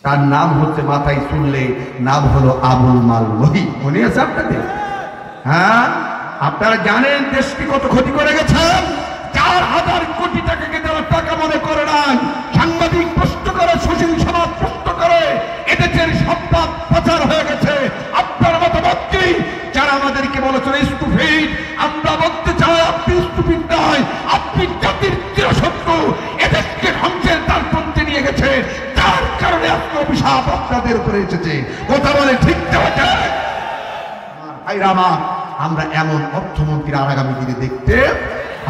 S1: তার নাম হচ্ছে মাথায় শুনলে নাম হলো আবুল মাল ওয়াহিদ। মনে আছে আপনাদের? হ্যাঁ, আপনারা জানেন দেশকে কত ক্ষতি করে গেছেন। 4,000 কোটি টাকাকে যারা টাকা মনে করে নাই, সাংবাদিক প্রশ্ন করে, সুশীল সমাজ প্রশ্ন করে, এদেশের সম্পদ পাচার হয়ে গেছে। আপনার মতামত কি? যারা আমাদেরকে বলেছেন স্টুপিড, আমরা বলতে চাই আপনি স্টুপিড নয়, আপনি জাতির চিরশত্রু, এদেশকে ধ্বংসের দ্বার প্রান্তে নিয়ে গেছে, যার কারণে আজকে অভিশাপ আপনাদের উপরে এসেছে, কথা বলে ঠিক আছে? আমরা এমন অর্থমন্ত্রী আগামী দিনে দেখতে,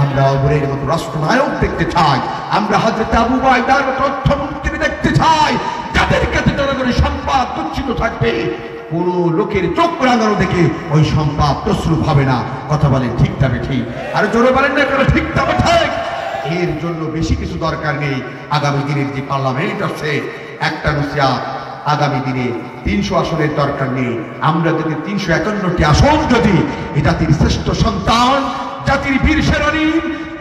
S1: আমরা অবরের মতো রাষ্ট্রনায়ক দেখতে চাই, আমরা হযরত আবু উবাইদার মতো অর্থমন্ত্রী দেখতে চাই, যাদের কাছে জনগণের সম্পদ গচ্ছিত থাকবে, কোন লোকের চোখ রাঙানো দেখে ওই সম্পদ তসরুপ হবে না, কথা বলেন ঠিক তবে ঠিক? আর জোরে বলেন না কেন ঠিক তবে ঠিক? এর জন্য বেশি কিছু দরকার নেই। আগামী দিনের যে পার্লামেন্ট আছে, একটা নসিহত, আগামী দিনে 300 আসনের দরকার নেই। আমরা যদি 351টি আসন, যদি এই জাতির শ্রেষ্ঠ সন্তান, জাতির বীর সেনানী,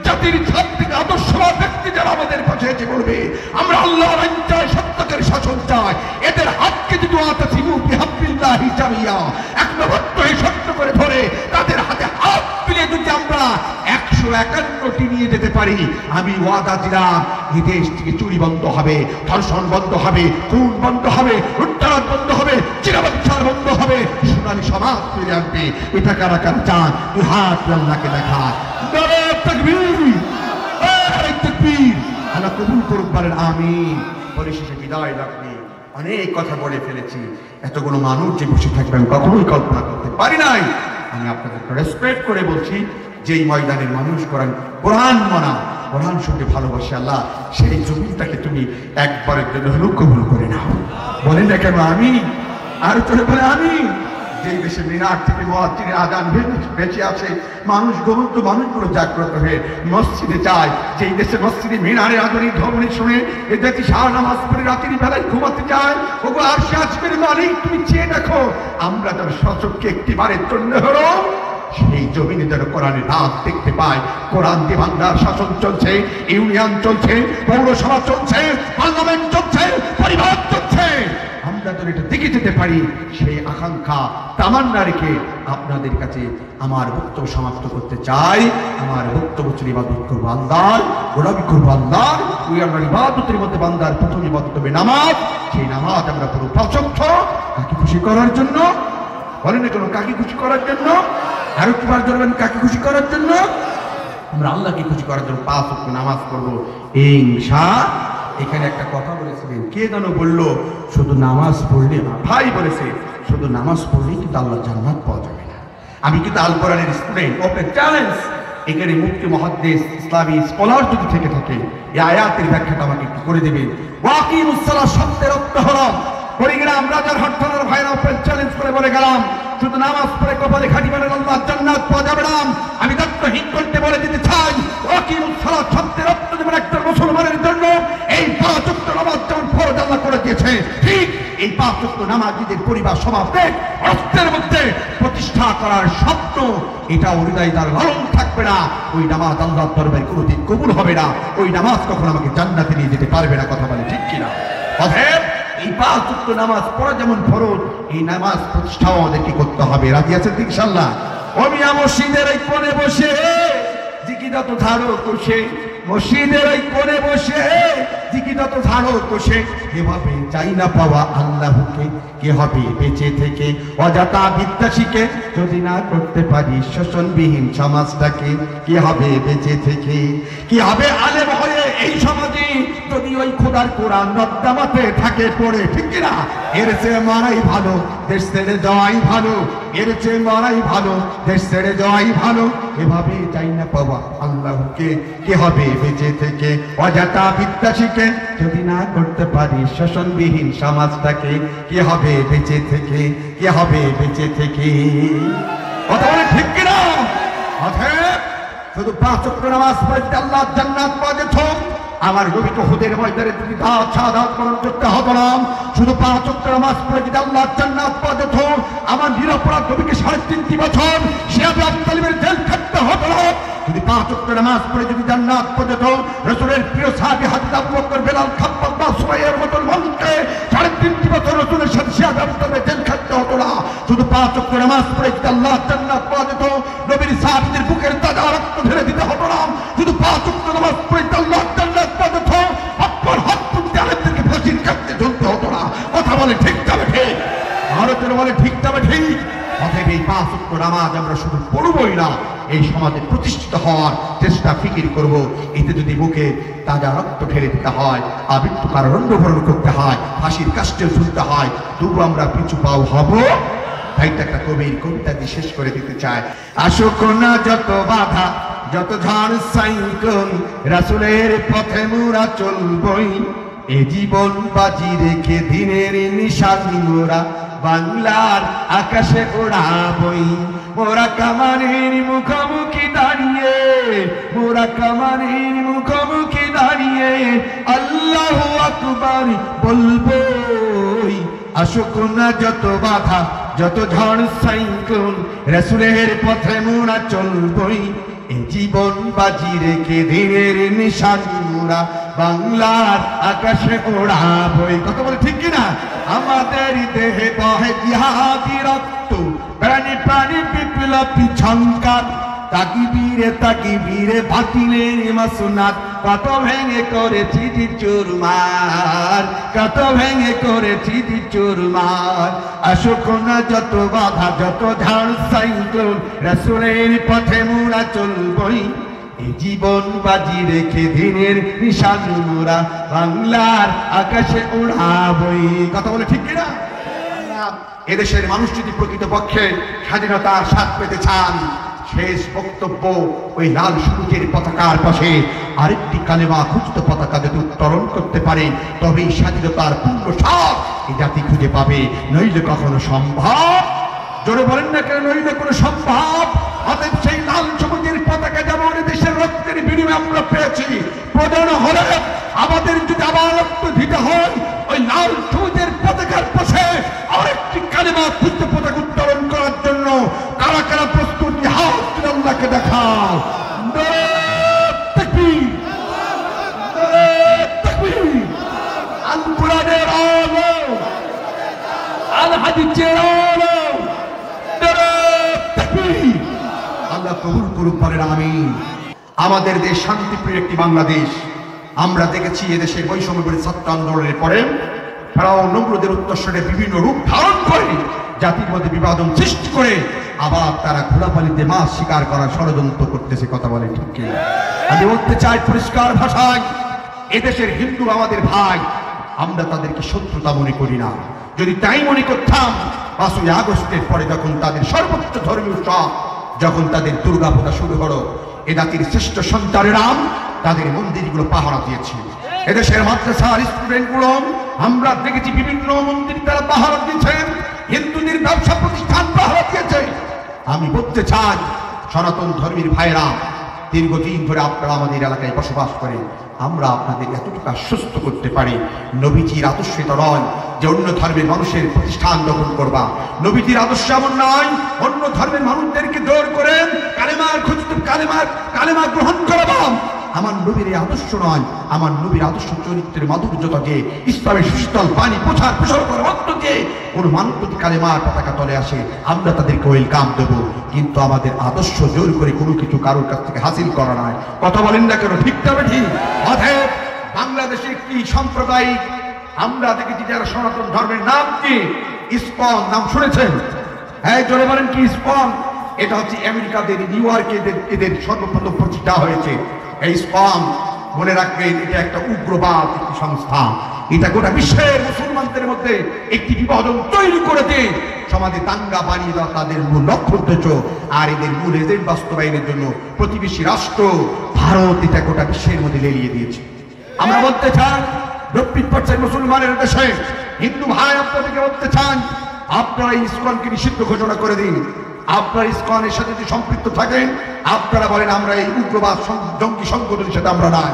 S1: জাতির ছাত্রীকে আদর্শবান ব্যক্তি যারা আমাদের পাশে এসে বলবে আমরা আল্লাহর আইন চাই, সত্যকের শাসন চাই, এদের হাতকে যদি আতাসিমু বিহাবলিল্লাহি জামিয়া, একমাত্র এই সত্য করে ধরে তাদের হাতে হাত মিলিয়ে যদি আমরা 151টি নিয়ে যেতে পারি, আমি ওয়াদা দিলাম এই দেশ থেকে চুরি বন্ধ হবে, ধর্ষণ বন্ধ হবে, খুন বন্ধ হবে, লুটতরাজ বন্ধ হবে, চিরাবাচ্চার বন্ধ হবে, সোনালী সমাজ ফিরে আসবে। এটা কারা কারা চান? তুই হাত আল্লাহকে দেখা। নারে তাকবীর, নারে তাকবীর। আল্লাহ কবুল করুক, বলেন আমিন। পরিশেষে বিদায় লাগবে, অনেক কথা বলে ফেলেছি, এতগুলো মানুষ যে বসে থাকবে আমি কখনোই কল্পনা করতে পারি নাই। আমি আপনাদেরকে রেসপেক্ট করে বলছি, যেই ময়দানের মানুষ কোরআন মানা, কোরআন শুনতে ভালোবাসে আল্লাহ, সেই জমিটাকে তুমি একবারের জন্য হলেও কবুল করে নাও। বলেন না কেন আমি? আর চলে বলে আমি। যেই দেশে মিনার থেকে মুয়াজ্জিনের আযান বেঁচে আছে, মানুষ ঘুমন্ত মানুষগুলো জাগ্রত হয়ে মসজিদে যায়, যেই দেশে মসজিদে মিনারের আগুনের ধ্বনি শুনে এ দেখি সারা নামাজ পড়ে রাতের বেলায় ঘুমাতে যায়। ওগো আরশে আজমের মালিক, তুমি চেয়ে দেখো আমরা তার সচক্ষে একটিবারের জন্য হলো সেই জমিনে যেন কোরআনের রাত দেখতে পায়। কোরআন দিয়ে বাংলার শাসন চলছে, ইউনিয়ন চলছে, পৌরসভা চলছে, পার্লামেন্ট চলছে, পরিবার চলছে, আমরা যেন এটা দেখে যেতে পারি, সেই আকাঙ্ক্ষা তামান্না রেখে আপনাদের কাছে আমার বক্তব্য সমাপ্ত করতে চাই। আমার বক্তব্য ছিল ইবাদত করবো আল্লাহর, গোলামি করবো আল্লাহর। ওই আমরা ইবাদতের মধ্যে বান্দার প্রথম ইবাদত হবে নামাজ। সেই নামাজ আমরা পুরো 5 ওয়াক্ত কাকে খুশি করার জন্য, বলেন না কেন, কাকে খুশি করার জন্য? আরো কিবার ধরবেন, কাকে খুশি করার জন্য? আমরা আল্লাহকে খুশি করার জন্য 5 ওয়াক্ত নামাজ পড়বো ইনশাআল্লাহ। এখানে একটা কথা বলেছিলেন, কে যেন বললো শুধু নামাজ পড়লে না, ভাই বলেছে শুধু নামাজ পড়লেই কিন্তু আল্লাহ জান্নাত পাওয়া যাবে না। আমি কিন্তু আল কোরআনের স্টুডেন্ট, ওপেন চ্যালেঞ্জ। এখানে মুফতি মুহাদ্দিস ইসলামী স্কলার যদি থেকে থাকে, এই আয়াতের ব্যাখ্যাটা আমাকে একটু করে দেবেন। ওয়াকিমুস সালাত শব্দের অর্থ হলো, কুড়িগ্রাম রাজারহাট থানার ভাইরা ওপেন চ্যালেঞ্জ করে বলে গেলাম, শুধু নামাজ পড়ে কপালে খাটি মানে আল্লাহ জান্নাত পাওয়া যাবে না। আমি দায়িত্বহীন করতে বলে দিতে চাই, ওয়াকিমুস সালাত শব্দের অর্থ যেমন একটা মুসলমানের জন্য এই 5 ওয়াক্ত নামাজ যেমন ফরজ আল্লাহ করে দিয়েছে, ঠিক এই 5 ওয়াক্ত নামাজ নিজের পরিবার সমাজে অর্থের মধ্যে প্রতিষ্ঠা করার স্বপ্ন, এটা হৃদয় তার লালন থাকবে না, ওই নামাজ আল্লাহর দরবারে কোনোদিন কবুল হবে না, ওই নামাজ কখনো আমাকে জান্নাতে নিয়ে যেতে পারবে না, কথা বলে ঠিক কিনা? অতএব এই 5 ওয়াক্ত নামাজ পড়া যেমন ফরজ, এই নামাজ প্রতিষ্ঠাও আমাদেরকে করতে হবে। রাজি আছেন ইনশাআল্লাহ? ওমিয়া মসজিদের এই কোণে বসে জিকিরাত ধারো কোষে, মসজিদের এই কোণে বসে জিকিরাত ধারো কোষে, এভাবে চাই না পাওয়া আল্লাহকে, কে হবে বেঁচে থেকে অযথা বিদ্যা শিখে, যদি না করতে পারি শোষণবিহীন সমাজটাকে, কি হবে বেঁচে থেকে? কি হবে আলেম হয়ে এই সমাজে যদি ওই খোদার কোরআন নর্দমাতে থাকে পড়ে, ঠিক কিনা? এর চেয়ে মারাই ভালো, দেশ ছেড়ে যাওয়াই ভালো। এর চেয়ে মারাই ভালো, দেশ ছেড়ে যাওয়াই ভালো। এভাবে যাই না পাওয়া আল্লাহকে, কি হবে বেঁচে থেকে অযথা বিদ্যা শিখে যদি না করতে পারি শোষণবিহীন সমাজটাকে? কি হবে বেঁচে থেকে, কি হবে বেঁচে থেকে? কথা বলে ঠিক কিনা? অতএব শুধু 5 ওয়াক্ত নামাজ পড়ে আল্লাহ জান্নাত পাওয়া যেত, আমার নবীকে হুদের ময়দানে যদি শাহাদাত বরণ করতে হতো না। শুধু 5 ওয়াক্ত নামাজ পড়ে যদি আল্লাহ জান্নাত পাওয়া যেত, আমার নিরপরাধ নবীকে 3.5 বছর শিহাবে আবু তালিবের জেল খাটতে হতো না। যদি 5 ওয়াক্ত নামাজ পড়ে যদি জান্নাত পাওয়া যেত, রাসূলের প্রিয় সাহাবী হযরত আবু বকর, বেলাল, খাব্বাব বা সুমাইয়ার মতো মানুষকে 3.5 বছর রাসূলের সাথে শিহাবে আবু তালিবের জেল খাটতে হতো না। শুধু 5 ওয়াক্ত নামাজ পড়ে যদি আল্লাহ জান্নাত পাওয়া যেত, নবীর সাহাবীদের বুকের তাজা রক্ত ঢেলে দিতে হতো না। শুধু 5 ওয়াক্ত নামাজ পড়ে আল্লাহ জান্নাত পাওয়া যেত, আপনার হাত তুলতে আলেমদেরকে ফাঁসির কাটতে ঝুলতে হতো না। কথা বলে ঠিক যাবে ঠিক, ভারতের বলে ঠিক যাবে ঠিক। অতএব এই 5 ওয়াক্ত নামাজ আমরা শুধু পড়বই না, এই সমাজে প্রতিষ্ঠিত হওয়ার চেষ্টা ফিকির করব। এতে যদি বুকে তাজা রক্ত ঢেলে দিতে হয়, আমৃত্যু কারাদণ্ডভরণ করতে হয়, ফাঁসির কাষ্টে ঝুলতে হয়, তবু আমরা পিছু পাও হব। তাই তো একটা কবির কবিতা দিয়ে শেষ করে দিতে চায়, আসুক না যত বাধা, যত ঝড় সাইক্লোন, রাসূলের পথে মোরা চলবই। এ জীবন বাজি রেখে দিনের নিশানি মোরা বাংলার আকাশে ওড়াবই। মোরা কামানের মুখোমুখি দাঁড়িয়ে, মোরা কামানের মুখোমুখি দাঁড়িয়ে আল্লাহু আকবার বলবই। আসুক না যত বাধা, যত ঝড় সাইক্লোন, রাসূলের পথে মোরা চলবই। এই জীবন বাজি রেখে দিনের নিশানি মোরা বাংলার আকাশে ওড়াবই। কথা বলে ঠিক কিনা? আমাদের দেহে বহে জিহাদি রক্ত, প্রাণে প্রাণে বিপ্লবী ঝঙ্কার, তাকিবীরে তাকিবীরে বাতিলের মাসুনাত, কত ভেঙে করেছি চুরমার, কত ভেঙে করেছি চুরমার। আসুক না যত বাধা, যত ঝড় সাইক্লোন, রাসূলের পথে মোরা চলবই। এই জীবন বাজি রেখে দিনের নিশানি মোরা বাংলার আকাশে ওড়াবই। কথা বলে ঠিক কিনা? এদেশের মানুষ যদি প্রকৃতপক্ষে স্বাধীনতার স্বাদ পেতে চান, শেষ বক্তব্য ওই লাল সবুজের পতাকার পাশে আরেকটি কালেমা খুঁজত পতাকা যদি উত্তোলন করতে পারে, তবেই স্বাধীনতার পূর্ণ স্বাদ এই জাতি খুঁজে পাবে, নইলে কখনো সম্ভব। জোরে বলেন না কেন নইলে কোনো সম্ভব? অতএব সেই লাল সবুজের পতাকা যেমন দেশের রক্তের বিনিময়ে আমরা পেয়েছি, প্রয়োজন হলে আমাদের যদি আবার রক্ত দিতে হয়, ওই লাল সবুজের পতাকার পাশে আরেকটি কালেমা খুঁজতে পতাকা উত্তোলন করার জন্য কারা কারা প্রস্তুত? হাত তুলে আল্লাহকে দেখাও। আল কুরআনের আলো, আল হাদিসের আলো, আল্লাহ কবুল করুক বলেন আমিন। আমাদের দেশ শান্তিপ্রিয় একটি বাংলাদেশ। আমরা দেখেছি এদেশের বৈষম্য বিরোধী ছাত্র আন্দোলনের পরে ফেরাও নমরুদের উত্তরসূরে বিভিন্ন রূপ ধারণ করে জাতির মধ্যে বিভাজন সৃষ্টি করে আবার তারা খোলাপানিতে মাছ শিকার করার ষড়যন্ত্র করতেছে। কথা বলে ঠিক কি? আমি বলতে চাই পরিষ্কার ভাষায়, এদেশের হিন্দু আমাদের ভাই, আমরা তাদেরকে শত্রুতা মনে করি না। যদি তাই মনে করতাম, 5ই আগস্টের পরে যখন তাদের সর্বোচ্চ ধর্মীয় উৎসব, যখন তাদের দুর্গা পূজা শুরু হলো, এ জাতির শ্রেষ্ঠ সন্তানেরা তাদের মন্দিরগুলো পাহারা দিয়েছিল। এদেশের মাদ্রাসার স্টুডেন্টগুলো আমরা দেখেছি বিভিন্ন মন্দির তারা পাহারা দিয়েছেন, হিন্দুদের ব্যবসা প্রতিষ্ঠান পাহারা দিয়েছে। আমি বলতে চাই, সনাতন ধর্মীর ভাইরা, দীর্ঘদিন ধরে আপনারা আমাদের এলাকায় বসবাস করেন, আমরা আপনাদের এতটুকু আশ্বস্ত করতে পারি, নবীজির আদর্শ এটা নয় যে অন্য ধর্মের মানুষের প্রতিষ্ঠান দখল করবা। নবীজির আদর্শ এমন নয় অন্য ধর্মের মানুষদেরকে জোর করেন কালেমা গ্রহণ করাবা। আমার নবীর আদর্শ নয়, আমার নবীর আদর্শ চরিত্রের মাধুর্যতাকে, ইসলামের সুশীতল পানি প্রচার প্রসার করার মধ্যে কোন মানুষ যদি কালেমার পতাকা তলে আসে, আমরা তাদেরকে ওয়েলকাম দেব, কিন্তু আমাদের আদর্শ জোর করে কোনো কিছু কারোর কাছ থেকে হাসিল করা নয়। কথা বলেন না কেন? ঠিক তবে ঠিক। অতএব বাংলাদেশে একটি সাম্প্রদায়িক আমরা দেখেছি যারা সনাতন ধর্মের নাম কি ইসকন, নাম শুনেছেন? হ্যাঁ, জোরে বলেন কি ইসকন? এটা হচ্ছে আমেরিকাদের নিউ ইয়র্কে এদের সর্বপ্রথম প্রতিষ্ঠা হয়েছে। এই ইসকন মনে রাখবেন এটা একটা উগ্রবাদ একটি সংস্থা। এটা গোটা বিশ্বের মুসলমানদের মধ্যে একটি বিভাজন তৈরি করে দিয়ে সমাজে দাঙ্গা বানিয়ে দেওয়া তাদের মূল লক্ষ্য উদ্দেশ্য। আর এদের মূল এজেন্ট বাস্তবায়নের জন্য প্রতিবেশী রাষ্ট্র ভারত এটা গোটা বিশ্বের মধ্যে লেলিয়ে দিয়েছে। আমরা বলতে চাই দক্ষিণ পশ্চিম মুসলমানের দেশে হিন্দু ভাই আপনাদেরকে বলতে চান, আপনারা ইসকনকে নিষিদ্ধ ঘোষণা করে দিন। আপনারা ইসকনের সাথে যদি সম্পৃক্ত থাকেন, আপনারা বলেন আমরা এই উগ্রবাদ জঙ্গি সংগঠনের সাথে আমরা নাই।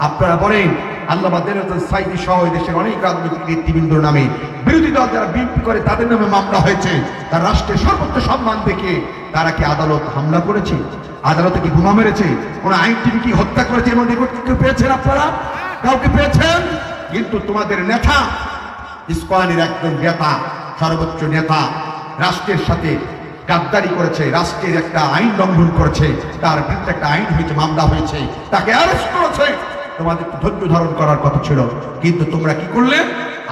S1: আপনারা বলেন আল্লামা দেলোয়ার সাইদি সহ দেশের অনেক রাজনৈতিক নেতৃবৃন্দর নামে বিরোধী দল যারা বিএনপি করে তাদের নামে মামলা হয়েছে। তার রাষ্ট্রের সর্বোচ্চ সম্মান দেখে তারা কি আদালত হামলা করেছে? আদালতে কি বোমা মেরেছে? কোন আইনজীবী কি হত্যা করেছে? এমন রিপোর্ট কেউ পেয়েছেন? আপনারা কাউকে পেয়েছেন? কিন্তু তোমাদের নেতা ইসকনের একজন নেতা, সর্বোচ্চ নেতা রাষ্ট্রের সাথে গাদ্দারি করেছে, রাষ্ট্রের একটা আইন লঙ্ঘন করেছে, তার বিরুদ্ধে একটা আইন হয়েছে, মামলা হয়েছে, তাকে অ্যারেস্ট করেছে। তোমাদের ধৈর্য ধারণ করার কথা ছিল, কিন্তু তোমরা কি করলে?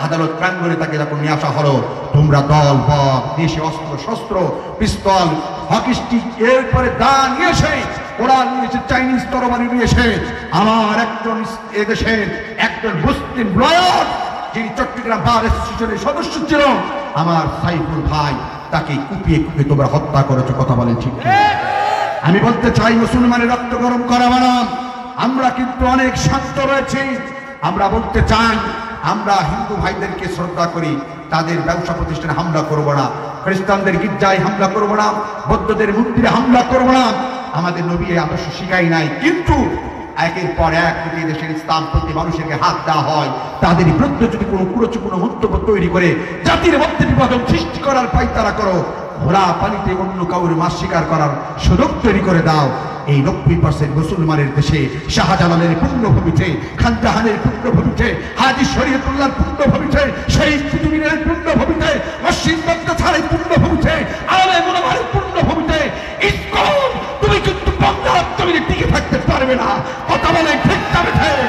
S1: আদালত প্রাঙ্গণে তাকে যখন নিয়ে আসা হলো, তোমরা দল বল দেশে অস্ত্র শস্ত্র পিস্তল হকি স্টিক এরপরে দা নিয়ে এসে কোরআন নিয়েছে, চাইনিজ তরবারি নিয়ে এসে আমার একজন এদেশের একজন মুসলিম লয়ার যিনি চট্টগ্রাম বার অ্যাসোসিয়েশনের সদস্য ছিল আমার সাইফুল ভাই, তাকে কুপিয়ে কুপিয়ে তোমরা হত্যা করেছো। কথা বলেন ঠিক? আমি বলতে চাই মুসলমানের রক্ত গরম করা না। আমরা কিন্তু অনেক শান্ত রয়েছি। আমরা বলতে চাই আমরা হিন্দু ভাইদেরকে শ্রদ্ধা করি, তাদের ব্যবসা প্রতিষ্ঠানে হামলা করব না, খ্রিস্টানদের গির্জায় হামলা করব না, বৌদ্ধদের মন্দিরে হামলা করব না। আমাদের নবী এই আদর্শ শিখাই নাই, কিন্তু একের পর এক যদি দেশের ইসলাম প্রতি মানুষেরকে হাত দেওয়া হয়, তাদের বিরুদ্ধে যদি কোনো কুরুচিপূর্ণ মন্তব্য তৈরি করে জাতির মধ্যে বিভাজন সৃষ্টি করার পায়তারা করো, ঘোড়া পানিতে অন্য কাউরে মাছ শিকার করার সুযোগ তৈরি করে দাও। এই 90% মুসলমানের দেশে শাহজালালের পুণ্যভূমিতে, খানজাহানের পুণ্যভূমিতে, হাজী শরীয়তুল্লাহর পুণ্যভূমিতে, শহীদ কুতুবুদ্দিনের পুণ্যভূমিতে, মসজিদ মাদ্রাসার পুণ্যভূমিতে, আলেম ওলামার পুণ্যভূমিতে ইসকন তুমি কিন্তু বাংলার জমিনে টিকে থাকতে পারবে না। কথা বলে ঠিক যাবে ঠিক,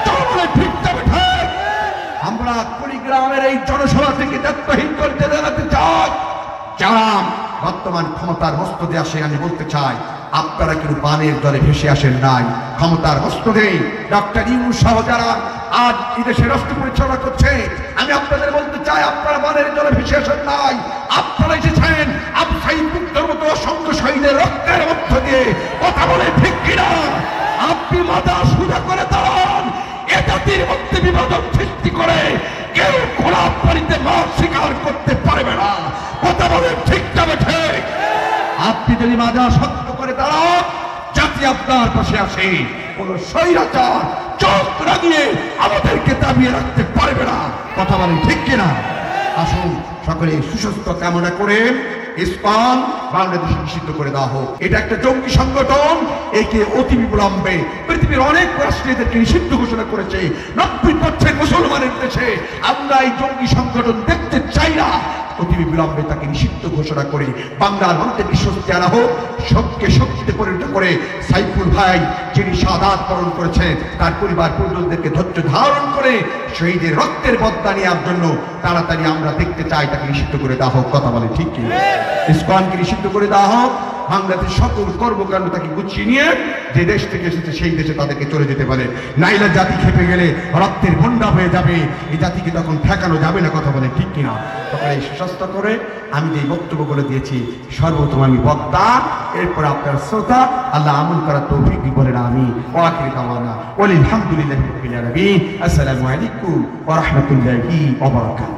S1: চলো বলে ঠিক যাবে ঠিক। আমরা কুড়িগ্রামের এই জনসভা থেকে দায়িত্বহীন করতে জানাতে চাই, যারা বর্তমান ক্ষমতার মস্তদে আসে, আমি বলতে চাই আপনারা কিন্তু পানের জলে ভেসে আসেন নাই, ক্ষমতার মস্তদে ডক্টর ইউনূস সহ যারা আজ এই দেশের রাষ্ট্র পরিচালনা করছে, আমি আপনাদের বলতে চাই আপনারা পানের জলে ভেসে আসেন নাই। আপনারা এসেছেন আবু সাঈদ মুগ্ধর মতো অসংখ্য শহীদের রক্তের মধ্য দিয়ে। কথা বলে ঠিক কিনা? আপনি মাথা সোজা করে দাঁড়ান। এ জাতির মধ্যে বিভাজন সৃষ্টি করে কেউ খোলা পানিতে মাছ শিকার করতে পারবে না। কথা বলে ঠিক যাবে ঠিক। আপনি যদি মাথা শক্ত করে দাঁড়ান, জাতি আপনার পাশে আসে। কোন স্বৈরাচার চোখ রাগিয়ে আমাদেরকে দাবিয়ে রাখতে পারবে না। কথা বলেন ঠিক কিনা? আসুন সকলে সুস্বাস্থ্য কামনা করে ইসকন বাংলাদেশে নিষিদ্ধ করে দেওয়া হোক। এটা একটা জঙ্গি সংগঠন, একে অতি বিলম্বে পৃথিবীর অনেক রাষ্ট্র এদেরকে নিষিদ্ধ ঘোষণা করেছে। 90% মুসলমানের দেশে আমরা এই জঙ্গি সংগঠন দেখতে চাই না। অতি বিলম্বে তাকে নিষিদ্ধ ঘোষণা করে বাংলার মধ্যে বিশ্বস্তি আনা হোক। শোককে শক্তিতে পরিণত করে সাইফুল ভাই যিনি শাহাদাত বরণ করেছেন, তার পরিবার পরিজনদেরকে ধৈর্য ধারণ করে শহীদের রক্তের বদলা নেওয়ার জন্য তাড়াতাড়ি আমরা দেখতে চাই তাকে নিষিদ্ধ করে দেওয়া হোক। কথা বলে ঠিক কি? ইসকনকে নিষিদ্ধ করে দেওয়া হোক। বাংলাদেশ সকল কর্মকাণ্ড তাকে গুছিয়ে নিয়ে যে দেশ থেকে এসেছে সেই দেশে তাদেরকে চলে যেতে পারে। নাইলে জাতি খেপে গেলে রক্তের বন্যা হয়ে যাবে, এই জাতিকে তখন ঠেকানো যাবে না। কথা বলে ঠিক কিনা? তখন এই সুস্বাস্থ্য করে আমি যে বক্তব্যগুলো দিয়েছি সর্বপ্রথম আমি বক্তা, এরপর আপনার শ্রোতা, আল্লাহ আমল করার তৌফিক বলেন আমি। ওয়াকিল কামানা ওয়াল হামদুলিল্লাহি রাব্বিল আলামিন। আসসালামু আলাইকুম ওয়া রাহমাতুল্লাহি ওয়া বারাকাতুহু।